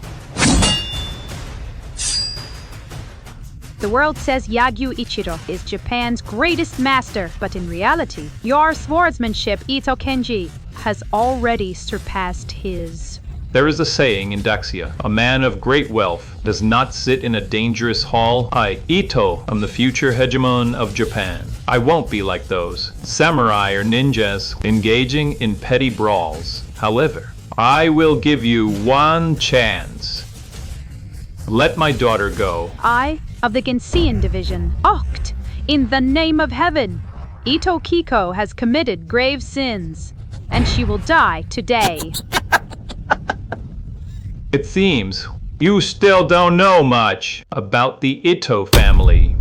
The world says Yagyu Ichiro is Japan's greatest master, but in reality, your swordsmanship, Ito Kenji, has already surpassed his. There is a saying in Daxia, a man of great wealth does not sit in a dangerous hall. I, Ito, am the future hegemon of Japan. I won't be like those samurai or ninjas engaging in petty brawls. However, I will give you one chance. Let my daughter go. I, of the Gensian division, Oct, in the name of heaven. Ito Kiko has committed grave sins, and she will die today. It seems you still don't know much about the Ito family.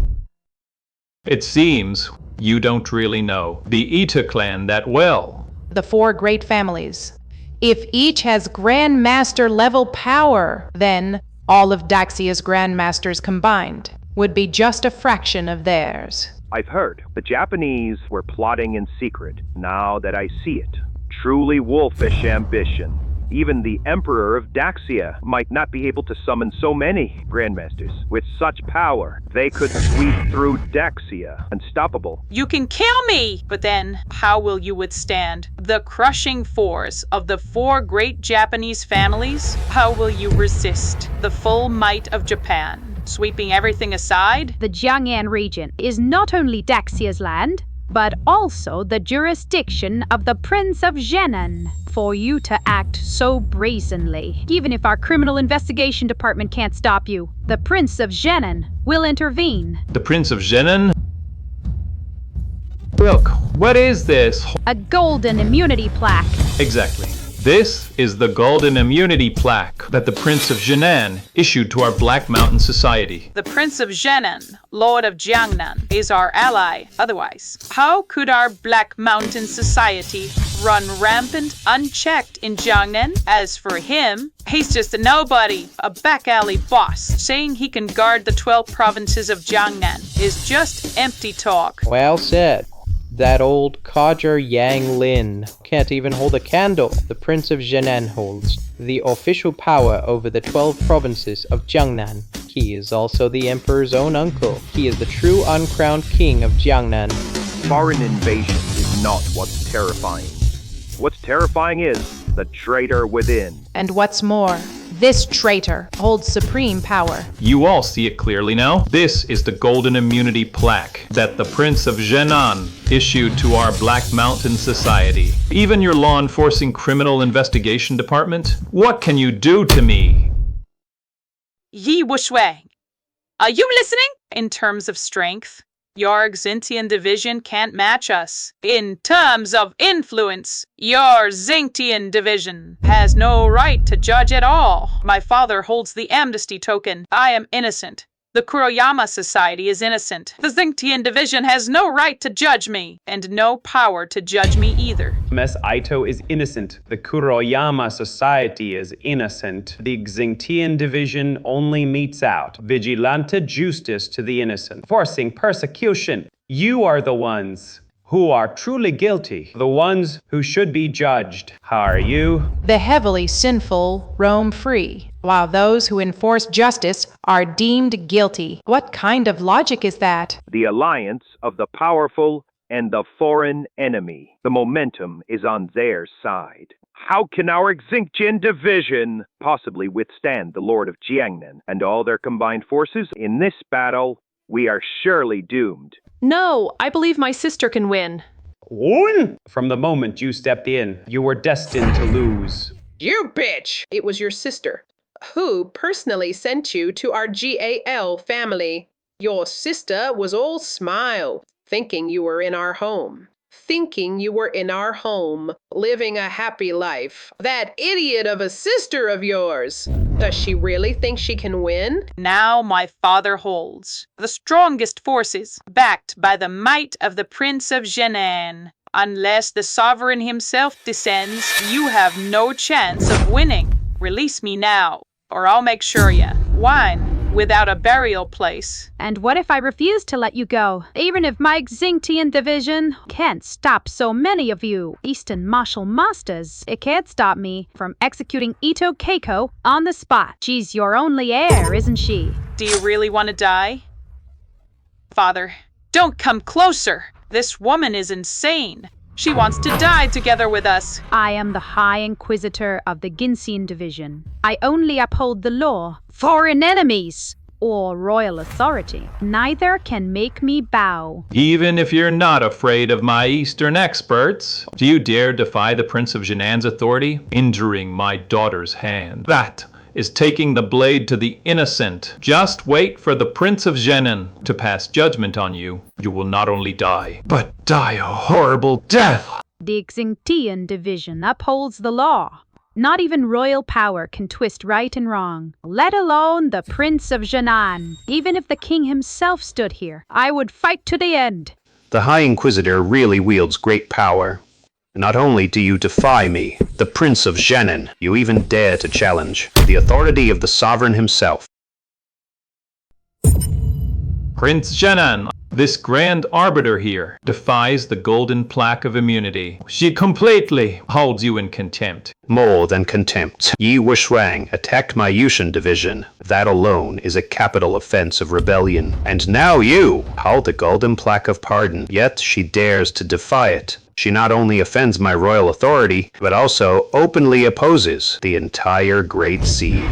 It seems you don't really know the Ito clan that well. the 4 great families. If each has Grandmaster level power, then all of Daxia's Grandmasters combined would be just a fraction of theirs. I've heard the Japanese were plotting in secret. Now that I see it, truly wolfish ambition. Even the Emperor of Daxia might not be able to summon so many Grandmasters. With such power, they could sweep through Daxia, unstoppable. You can kill me! But then, how will you withstand the crushing force of the 4 great Japanese families? How will you resist the full might of Japan, sweeping everything aside? The Jiangnan region is not only Daxia's land, but also the jurisdiction of the Prince of Zhenan. For you to act so brazenly, even if our criminal investigation department can't stop you, the Prince of Zhenan will intervene. The Prince of Zhenan? Look, what is this? A golden immunity plaque. Exactly. This is the golden immunity plaque that the Prince of Jinan issued to our Black Mountain Society. The Prince of Jinan, Lord of Jiangnan, is our ally. Otherwise, how could our Black Mountain Society run rampant, unchecked in Jiangnan? As for him, he's just a nobody, a back alley boss. Saying he can guard the 12 provinces of Jiangnan is just empty talk. Well said. That old codger Yang Lin can't even hold a candle. The Prince of Jinan holds the official power over the 12 provinces of Jiangnan. He is also the Emperor's own uncle. He is the true uncrowned king of Jiangnan. Foreign invasion is not what's terrifying. What's terrifying is the traitor within. And what's more, this traitor holds supreme power. You all see it clearly now. This is the golden immunity plaque that the Prince of Jinan issued to our Black Mountain Society. Even your law enforcing criminal investigation department? What can you do to me? Yi Wushuang, are you listening? In terms of strength, your Xintian division can't match us. In terms of influence, your Xintian division has no right to judge at all. My father holds the amnesty token. I am innocent. The Kuroyama Society is innocent. The Xintian division has no right to judge me, and no power to judge me either. Ms. Ito is innocent. The Kuroyama Society is innocent. The Xintian division only metes out vigilante justice to the innocent, forcing persecution. You are the ones who are truly guilty, the ones who should be judged. How are you? The heavily sinful roam free, while those who enforce justice are deemed guilty. What kind of logic is that? The alliance of the powerful and the foreign enemy. The momentum is on their side. How can our Xintian division possibly withstand the Lord of Jiangnan and all their combined forces? In this battle, we are surely doomed. No, I believe my sister can win. Win? From the moment you stepped in, you were destined to lose. You bitch! It was your sister, who personally sent you to our GAL family. Your sister was all smile, thinking you were in our home. Thinking you were in our home, living a happy life. That idiot of a sister of yours! Does she really think she can win? Now my father holds the strongest forces, backed by the might of the Prince of Jinan. Unless the sovereign himself descends, you have no chance of winning. Release me now, or I'll make sure ya whine without a burial place. And what if I refuse to let you go? Even if my Xintian division can't stop so many of you Eastern martial masters, it can't stop me from executing Ito Keiko on the spot. She's your only heir, isn't she? Do you really want to die? Father, don't come closer. This woman is insane. She wants to die together with us. I am the High Inquisitor of the Ginsian Division. I only uphold the law. Foreign enemies or royal authority, neither can make me bow. Even if you're not afraid of my Eastern experts, do you dare defy the Prince of Jinan's authority, injuring my daughter's hand? That is taking the blade to the innocent. Just wait for the Prince of Jinan to pass judgment on you. You will not only die, but die a horrible death. The Xintian Division upholds the law. Not even royal power can twist right and wrong, let alone the Prince of Jinan. Even if the king himself stood here, I would fight to the end. The High Inquisitor really wields great power. Not only do you defy me, the Prince of Jinan, you even dare to challenge the authority of the sovereign himself. Prince Jinan, this grand arbiter here, defies the golden plaque of immunity. She completely holds you in contempt. More than contempt. Yi Wushuang attacked my Yushan division. That alone is a capital offense of rebellion. And now you hold the golden plaque of pardon, yet she dares to defy it. She not only offends my royal authority, but also openly opposes the entire Great Sea.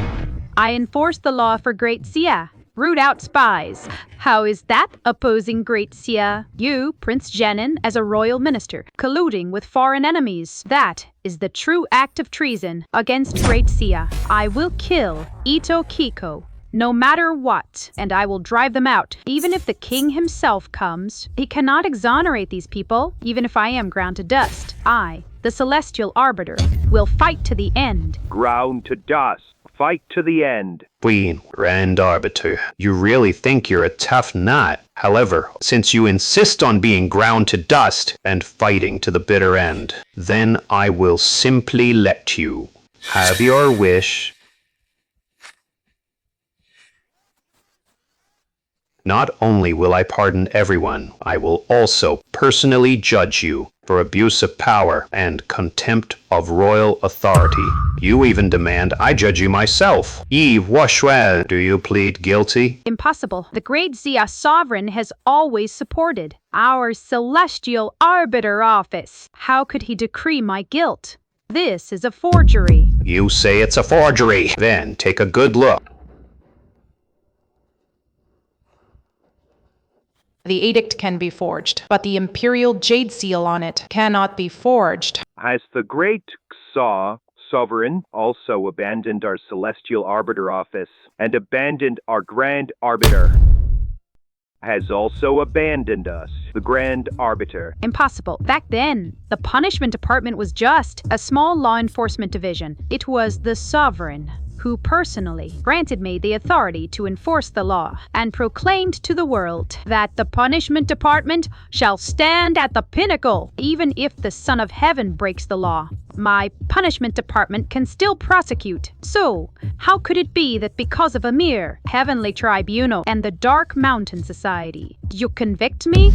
I enforce the law for Great Xia. Root out spies. How is that opposing Great Xia? You, Prince Jinan, as a royal minister, colluding with foreign enemies. That is the true act of treason against Great Xia. I will kill Ito Keiko no matter what, and I will drive them out. Even if the king himself comes, he cannot exonerate these people, even if I am ground to dust. I, the celestial arbiter, will fight to the end. Ground to dust. Fight to the end. Queen, Grand Arbiter, you really think you're a tough nut. However, since you insist on being ground to dust and fighting to the bitter end, then I will simply let you have your wish. Not only will I pardon everyone, I will also personally judge you for abuse of power and contempt of royal authority. You even demand I judge you myself. Yves Washwell, do you plead guilty? Impossible. The great Zia sovereign has always supported our celestial arbiter office. How could he decree my guilt? This is a forgery. You say it's a forgery. Then take a good look. The edict can be forged, but the imperial jade seal on it cannot be forged. Has the great Xa sovereign also abandoned our celestial arbiter office and abandoned our grand arbiter? Has also abandoned us, the grand arbiter. Impossible. Back then, the punishment department was just a small law enforcement division. It was the sovereign who personally granted me the authority to enforce the law and proclaimed to the world that the punishment department shall stand at the pinnacle, even if the Son of Heaven breaks the law. My punishment department can still prosecute. So, how could it be that because of a mere heavenly tribunal and the Dark Mountain Society, you convict me?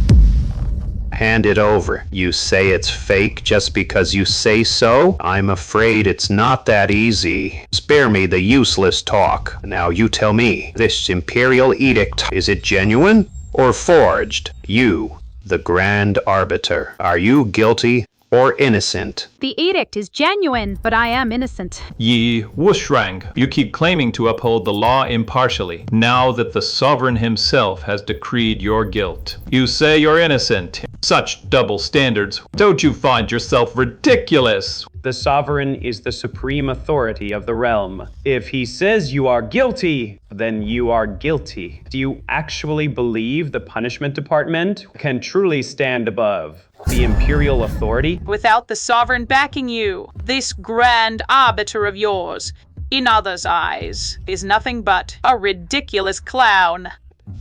Hand it over. You say it's fake just because you say so? I'm afraid it's not that easy. Spare me the useless talk. Now you tell me, this imperial edict, is it genuine or forged? You, the Grand Arbiter, are you guilty or innocent? The edict is genuine, but I am innocent. Yi Wushrang, you keep claiming to uphold the law impartially, now that the sovereign himself has decreed your guilt. You say you're innocent. Such double standards. Don't you find yourself ridiculous? The sovereign is the supreme authority of the realm. If he says you are guilty, then you are guilty. Do you actually believe the punishment department can truly stand above the imperial authority? Without the sovereign backing you, this grand arbiter of yours, in others' eyes, is nothing but a ridiculous clown.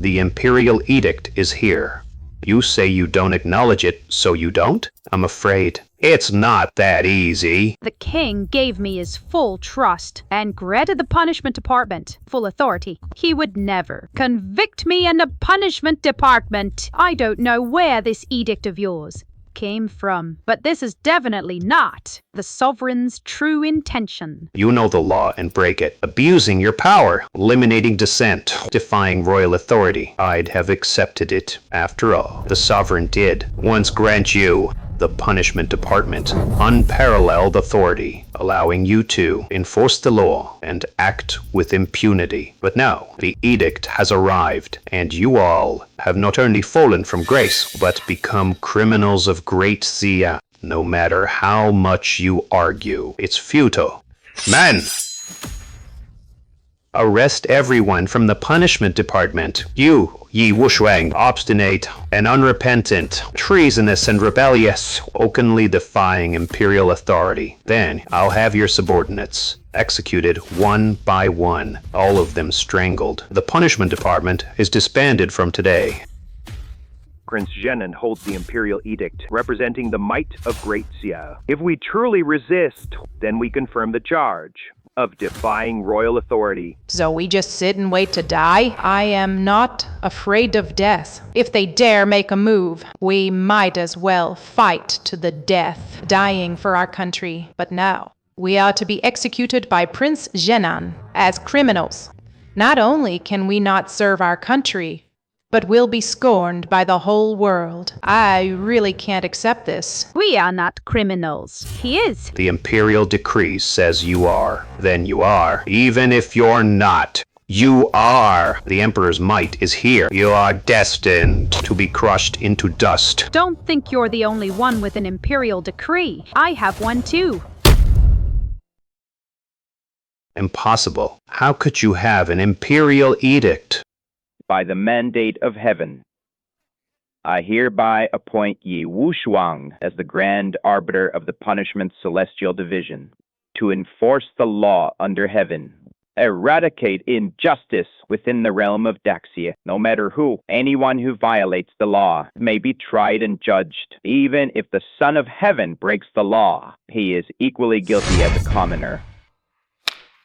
The imperial edict is here. You say you don't acknowledge it, so you don't? I'm afraid it's not that easy. The king gave me his full trust and granted the punishment department full authority. He would never convict me in the punishment department. I don't know where this edict of yours came from, but this is definitely not the sovereign's true intention. You know the law and break it, abusing your power, eliminating dissent, defying royal authority. I'd have accepted it. After all, the sovereign did once grant you, the punishment department, unparalleled authority, allowing you to enforce the law and act with impunity. But now, the edict has arrived, and you all have not only fallen from grace, but become criminals of great Zia. No matter how much you argue, it's futile. Men! Arrest everyone from the punishment department. You, Yi Wushuang, obstinate and unrepentant, treasonous and rebellious, openly defying imperial authority. Then I'll have your subordinates executed one by one, all of them strangled. The punishment department is disbanded from today. Prince Zhenan holds the imperial edict, representing the might of Great Xia. If we truly resist, then we confirm the charge of defying royal authority. So we just sit and wait to die? I am not afraid of death. If they dare make a move, we might as well fight to the death, dying for our country. But now, we are to be executed by Prince Zhenan as criminals. Not only can we not serve our country, but will be scorned by the whole world. I really can't accept this. We are not criminals. He is. The imperial decree says you are. Then you are. Even if you're not, you are. The emperor's might is here. You are destined to be crushed into dust. Don't think you're the only one with an imperial decree. I have one too. Impossible. How could you have an imperial edict? By the mandate of heaven, I hereby appoint Yi Wushuang as the Grand Arbiter of the Punishment Celestial Division, to enforce the law under heaven, eradicate injustice within the realm of Daxia. No matter who, anyone who violates the law may be tried and judged. Even if the Son of Heaven breaks the law, he is equally guilty as a commoner.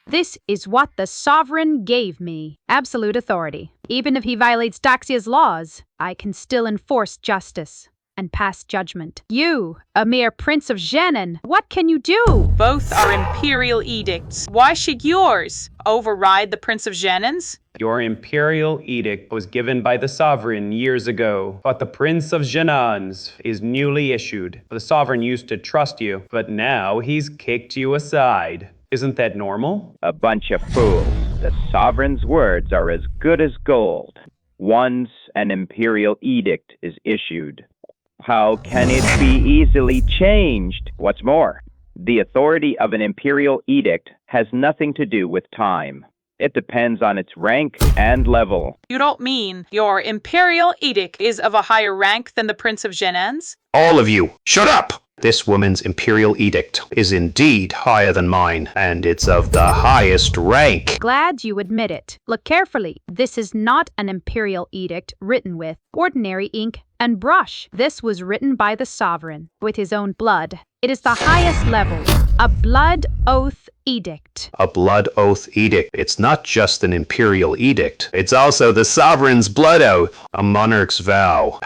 This is what the sovereign gave me. Absolute authority. Even if he violates Daxia's laws, I can still enforce justice and pass judgment. You, a mere prince of Zhenan, what can you do? Both are imperial edicts. Why should yours override the Prince of Zhenan's? Your imperial edict was given by the sovereign years ago, but the Prince of Zhenan's is newly issued. The sovereign used to trust you, but now he's kicked you aside. Isn't that normal? A bunch of fools. The sovereign's words are as good as gold. Once an imperial edict is issued, how can it be easily changed? What's more, the authority of an imperial edict has nothing to do with time. It depends on its rank and level. You don't mean your imperial edict is of a higher rank than the Prince of Zhenan's? All of you, shut up! This woman's imperial edict is indeed higher than mine, and it's of the highest rank. Glad you admit it. Look carefully. This is not an imperial edict written with ordinary ink and brush. This was written by the sovereign with his own blood. It is the highest level, a blood oath edict. A blood oath edict. It's not just an imperial edict. It's also the sovereign's blood oath, a monarch's vow.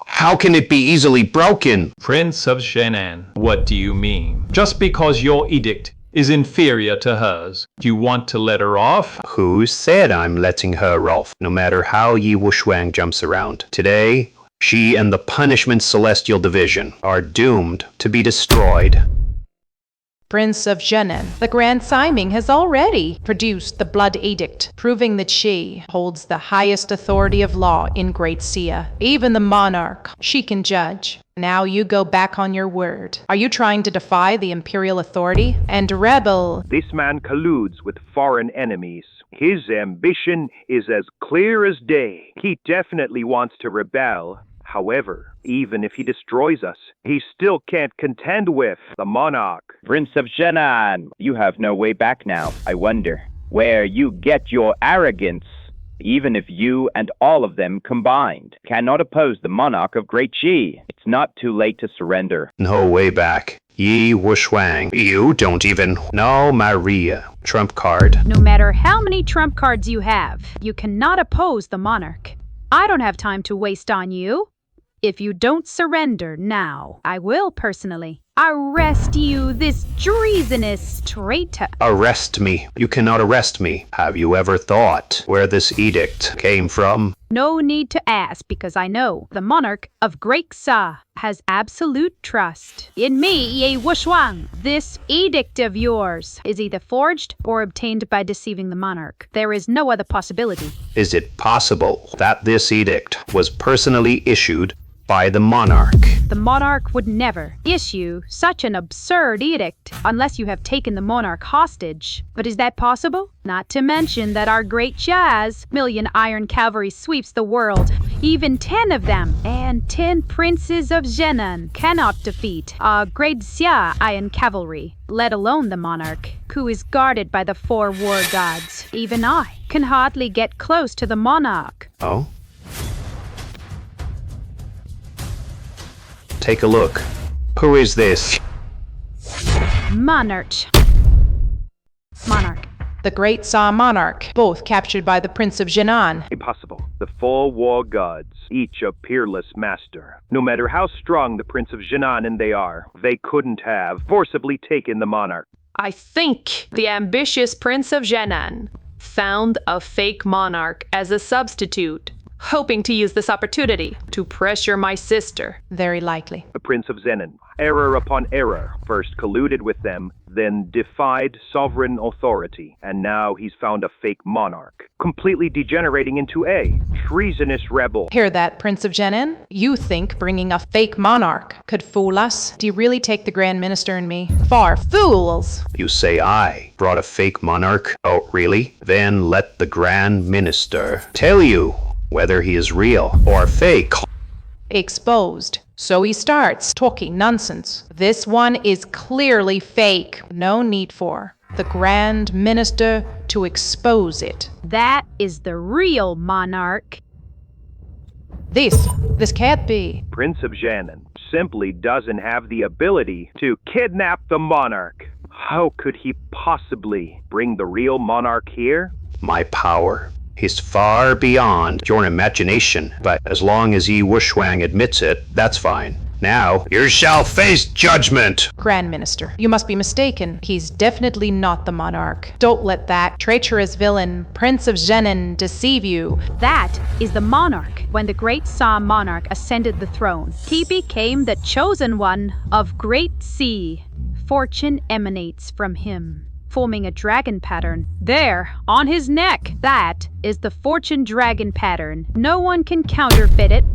How can it be easily broken? Prince of Zhenan, what do you mean? Just because your edict is inferior to hers, you want to let her off? Who said I'm letting her off? No matter how Yi Wushuang jumps around. Today, she and the Punishment Celestial Division are doomed to be destroyed. Prince of Zhenan, the Grand Siming has already produced the Blood Edict, proving that she holds the highest authority of law in Great Sia. Even the monarch, she can judge. Now you go back on your word. Are you trying to defy the imperial authority and rebel? This man colludes with foreign enemies. His ambition is as clear as day. He definitely wants to rebel. However, even if he destroys us, he still can't contend with the monarch. Prince of Zhenan, you have no way back now. I wonder where you get your arrogance. Even if you and all of them combined cannot oppose the monarch of Great Xi, it's not too late to surrender. No way back. Yi Wushuang, you don't even know Maria. Trump card. No matter how many trump cards you have, you cannot oppose the monarch. I don't have time to waste on you. If you don't surrender now, I will personally arrest you, this treasonous traitor. Arrest me. You cannot arrest me. Have you ever thought where this edict came from? No need to ask, because I know the monarch of Great Xa has absolute trust in me, Yi Wushuang. This edict of yours is either forged or obtained by deceiving the monarch. There is no other possibility. Is it possible that this edict was personally issued by the monarch? The monarch would never issue such an absurd edict unless you have taken the monarch hostage. But is that possible? Not to mention that our great Xia's million iron cavalry sweeps the world. Even 10 of them and 10 princes of Zhenan cannot defeat our great Xia iron cavalry, let alone the monarch, who is guarded by the 4 war gods. Even I can hardly get close to the monarch. Oh? Take a look. Who is this? Monarch. The Great Xa monarch, both captured by the Prince of Zhenan. Impossible. The 4 war gods, each a peerless master. No matter how strong the Prince of Zhenan and they are, they couldn't have forcibly taken the monarch. I think the ambitious Prince of Zhenan found a fake monarch as a substitute, hoping to use this opportunity to pressure my sister. Very likely. The Prince of Zhenan, error upon error, first colluded with them, then defied sovereign authority, and now he's found a fake monarch, completely degenerating into a treasonous rebel. Hear that, Prince of Jenin? You think bringing a fake monarch could fool us? Do you really take the Grand Minister and me for fools? You say I brought a fake monarch? Oh, really? Then let the Grand Minister tell you whether he is real or fake. Exposed. So he starts talking nonsense. This one is clearly fake. No need for the Grand Minister to expose it. That is the real monarch. This can't be. Prince of Jenin simply doesn't have the ability to kidnap the monarch. How could he possibly bring the real monarch here? My power is far beyond your imagination, but as long as Yi Wushwang admits it, that's fine. Now, you shall face judgment! Grand Minister, you must be mistaken. He's definitely not the monarch. Don't let that treacherous villain, Prince of Jenin, deceive you. That is the monarch. When the great Sa monarch ascended the throne, he became the chosen one of Great Sea. Fortune emanates from him, forming a dragon pattern there on his neck. That is the fortune dragon pattern. No one can counterfeit it.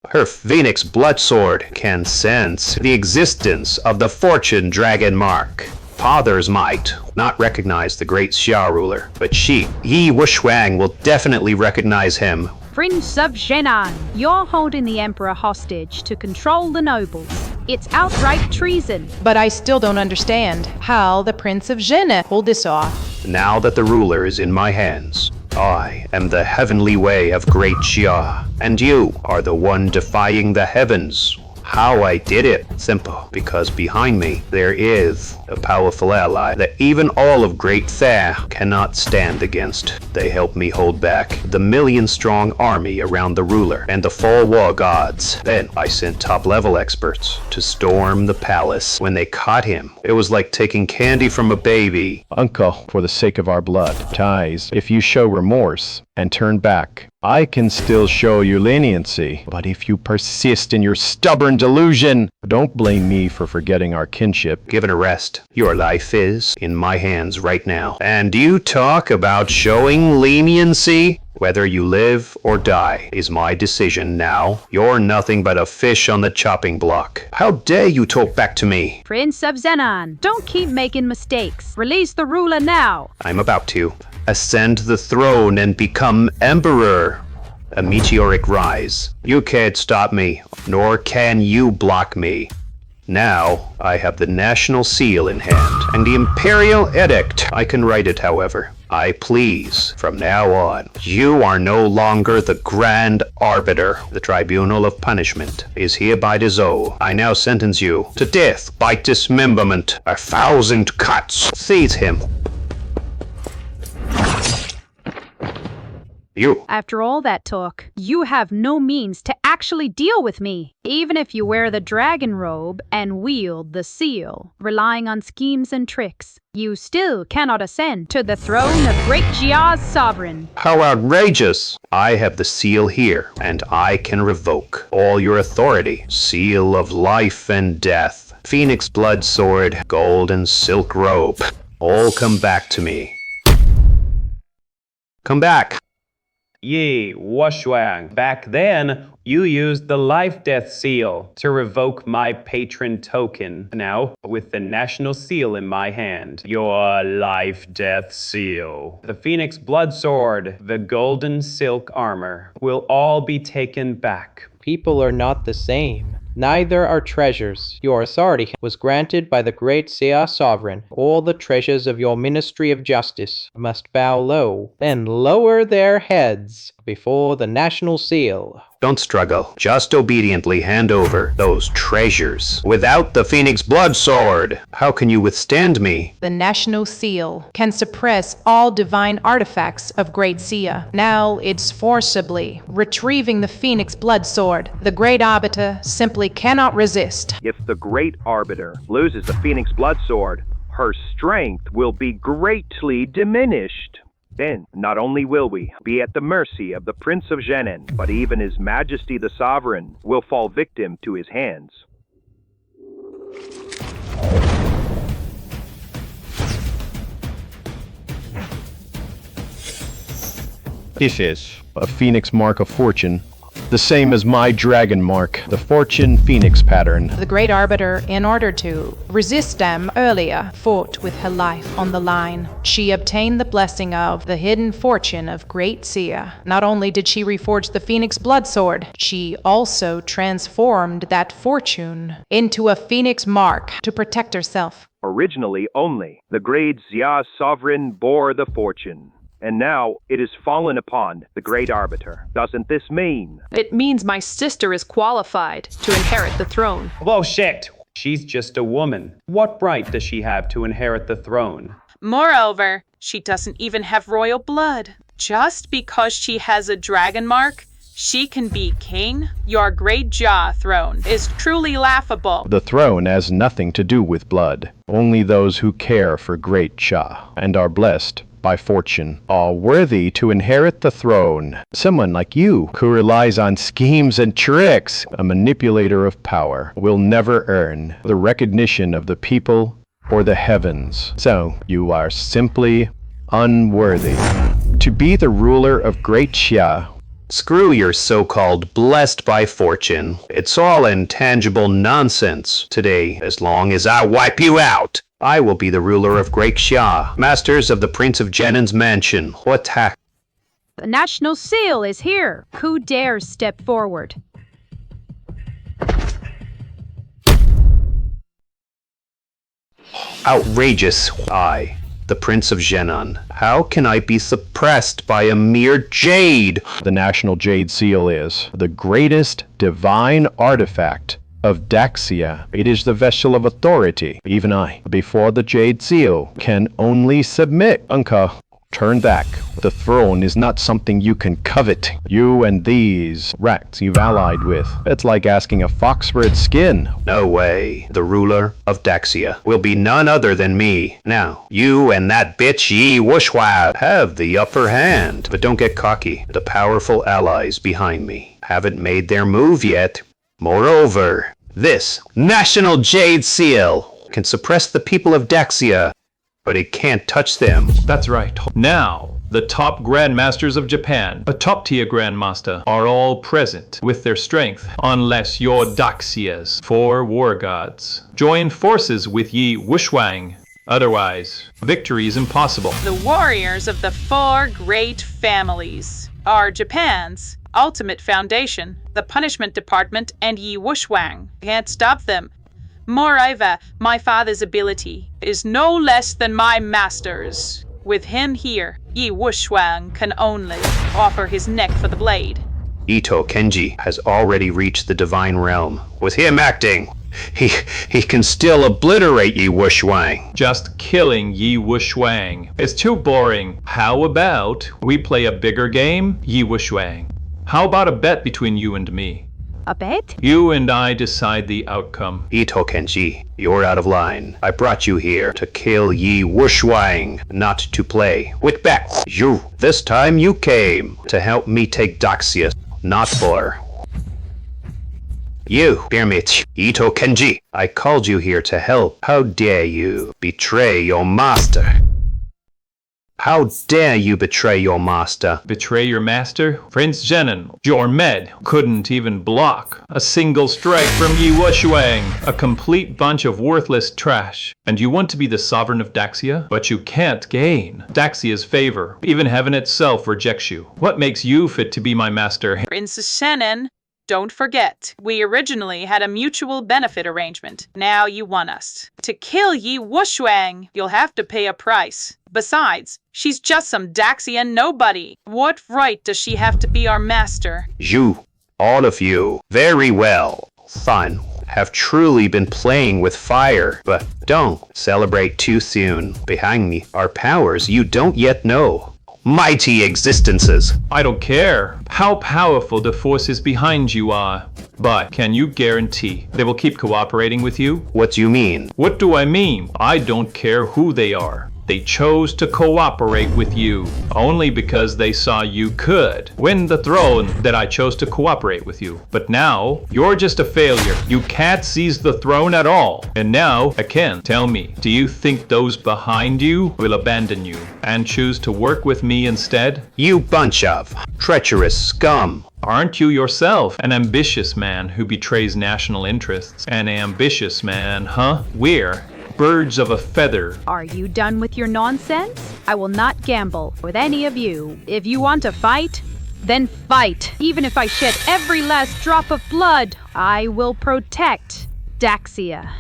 Her Phoenix blood sword can sense the existence of the fortune dragon mark. Fathers might not recognize the great Xia ruler, but she, Yi Wushwang, will definitely recognize him. Prince of Jenin, you're holding the Emperor hostage to control the nobles. It's outright treason. But I still don't understand how the Prince of Jenin pulled this off. Now that the ruler is in my hands, I am the heavenly way of great Xia, and you are the one defying the heavens. How I did it? Simple, because behind me there is a powerful ally that even all of Great Thair cannot stand against. They help me hold back the million-strong army around the ruler and the 4 war gods. Then I sent top-level experts to storm the palace. When they caught him, it was like taking candy from a baby. Uncle, for the sake of our blood ties, if you show remorse and turn back, I can still show you leniency. But if you persist in your stubborn delusion, don't blame me for forgetting our kinship. Give it a rest. Your life is in my hands right now. And you talk about showing leniency? Whether you live or die is my decision now. You're nothing but a fish on the chopping block. How dare you talk back to me? Prince of Jenin, don't keep making mistakes. Release the ruler now. I'm about to ascend the throne and become emperor. A meteoric rise. You can't stop me, nor can you block me. Now, I have the national seal in hand, and the imperial edict. I can write it, however I please. From now on, you are no longer the grand arbiter. The tribunal of punishment is hereby dissolved. I now sentence you to death by dismemberment. 1,000 cuts. Seize him. You. After all that talk, you have no means to actually deal with me. Even if you wear the dragon robe and wield the seal, relying on schemes and tricks, you still cannot ascend to the throne of Great Xia's sovereign. How outrageous! I have the seal here, and I can revoke all your authority. Seal of life and death, Phoenix blood sword, golden silk robe. All come back to me. Come back. Yi Wushwang, back then, you used the life-death seal to revoke my patron token. Now, with the national seal in my hand, your life-death seal, the Phoenix blood sword, the golden silk armor, will all be taken back. People are not the same. Neither are treasures. Your authority was granted by the great Xia sovereign. All the treasures of your Ministry of Justice must bow low, then lower their heads before the national seal. Don't struggle. Just obediently hand over those treasures. Without the Phoenix blood sword, how can you withstand me? The national seal can suppress all divine artifacts of Great Xia. Now it's forcibly retrieving the Phoenix blood sword. The Great Arbiter simply cannot resist. If the Great Arbiter loses the Phoenix blood sword, her strength will be greatly diminished. Then, not only will we be at the mercy of the Prince of Jenin, but even His Majesty the Sovereign will fall victim to his hands. This is a phoenix mark of fortune, the same as my dragon mark, the fortune phoenix pattern. The Great Arbiter, in order to resist them earlier, fought with her life on the line. She obtained the blessing of the hidden fortune of Great Seer. Not only did she reforge the Phoenix Blood Sword, she also transformed that fortune into a phoenix mark to protect herself. Originally only the great Xia sovereign bore the fortune, and now it is fallen upon the Great Arbiter. Doesn't this mean? It means my sister is qualified to inherit the throne. Bullshit! She's just a woman. What right does she have to inherit the throne? Moreover, she doesn't even have royal blood. Just because she has a dragon mark, she can be king? Your great jaw throne is truly laughable. The throne has nothing to do with blood. Only those who care for Great Cha and are blessed by fortune are worthy to inherit the throne. Someone like you, who relies on schemes and tricks, a manipulator of power, will never earn the recognition of the people or the heavens. So, you are simply unworthy to be the ruler of Great Xia. Screw your so-called blessed by fortune. It's all intangible nonsense. Today, as long as I wipe you out, I will be the ruler of Great Xia, masters of the Prince of Jennin's mansion. What heck? The national seal is here. Who dares step forward? Outrageous. I, the Prince of Jennin. How can I be suppressed by a mere jade? The National Jade Seal is the greatest divine artifact of Daxia. It is the vessel of authority. Even I, before the Jade Seal, can only submit. Unka, turn back. The throne is not something you can covet. You and these rats you've allied with. It's like asking a fox for its skin. No way. The ruler of Daxia will be none other than me. Now, you and that bitch Yi Wushua have the upper hand. But don't get cocky. The powerful allies behind me haven't made their move yet. Moreover, this National Jade Seal can suppress the people of Daxia, but it can't touch them. That's right. Now, the top grandmasters of Japan, a top-tier grandmaster, are all present with their strength, unless your Daxia's 4 war gods join forces with Yi Wushwang. Otherwise, victory is impossible. The warriors of the 4 great families are Japan's ultimate foundation, the punishment department, and Yi Wushwang. Can't stop them. Moreover, my father's ability is no less than my master's. With him here, Yi Wushwang can only offer his neck for the blade. Ito Kenji has already reached the divine realm. With him acting, he can still obliterate Yi Wushwang. Just killing Yi Wushwang is too boring. How about we play a bigger game, Yi Wushwang? How about a bet between you and me? A bet? You and I decide the outcome. Ito Kenji, you're out of line. I brought you here to kill Yi Wushwang, not to play. With back, you. This time you came to help me take Daxia, not for you. Beermit, Ito Kenji, I called you here to help. How dare you betray your master? How dare you betray your master? Betray your master? Prince Jennin, your med, couldn't even block a single strike from Yi Wushwang, a complete bunch of worthless trash. And you want to be the sovereign of Daxia? But you can't gain Daxia's favor. Even heaven itself rejects you. What makes you fit to be my master? Princess Shannon, don't forget, we originally had a mutual benefit arrangement. Now you want us. To kill Yi Wushwang, you'll have to pay a price. Besides, she's just some Daxian nobody. What right does she have to be our master? You, all of you, very well. Fun. Have truly been playing with fire, but don't celebrate too soon. Behind me are powers you don't yet know. Mighty existences. I don't care how powerful the forces behind you are, but can you guarantee they will keep cooperating with you? What do you mean? What do I mean? I don't care who they are. They chose to cooperate with you only because they saw you could win the throne that I chose to cooperate with you. But now, you're just a failure. You can't seize the throne at all. And now, again, tell me, do you think those behind you will abandon you and choose to work with me instead? You bunch of treacherous scum. Aren't you yourself an ambitious man who betrays national interests? An ambitious man, huh? We're birds of a feather. Are you done with your nonsense? I will not gamble with any of you. If you want to fight, then fight. Even if I shed every last drop of blood, I will protect Daxia.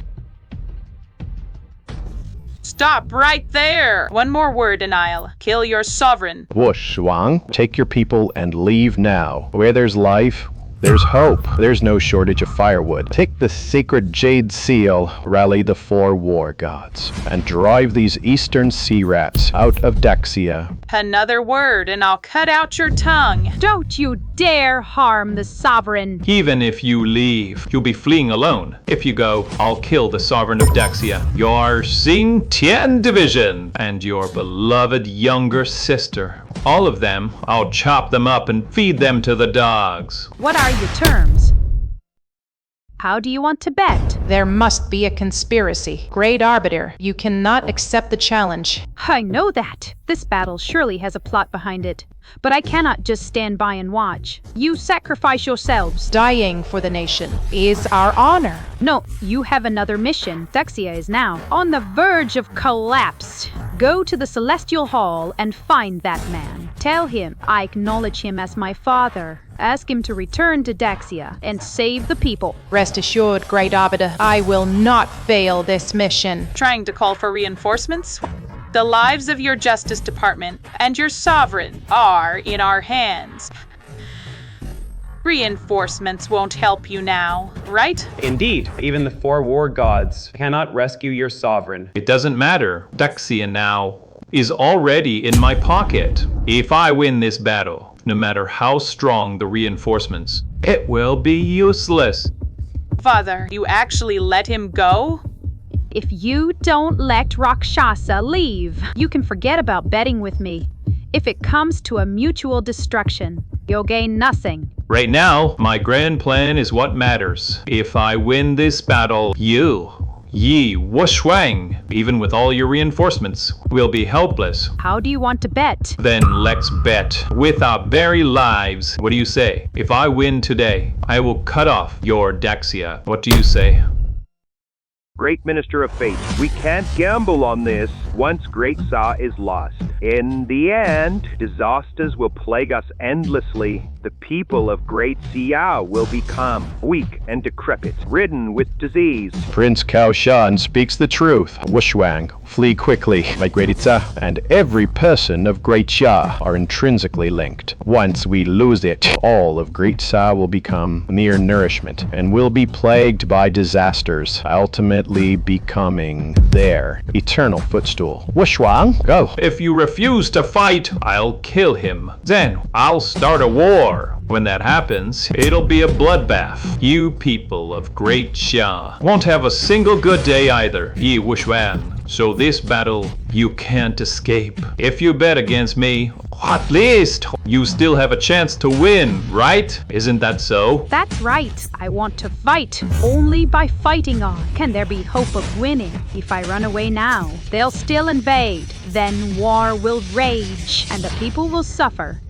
Stop right there! One more word and I'll kill your sovereign. Wush, Wang, take your people and leave now. Where there's life, there's hope. There's no shortage of firewood. Take the sacred jade seal, rally the 4 war gods, and drive these eastern sea rats out of Daxia. Another word and I'll cut out your tongue. Don't you dare harm the sovereign. Even if you leave, you'll be fleeing alone. If you go, I'll kill the sovereign of Daxia, your Xing Tian division, and your beloved younger sister. All of them, I'll chop them up and feed them to the dogs. What are your terms? How do you want to bet? There must be a conspiracy. Great Arbiter, you cannot accept the challenge. I know that. This battle surely has a plot behind it. But I cannot just stand by and watch. You sacrifice yourselves. Dying for the nation is our honor. No, you have another mission. Daxia is now on the verge of collapse. Go to the Celestial Hall and find that man. Tell him I acknowledge him as my father. Ask him to return to Daxia and save the people. Rest assured, Great Arbiter, I will not fail this mission. Trying to call for reinforcements? The lives of your Justice Department and your sovereign are in our hands. Reinforcements won't help you now, right? Indeed, even the 4 war gods cannot rescue your sovereign. It doesn't matter. Daxia now is already in my pocket. If I win this battle, no matter how strong the reinforcements, it will be useless. Father, you actually let him go? If you don't let Rakshasa leave, you can forget about betting with me. If it comes to a mutual destruction, you'll gain nothing. Right now, my grand plan is what matters. If I win this battle, you, Yi Wushwang, even with all your reinforcements, will be helpless. How do you want to bet? Then let's bet with our very lives. What do you say? If I win today, I will cut off your Daxia. What do you say? Great Minister of Fate, we can't gamble on this once Great Sa is lost. In the end, disasters will plague us endlessly. The people of Great Sia will become weak and decrepit, ridden with disease. Prince Cao Shan speaks the truth. Wushwang, flee quickly. My Great Itza and every person of Great Xia are intrinsically linked. Once we lose it, all of Great Xia will become mere nourishment and will be plagued by disasters, ultimately becoming their eternal footstool. Wushwang, go. If you refuse to fight, I'll kill him. Then I'll start a war. When that happens, it'll be a bloodbath. You people of Great Xia won't have a single good day either, Yi Wushwan. So this battle, you can't escape. If you bet against me, at least you still have a chance to win, right? Isn't that so? That's right. I want to fight. Only by fighting on can there be hope of winning. If I run away now, they'll still invade. Then war will rage, and the people will suffer.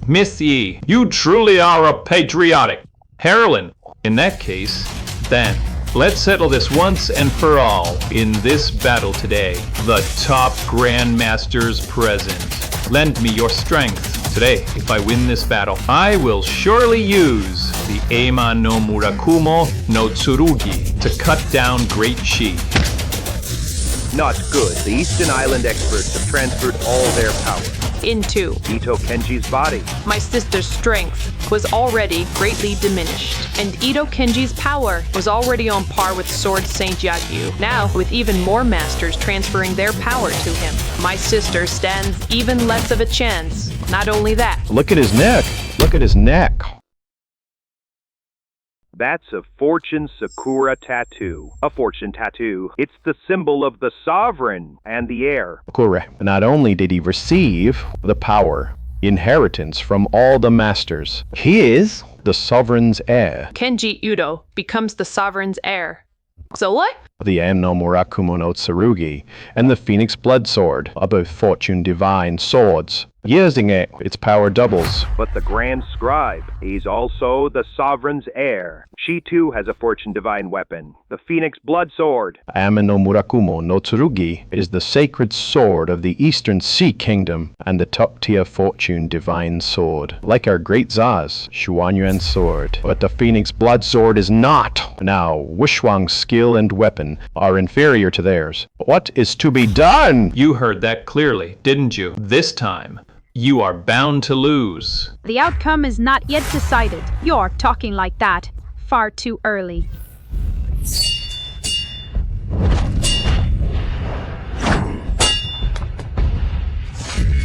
Miss Yi, you truly are a patriotic heroine. In that case, then, let's settle this once and for all in this battle today. The top Grandmasters present. Lend me your strength. Today, if I win this battle, I will surely use the Eima no Murakumo no Tsurugi to cut down Great Shi. Not good. The Eastern Island experts have transferred all their power into Ito Kenji's body. My sister's strength was already greatly diminished, and Ito Kenji's power was already on par with Sword Saint Yagyu. Now, with even more masters transferring their power to him, my sister stands even less of a chance. Not only that, Look at his neck. Look at his neck. That's a fortune sakura tattoo. A fortune tattoo. It's the symbol of the sovereign and the heir. Correct. Not only did he receive the power, inheritance from all the masters, he is the sovereign's heir. Kenji Udo becomes the sovereign's heir. So what? The Amno Murakumo no Tsurugi and the Phoenix Blood Sword are both fortune divine swords. Using it, its power doubles. But the Grand Scribe, he's also the sovereign's heir. She too has a fortune divine weapon, the Phoenix Blood Sword. Amno Murakumo no Tsurugi is the sacred sword of the Eastern Sea Kingdom and the top-tier fortune divine sword, like our great Za's Xuanyuan sword. But the Phoenix Blood Sword is not. Now, Wushuang's skill and weapon are inferior to theirs. What is to be done? You heard that clearly, didn't you? This time, you are bound to lose. The outcome is not yet decided. You're talking like that far too early.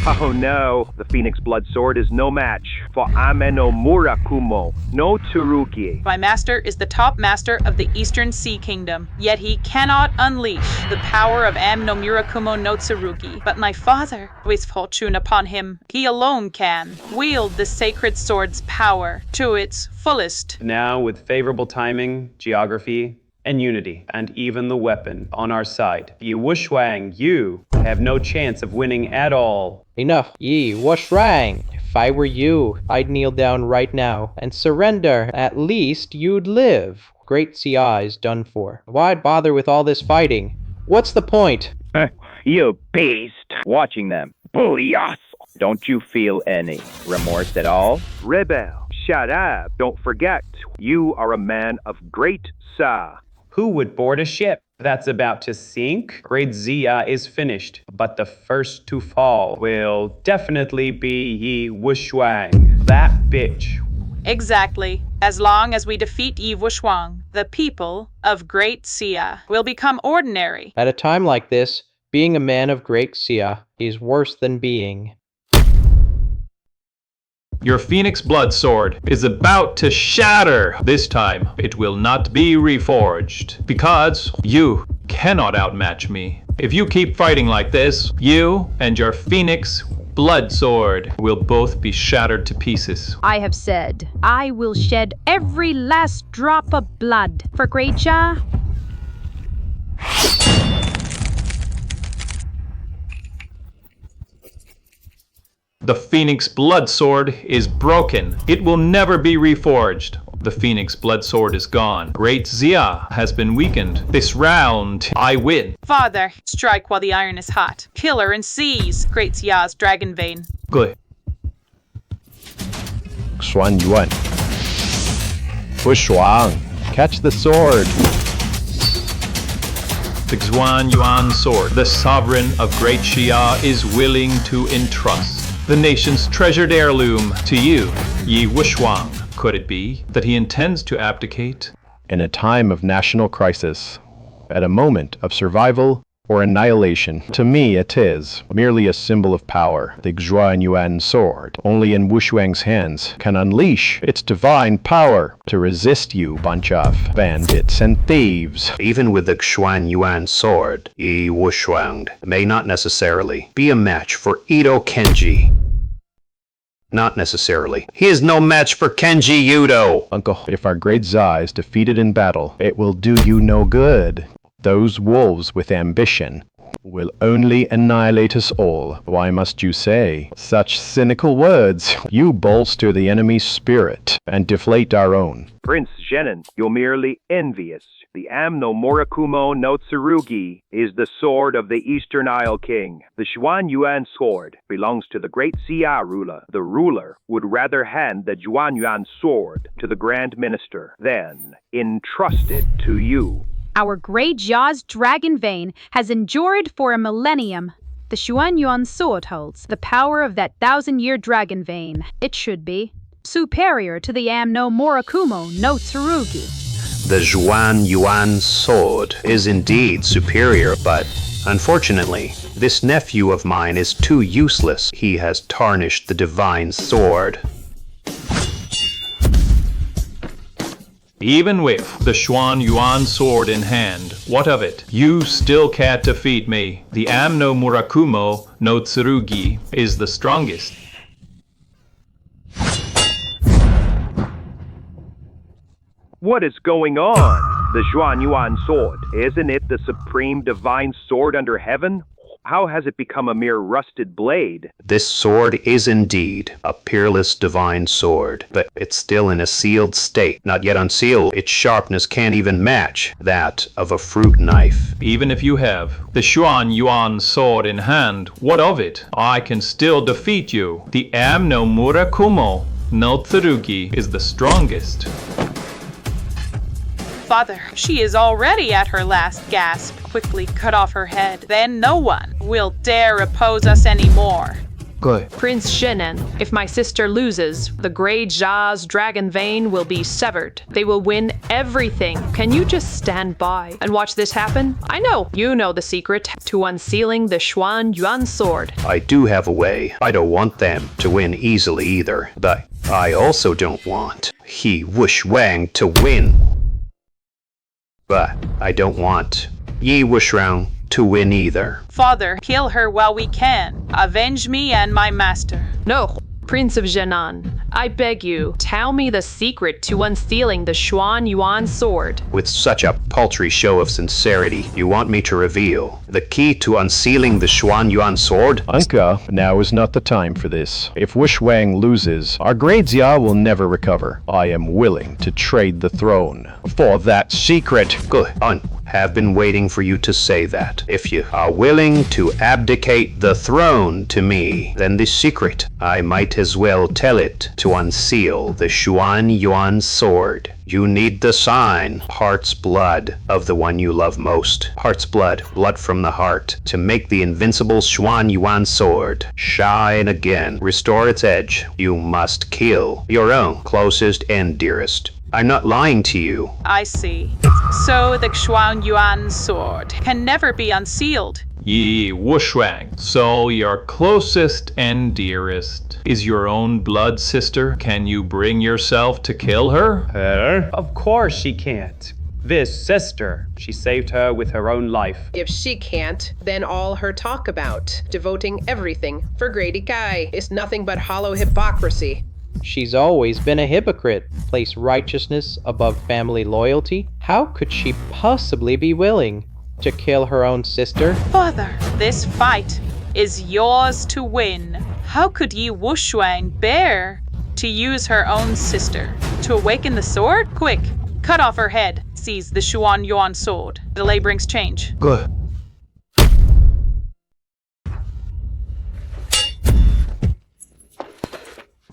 Oh no, the Phoenix Blood Sword is no match for Ame no Murakumo no Tsurugi. My master is the top master of the Eastern Sea Kingdom, yet he cannot unleash the power of Am no Murakumo no Tsurugi. But my father, with fortune upon him, he alone can wield the sacred sword's power to its fullest. Now, with favorable timing, geography, and unity, and even the weapon on our side, Yi Wushuang, you have no chance of winning at all. Enough, Yi Wushuang. If I were you, I'd kneel down right now and surrender. At least you'd live. Great Xia is done for. Why'd bother with all this fighting? What's the point? You beast! Watching them. Booyah! Don't you feel any remorse at all? Rebel, shut up. Don't forget, you are a man of great Sa. Who would board a ship that's about to sink? Great Xia is finished, but the first to fall will definitely be Yi Wushuang. That bitch. Exactly. As long as we defeat Yi Wushuang, the people of Great Xia will become ordinary. At a time like this, being a man of Great Xia is worse than being. Your Phoenix Blood Sword is about to shatter. This time, it will not be reforged, because you cannot outmatch me. If you keep fighting like this, you and your Phoenix Blood Sword will both be shattered to pieces. I have said, I will shed every last drop of blood for Great Xia. The Phoenix Blood Sword is broken. It will never be reforged. The Phoenix Blood Sword is gone. Great Xia has been weakened. This round, I win. Father, strike while the iron is hot. Kill her and seize Great Xia's dragon vein. Good. Xuanyuan. Wushuang, catch the sword. The Xuanyuan Sword, the sovereign of Great Xia, is willing to entrust the nation's treasured heirloom to you, Yi Wushuang. Could it be that he intends to abdicate? In a time of national crisis, at a moment of survival or annihilation, to me it is merely a symbol of power. The Xuanyuan sword, only in Wushuang's hands, can unleash its divine power to resist you, bunch of bandits and thieves. Even with the Xuanyuan sword, Yi Wushuang may not necessarily be a match for Ito Kenji. Not necessarily. He is no match for Kenji Udo. Uncle, if our great Xia is defeated in battle, it will do you no good. Those wolves with ambition will only annihilate us all. Why must you say such cynical words? You bolster the enemy's spirit and deflate our own. Prince Zenon, you're merely envious. The Amno Murakumo no Tsurugi is the sword of the Eastern Isle King. The Xuanyuan sword belongs to the Great Xia ruler. The ruler would rather hand the Xuanyuan sword to the Grand Minister than entrust it to you. Our Great Xia's dragon vein has endured for a millennium. The Xuanyuan sword holds the power of that 1,000-year dragon vein. It should be superior to the Amno Murakumo no Tsurugi. The Xuanyuan sword is indeed superior, but unfortunately, this nephew of mine is too useless. He has tarnished the divine sword. Even with the Xuan Yuan sword in hand, what of it? You still can't defeat me. The Amno Murakumo no Tsurugi is the strongest. What is going on? The Xuan Yuan sword, isn't it the supreme divine sword under heaven? How has it become a mere rusted blade? This sword is indeed a peerless divine sword, but it's still in a sealed state, not yet unsealed. Its sharpness can't even match that of a fruit knife. Even if you have the Xuan Yuan sword in hand, what of it? I can still defeat you. The Amno Murakumo no Tsurugi is the strongest. Father, she is already at her last gasp. Quickly cut off her head. Then no one will dare oppose us anymore. Good. Prince Shenan, if my sister loses, the Grey Ja's dragon vein will be severed. They will win everything. Can you just stand by and watch this happen? I know you know the secret to unsealing the Xuan Yuan sword. I do have a way. I don't want them to win easily either, but I also don't want He Wush Wang to win. But I don't want Yi Wushrang to win either. Father, kill her while we can. Avenge me and my master. No, Prince of Zhenan, I beg you, tell me the secret to unsealing the Xuan Yuan sword. With such a paltry show of sincerity, you want me to reveal the key to unsealing the Xuan Yuan sword? Anka, now is not the time for this. If Wush Wang loses, our great Xia will never recover. I am willing to trade the throne for that secret. Good. Have been waiting for you to say that. If you are willing to abdicate the throne to me, then the secret, I might as well tell it to unseal the Xuan Yuan sword. You need the sign, heart's blood, of the one you love most. Heart's blood, blood from the heart, to make the invincible Xuan Yuan sword shine again, restore its edge. You must kill your own closest and dearest. I'm not lying to you. I see. So the Xuan Yuan sword can never be unsealed. Yi Wushuang, so your closest and dearest is your own blood sister. Can you bring yourself to kill her? Her? Of course she can't. This sister, she saved her with her own life. If she can't, then all her talk about devoting everything for Grady Kai is nothing but hollow hypocrisy. She's always been a hypocrite. Place righteousness above family loyalty. How could she possibly be willing to kill her own sister? Father, this fight is yours to win. How could Yi Wushuang bear to use her own sister to awaken the sword? Quick, cut off her head. Seize the Xuan Yuan sword. Delay brings change. Good.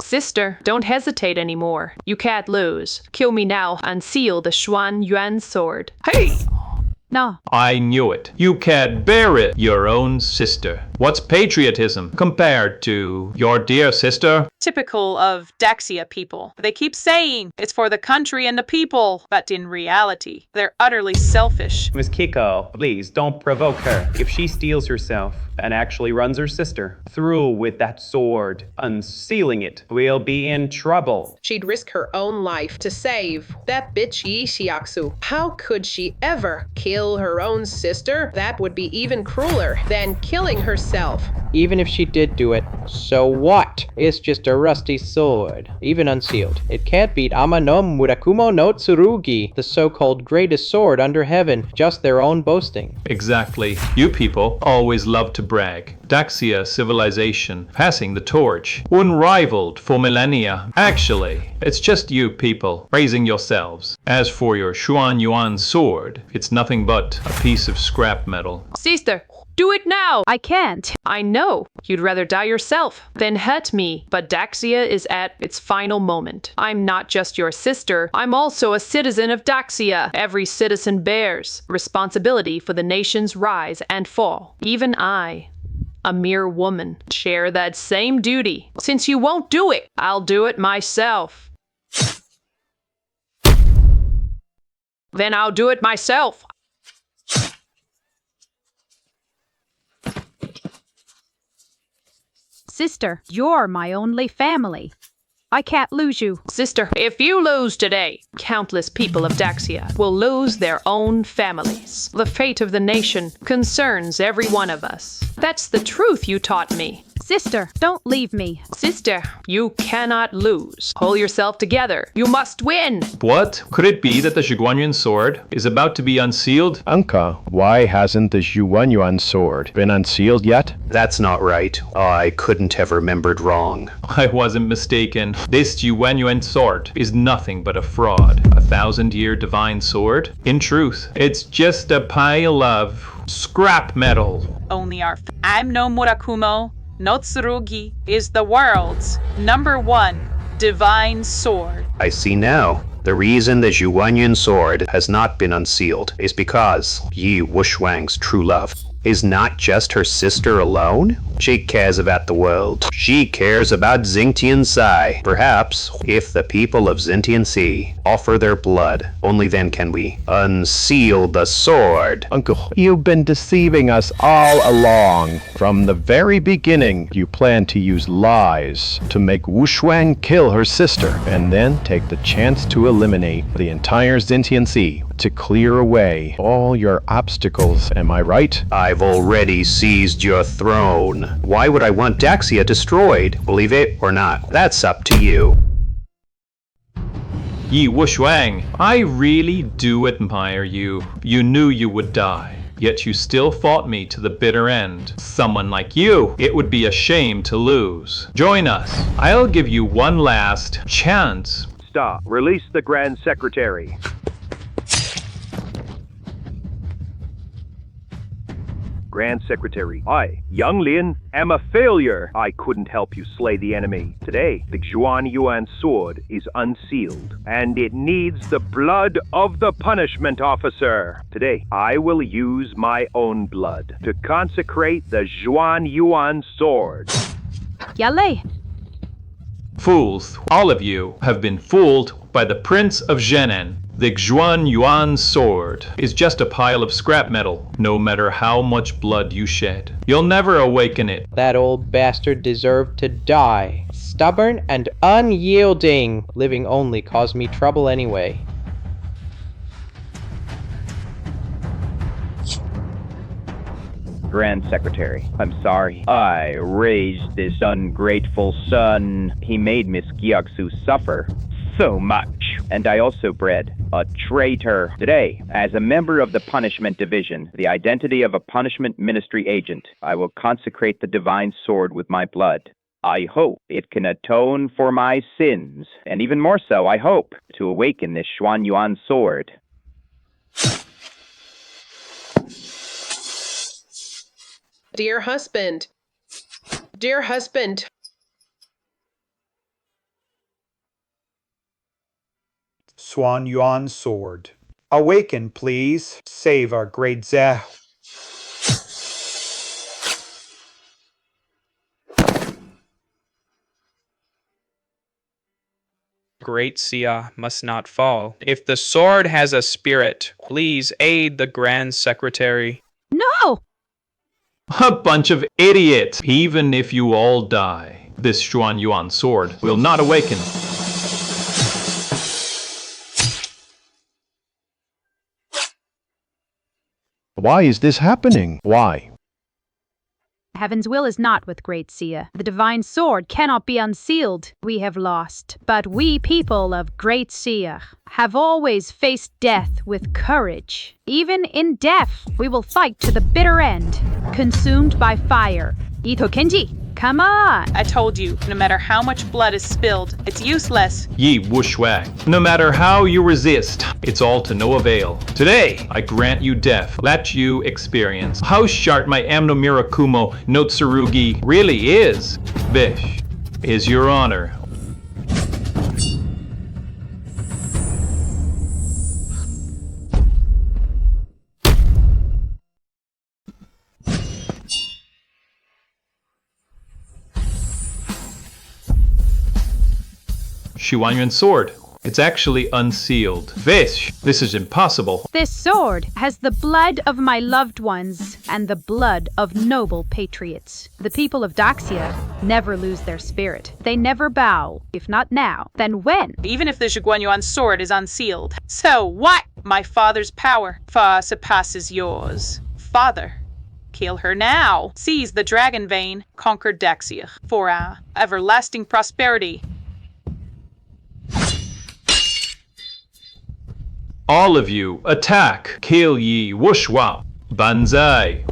Sister, don't hesitate anymore. You can't lose. Kill me now, unseal the Xuan Yuan sword. Hey! No. I knew it. You can't bear it, your own sister. What's patriotism compared to your dear sister? Typical of Daxia people. They keep saying it's for the country and the people, but in reality, they're utterly selfish. Miss Kiko, please don't provoke her. If she steals herself and actually runs her sister through with that sword, unsealing it, we'll be in trouble. She'd risk her own life to save that bitch Yi Xiaoxu. How could she ever kill her own sister? That would be even crueler than killing herself. Even if she did do it, so what? It's just a rusty sword, even unsealed. It can't beat Amano Murakumo no Tsurugi, the so-called greatest sword under heaven, just their own boasting. Exactly. You people always love to brag. Daxia civilization, passing the torch, unrivaled for millennia. Actually, it's just you people praising yourselves. As for your Xuan Yuan sword, it's nothing but a piece of scrap metal. Sister, do it now! I can't. I know. You'd rather die yourself than hurt me. But Daxia is at its final moment. I'm not just your sister. I'm also a citizen of Daxia. Every citizen bears responsibility for the nation's rise and fall. Even I, a mere woman, share that same duty. Since you won't do it, I'll do it myself. Then I'll do it myself. Sister, you're my only family. I can't lose you. Sister, if you lose today, countless people of Daxia will lose their own families. The fate of the nation concerns every one of us. That's the truth you taught me. Sister, don't leave me. Sister, you cannot lose. Pull yourself together. You must win. What? Could it be that the Zhiguanyuan sword is about to be unsealed? Unka, why hasn't the Zhuanyuan sword been unsealed yet? That's not right. I couldn't have remembered wrong. I wasn't mistaken. This Zhuanyuan sword is nothing but a fraud. A 1,000-year divine sword? In truth, it's just a pile of scrap metal. Only I'm no Murakumo. No Tsurugi is the world's #1 divine sword. I see now. The reason the Zhuanyuan sword has not been unsealed is because Yi Wushwang's true love is not just her sister alone. She cares about the world. She cares about Xingtian Sai. Perhaps, if the people of Xingtian Sea offer their blood, only then can we unseal the sword. Uncle, you've been deceiving us all along. From the very beginning, you planned to use lies to make Wushwang kill her sister, and then take the chance to eliminate the entire Xingtian Sea to clear away all your obstacles. Am I right? I've already seized your throne. Why would I want Daxia destroyed? Believe it or not, that's up to you. Yi Wushwang, I really do admire you. You knew you would die, yet you still fought me to the bitter end. Someone like you, it would be a shame to lose. Join us. I'll give you one last chance. Stop. Release the Grand Secretary. Grand Secretary, I, Yang Lin, am a failure. I couldn't help you slay the enemy. Today, the Zhuanyuan sword is unsealed, and it needs the blood of the punishment officer. Today, I will use my own blood to consecrate the Zhuanyuan sword. Yale. Fools, all of you have been fooled by the Prince of Zhenan. The Zhuanyuan sword is just a pile of scrap metal, no matter how much blood you shed. You'll never awaken it. That old bastard deserved to die. Stubborn and unyielding. Living only caused me trouble anyway. Grand Secretary, I'm sorry. I raised this ungrateful son. He made Miss Gyaksu suffer so much. And I also bred a traitor. Today, as a member of the Punishment Division, the identity of a Punishment Ministry agent, I will consecrate the divine sword with my blood. I hope it can atone for my sins, and even more so, I hope to awaken this Zhuanyuan sword. Dear husband. Dear husband. Zhuanyuan sword. Awaken, please. Save our great Zeh. Great Sia must not fall. If the sword has a spirit, please aid the Grand Secretary. No! A bunch of idiots! Even if you all die, this Zhuanyuan sword will not awaken. Why is this happening? Why? Heaven's will is not with Great Sia. The divine sword cannot be unsealed. We have lost. But we people of Great Sia have always faced death with courage. Even in death, we will fight to the bitter end. Consumed by fire. Ito Kenji, come on! I told you, no matter how much blood is spilled, it's useless. Yi Wushwang, no matter how you resist, it's all to no avail. Today, I grant you death. Let you experience how sharp my Amno Mirakumo no Tsurugi really is. Bish is your honor. Zhuanyuan sword. It's actually unsealed. Vish, this is impossible. This sword has the blood of my loved ones and the blood of noble patriots. The people of Daxia never lose their spirit. They never bow. If not now, then when? Even if the Zhiguanyuan sword is unsealed. So what? My father's power far surpasses yours. Father, kill her now. Seize the dragon vein, conquer Daxia for our everlasting prosperity. All of you, attack! Kill ye Wushwa! Banzai!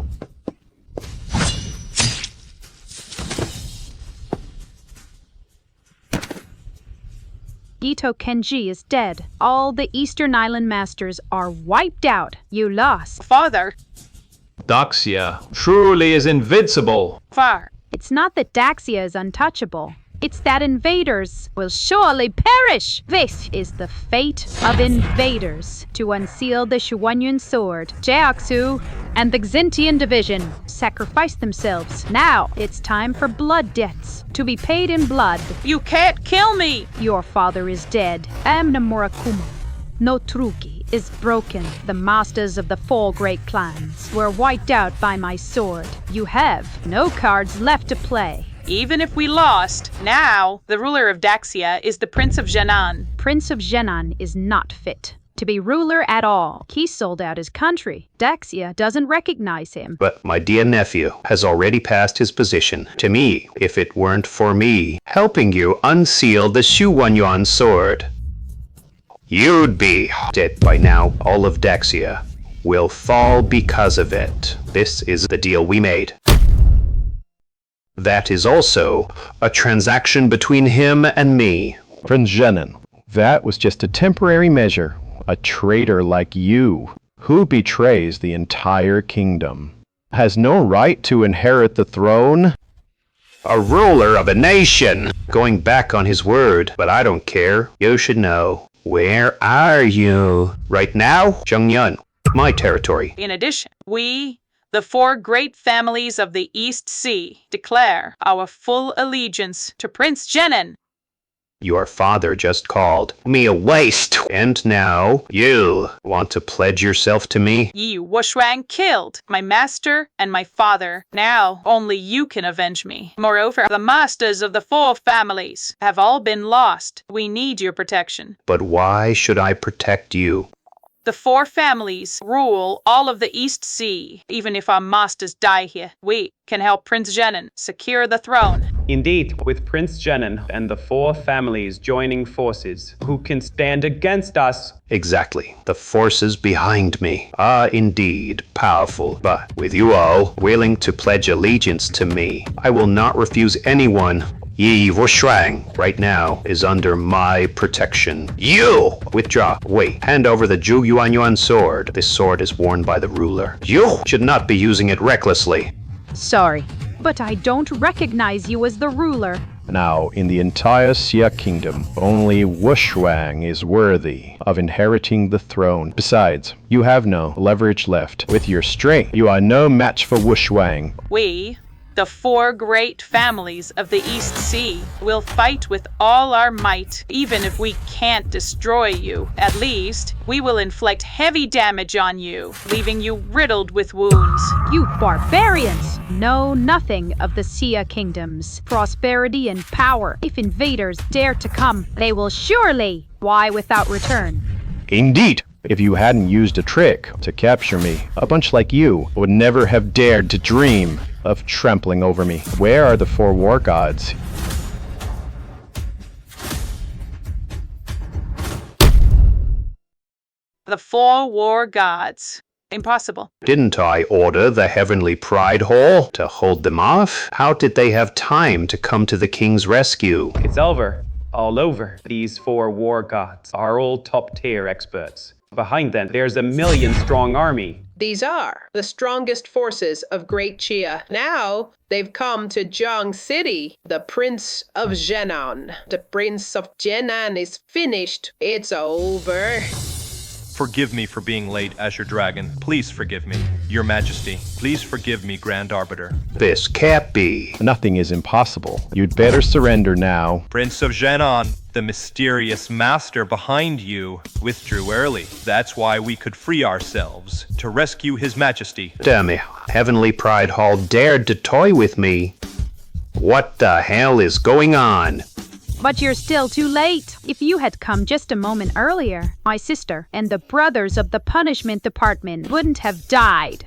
Ito Kenji is dead. All the Eastern Island masters are wiped out. You lost. Father! Daxia truly is invincible. Far. It's not that Daxia is untouchable. It's that invaders will surely perish. This is the fate of invaders. To unseal the Shuanyun sword, Jiaxu and the Xintian division sacrifice themselves. Now it's time for blood debts to be paid in blood. You can't kill me! Your father is dead. Amna Murakumo. No Truki is broken. The masters of the 4 great clans were wiped out by my sword. You have no cards left to play. Even if we lost, now the ruler of Daxia is the Prince of Zhenan. Prince of Zhenan is not fit to be ruler at all. He sold out his country. Daxia doesn't recognize him. But my dear nephew has already passed his position to me. If it weren't for me helping you unseal the Shuanyuan sword, you'd be dead by now. All of Daxia will fall because of it. This is the deal we made. That is also a transaction between him and me. Prince Zhenan, that was just a temporary measure. A traitor like you, who betrays the entire kingdom, has no right to inherit the throne. A ruler of a nation, going back on his word, but I don't care. You should know. Where are you? Right now, Zhengyun, my territory. In addition, we, the 4 great families of the East Sea, declare our full allegiance to Prince Zhenan. Your father just called me a waste, and now you want to pledge yourself to me? Yi Wushwang killed my master and my father. Now only you can avenge me. Moreover, the masters of the 4 families have all been lost. We need your protection. But why should I protect you? The 4 families rule all of the East Sea. Even if our masters die here, we can help Prince Zhenan secure the throne. Indeed, with Prince Zhenan and the 4 families joining forces, who can stand against us? Exactly. The forces behind me are indeed powerful, but with you all willing to pledge allegiance to me, I will not refuse anyone. Yi Wushwang right now is under my protection. You withdraw. Wait. Hand over the Zhu Yuanyuan sword. This sword is worn by the ruler. You should not be using it recklessly. Sorry, but I don't recognize you as the ruler. Now, in the entire Xia kingdom, only Wushwang is worthy of inheriting the throne. Besides, you have no leverage left. With your strength, you are no match for Wushwang. We, the 4 great families of the East Sea, will fight with all our might. Even if we can't destroy you, at least we will inflict heavy damage on you, leaving you riddled with wounds. You barbarians know nothing of the Xia kingdom's prosperity and power. If invaders dare to come, they will surely fly without return. Indeed. If you hadn't used a trick to capture me, a bunch like you would never have dared to dream of trampling over me. Where are the 4 war gods? The 4 war gods. Impossible. Didn't I order the Heavenly Pride Hall to hold them off? How did they have time to come to the king's rescue? It's over. All over. These 4 war gods are all top-tier experts. Behind them, there's a 1 million-strong army. These are the strongest forces of Great Chia. Now they've come to Jiang City. The Prince of Zhenan. The Prince of Zhenan is finished. It's over. Forgive me for being late, Azure Dragon. Please forgive me. Your Majesty, please forgive me, Grand Arbiter. This can't be. Nothing is impossible. You'd better surrender now. Prince of Genon, the mysterious master behind you, withdrew early. That's why we could free ourselves to rescue His Majesty. Damn it. Heavenly Pride Hall dared to toy with me. What the hell is going on? But you're still too late. If you had come just a moment earlier, my sister and the brothers of the punishment department wouldn't have died.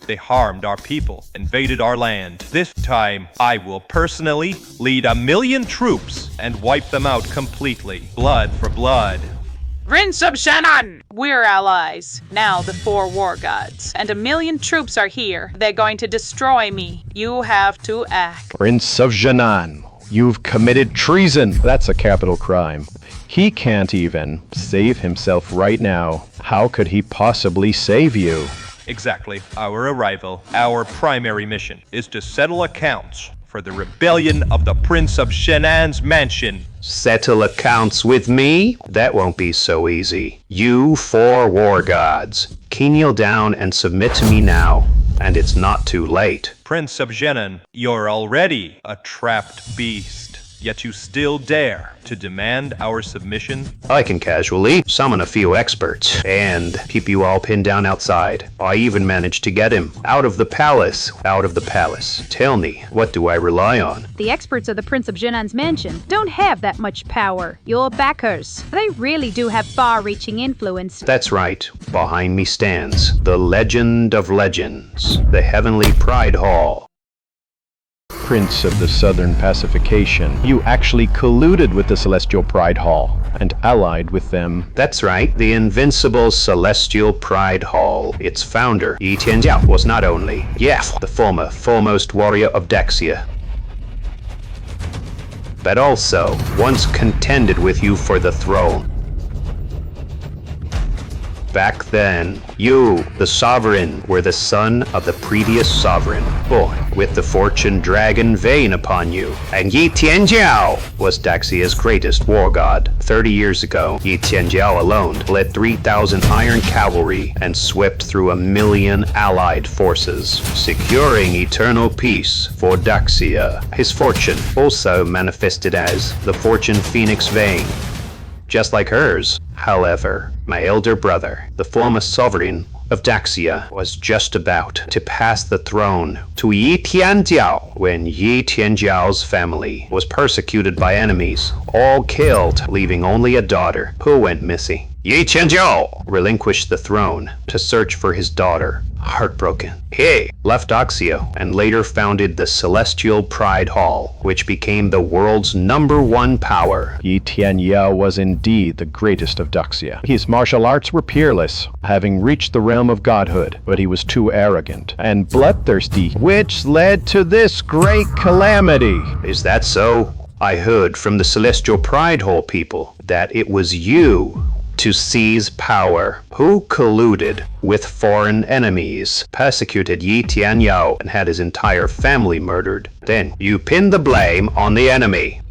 They harmed our people, invaded our land. This time, I will personally lead 1,000,000 troops and wipe them out completely. Blood for blood. Prince of Shannon! We're allies. Now the 4 war gods. And 1,000,000 troops are here. They're going to destroy me. You have to act. Prince of Genon, you've committed treason. That's a capital crime. He can't even save himself right now. How could he possibly save you? Exactly. Our arrival, our primary mission, is to settle accounts for the rebellion of the Prince of Shenan's mansion. Settle accounts with me? That won't be so easy. You 4 war gods, kneel down and submit to me now. And it's not too late. Prince of Genon, you're already a trapped beast. Yet you still dare to demand our submission? I can casually summon a few experts and keep you all pinned down outside. I even managed to get him out of the palace. Out of the palace. Tell me, what do I rely on? The experts of the Prince of Genon's mansion don't have that much power. Your backers, they really do have far-reaching influence. That's right. Behind me stands the legend of legends, the Heavenly Pride Hall. Prince of the Southern Pacification, you actually colluded with the Celestial Pride Hall and allied with them. That's right, the invincible Celestial Pride Hall. Its founder, Yi Tianjiao, was not only, the former foremost warrior of Daxia, but also once contended with you for the throne. Back then, you, the sovereign, were the son of the previous sovereign, born with the fortune dragon vein upon you. And Yi Tianjiao was Daxia's greatest war god. 30 years ago, Yi Tianjiao alone led 3,000 iron cavalry and swept through 1,000,000 allied forces, securing eternal peace for Daxia. His fortune also manifested as the fortune phoenix vein. Just like hers, however, my elder brother, the former sovereign of Daxia, was just about to pass the throne to Yi Tianjiao when Yi Tianjiao's family was persecuted by enemies, all killed, leaving only a daughter who went missing. Yi Tianjiao relinquished the throne to search for his daughter. Heartbroken, he left Daxia and later founded the Celestial Pride Hall, which became the world's #1 power. Yi Tianyao was indeed the greatest of Daxia. His martial arts were peerless, having reached the realm of godhood, but he was too arrogant and bloodthirsty, which led to this great calamity. Is that so? I heard from the Celestial Pride Hall people that it was you to seize power, who colluded with foreign enemies, persecuted Yi Tianyao, and had his entire family murdered. Then you pinned the blame on the enemy,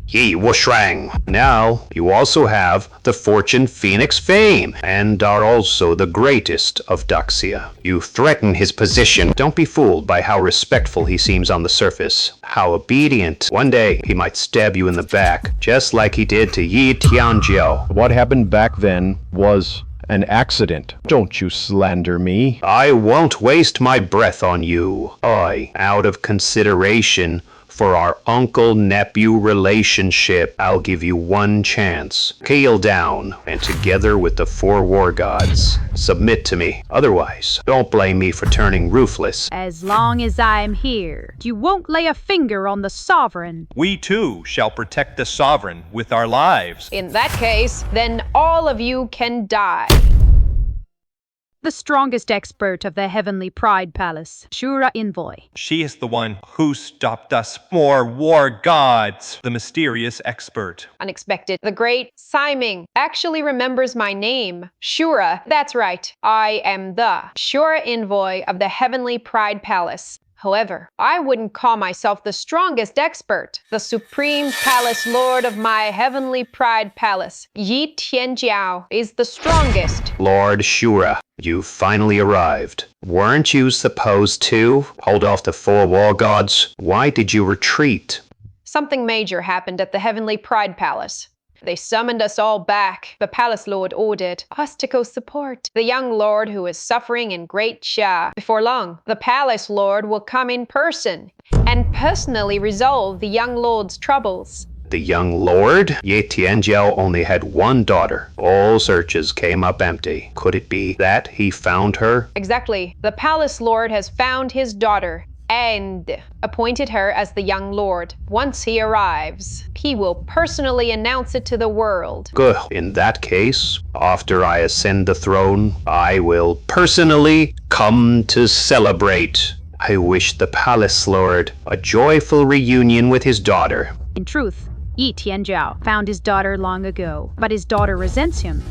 Yi Wushang. Now you also have the Fortune Phoenix fame and are also the greatest of Daxia. You threaten his position. Don't be fooled by how respectful he seems on the surface, how obedient. One day he might stab you in the back, just like he did to Yi Tianjiao. What happened back then was an accident. Don't you slander me. I won't waste my breath on you. Out of consideration for our uncle-nephew relationship, I'll give you one chance. Kneel down, and together with the 4 war gods, submit to me. Otherwise, don't blame me for turning ruthless. As long as I am here, you won't lay a finger on the sovereign. We too shall protect the sovereign with our lives. In that case, then all of you can die. The strongest expert of the Heavenly Pride Palace, Shura Envoy. She is the one who stopped us, 4 war gods, the mysterious expert. Unexpected. The great Siming actually remembers my name. Shura, that's right. I am the Shura Envoy of the Heavenly Pride Palace. However, I wouldn't call myself the strongest expert. The supreme palace lord of my heavenly pride palace, Yi Tianjiao, is the strongest. Lord Shura, you finally arrived. Weren't you supposed to hold off the four war gods? Why did you retreat? Something major happened at the heavenly pride palace. They summoned us all back. The palace lord ordered us to go support the young lord who is suffering in great Sha. Before long, the palace lord will come in person and personally resolve the young lord's troubles. The young lord? Ye Tianjiao only had one daughter. All searches came up empty. Could it be that he found her? Exactly. The palace lord has found his daughter and appointed her as the young lord. Once he arrives, he will personally announce it to the world. Good. In that case, after I ascend the throne, I will personally come to celebrate. I wish the palace lord a joyful reunion with his daughter. In truth, Yi Tianjiao found his daughter long ago, but his daughter resents him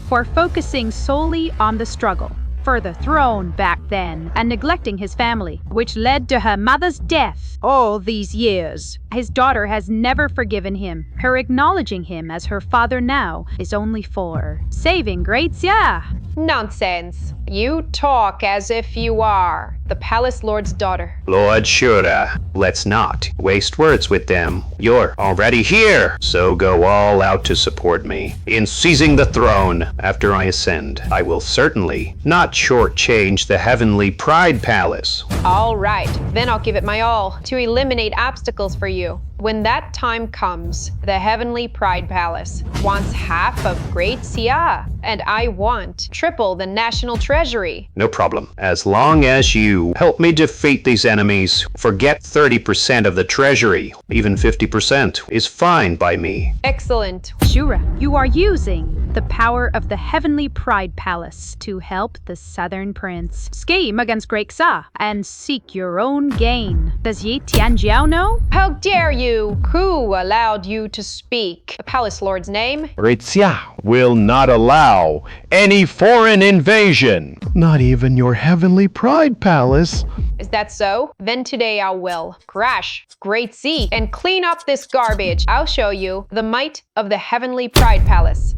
for focusing solely on the struggle for the throne back then and neglecting his family, which led to her mother's death all these years. His daughter has never forgiven him. Her acknowledging him as her father now is only for saving Great Xia. Nonsense. You talk as if you are the palace lord's daughter. Lord Shura, let's not waste words with them. You're already here, so go all out to support me in seizing the throne. After I ascend, I will certainly not shortchange the heavenly pride palace. All right, then I'll give it my all to eliminate obstacles for you. When that time comes, the heavenly pride palace wants half of Great Xia, and I want triple the national treasury. No problem. As long as you help me defeat these enemies, forget 30% of the treasury. Even 50% is fine by me. Excellent. Shura, you are using the power of the heavenly pride palace to help the southern prince scheme against Great Xia and seek your own gain. Does Yi Tianjiao know? How dare you? Who allowed you to speak the palace lord's name? Great Xia will not allow any foreign invasion. Not even your heavenly pride palace. Is that so? Then today I will crash Great Xia and clean up this garbage. I'll show you the might of the heavenly pride palace.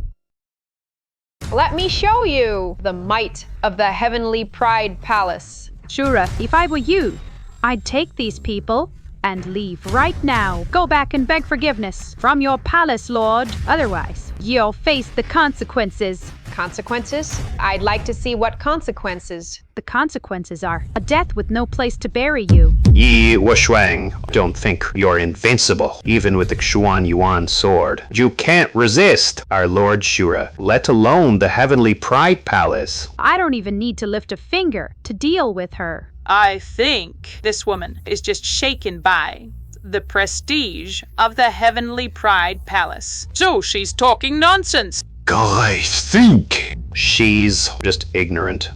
Let me show you the might of the heavenly pride palace. Shura, if I were you, I'd take these people and leave right now. Go back and beg forgiveness from your palace lord. Otherwise, you'll face the consequences. Consequences? I'd like to see what consequences. The consequences are a death with no place to bury you. Yi Wushwang, don't think you're invincible, even with the Xuan Yuan sword. You can't resist our Lord Shura, let alone the heavenly pride palace. I don't even need to lift a finger to deal with her. I think this woman is just shaken by the prestige of the heavenly pride palace. So she's talking nonsense. I think she's just ignorant.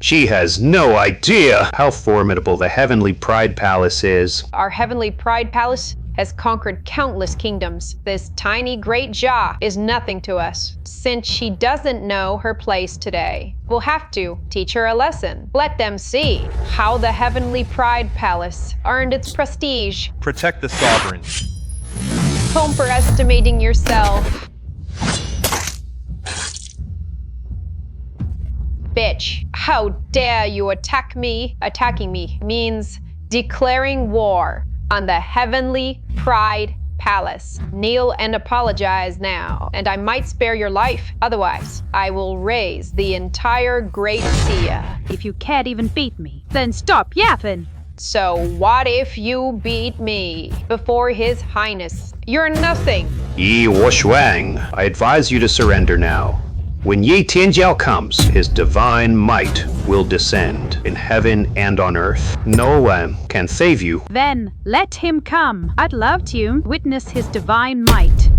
She has no idea how formidable the heavenly pride palace is. Our heavenly pride palace has conquered countless kingdoms. This tiny great Jia is nothing to us. Since she doesn't know her place today, we'll have to teach her a lesson. Let them see how the heavenly pride palace earned its prestige. Protect the sovereign. Home for estimating yourself. Bitch, how dare you attack me? Attacking me means declaring war on the heavenly pride palace. Kneel and apologize now, and I might spare your life. Otherwise, I will raise the entire Great Xia. If you can't even beat me, then stop yapping. So what if you beat me before His Highness? You're nothing. Yi Wushwang, I advise you to surrender now. When Yi Tianjiao comes, his divine might will descend in heaven and on earth. No one can save you. Then let him come. I'd love to witness his divine might.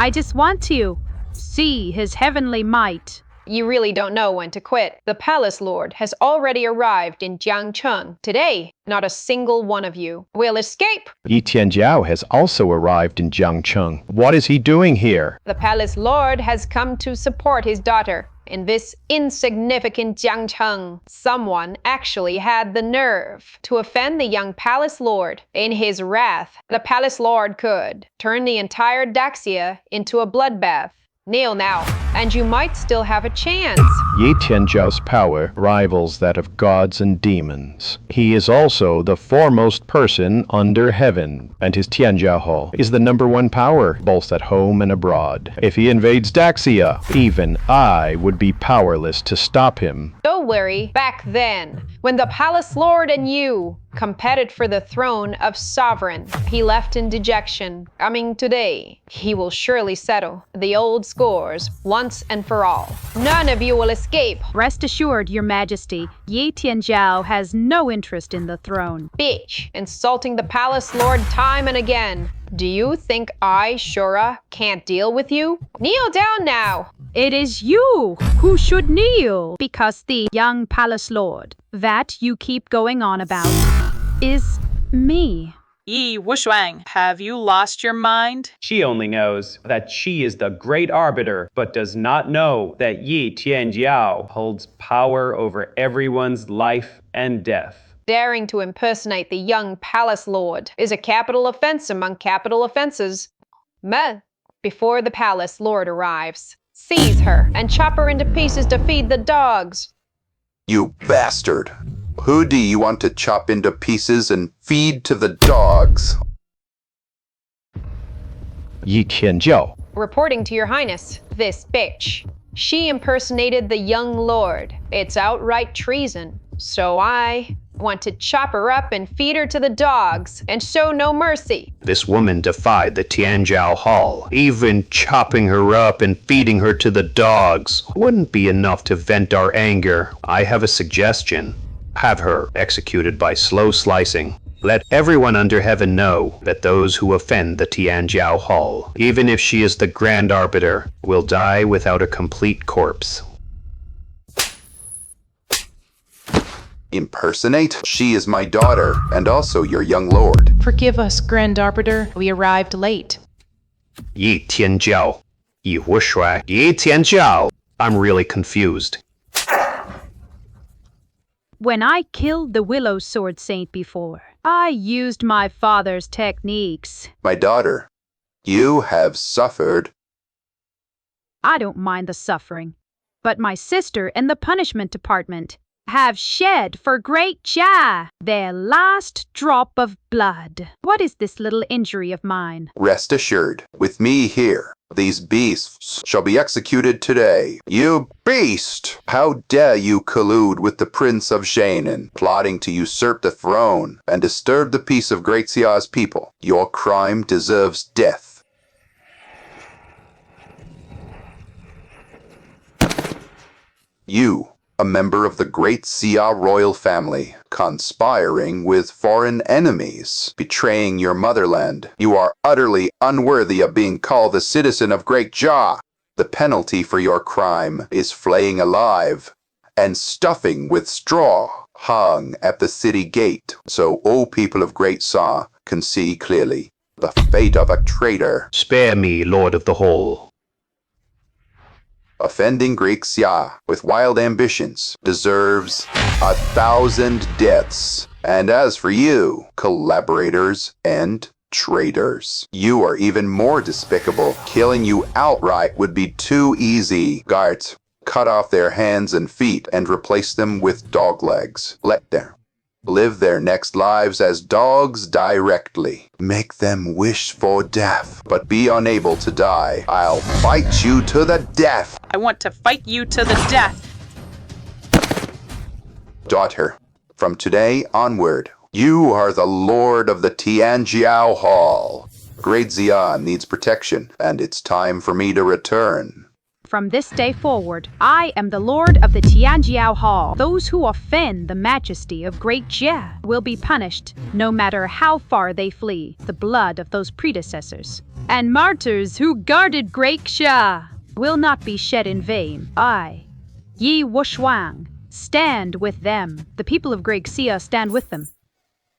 I just want to see his heavenly might. You really don't know when to quit. The palace lord has already arrived in Jiangcheng. Today, not a single one of you will escape. Yi Tianjiao has also arrived in Jiangcheng. What is he doing here? The palace lord has come to support his daughter. In this insignificant Jiangcheng, someone actually had the nerve to offend the young palace lord. In his wrath, the palace lord could turn the entire Daxia into a bloodbath. Kneel now, and you might still have a chance. Yi Tianjiao's power rivals that of gods and demons. He is also the foremost person under heaven, and his Tianjia Hall is the #1 power, both at home and abroad. If he invades Daxia, even I would be powerless to stop him. Don't worry, back then, when the palace lord and you competed for the throne of sovereign, he left in dejection. Coming today, he will surely settle the old scores once and for all. None of you will escape. Rest assured, Your Majesty, Yi Tianjiao has no interest in the throne. Bitch, insulting the palace lord time and again. Do you think I, Shura, can't deal with you? Kneel down now. It is you who should kneel, because the young palace lord that you keep going on about is me. Yi Wushwang, have you lost your mind? She only knows that she is the great arbiter, but does not know that Yi Tianjiao holds power over everyone's life and death. Daring to impersonate the young palace lord is a capital offense among capital offenses. Meh. Before the palace lord arrives, seize her and chop her into pieces to feed the dogs. You bastard! Who do you want to chop into pieces and feed to the dogs? Yi Tianjiao. Reporting to your highness, this bitch. She impersonated the young lord. It's outright treason. So I want to chop her up and feed her to the dogs and show no mercy. This woman defied the Tianjiao Hall. Even chopping her up and feeding her to the dogs wouldn't be enough to vent our anger. I have a suggestion. Have her executed by slow slicing. Let everyone under heaven know that those who offend the Tianjiao Hall, even if she is the Grand Arbiter, will die without a complete corpse. Impersonate? She is my daughter, and also your young lord. Forgive us, Grand Arbiter. We arrived late. Yi Tianjiao. Yi Wushui. Yi Tianjiao. I'm really confused. When I killed the Willow Sword Saint before, I used my father's techniques. My daughter, you have suffered. I don't mind the suffering, but my sister and the punishment department have shed for Great Jia their last drop of blood. What is this little injury of mine? Rest assured, with me here, these beasts shall be executed today. You beast! How dare you collude with the Prince of Zhenan, plotting to usurp the throne and disturb the peace of Great Xia's people? Your crime deserves death. You, a member of the Great Xia royal family, conspiring with foreign enemies, betraying your motherland. You are utterly unworthy of being called a citizen of Great Jia. The penalty for your crime is flaying alive and stuffing with straw, hung at the city gate, so all people of Great Xia can see clearly the fate of a traitor. Spare me, Lord of the Hall. Offending Great Xia with wild ambitions deserves 1,000 deaths. And as for you, collaborators and traitors, you are even more despicable. Killing you outright would be too easy. Guards, cut off their hands and feet and replace them with dog legs. Let them live their next lives as dogs directly. Make them wish for death, but be unable to die. I'll fight you to the death. I want to fight you to the death. Daughter, from today onward, you are the Lord of the Tianjiao Hall. Great Xia needs protection, and it's time for me to return. From this day forward, I am the Lord of the Tianjiao Hall. Those who offend the majesty of Great Jia will be punished, no matter how far they flee the blood of those predecessors. And martyrs who guarded Great Jia will not be shed in vain. I, Yi Wushuang, stand with them. The people of Great Xia stand with them.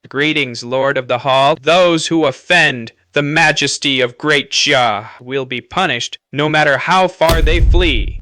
Greetings, Lord of the Hall. Those who offend the majesty of Great Jia will be punished, no matter how far they flee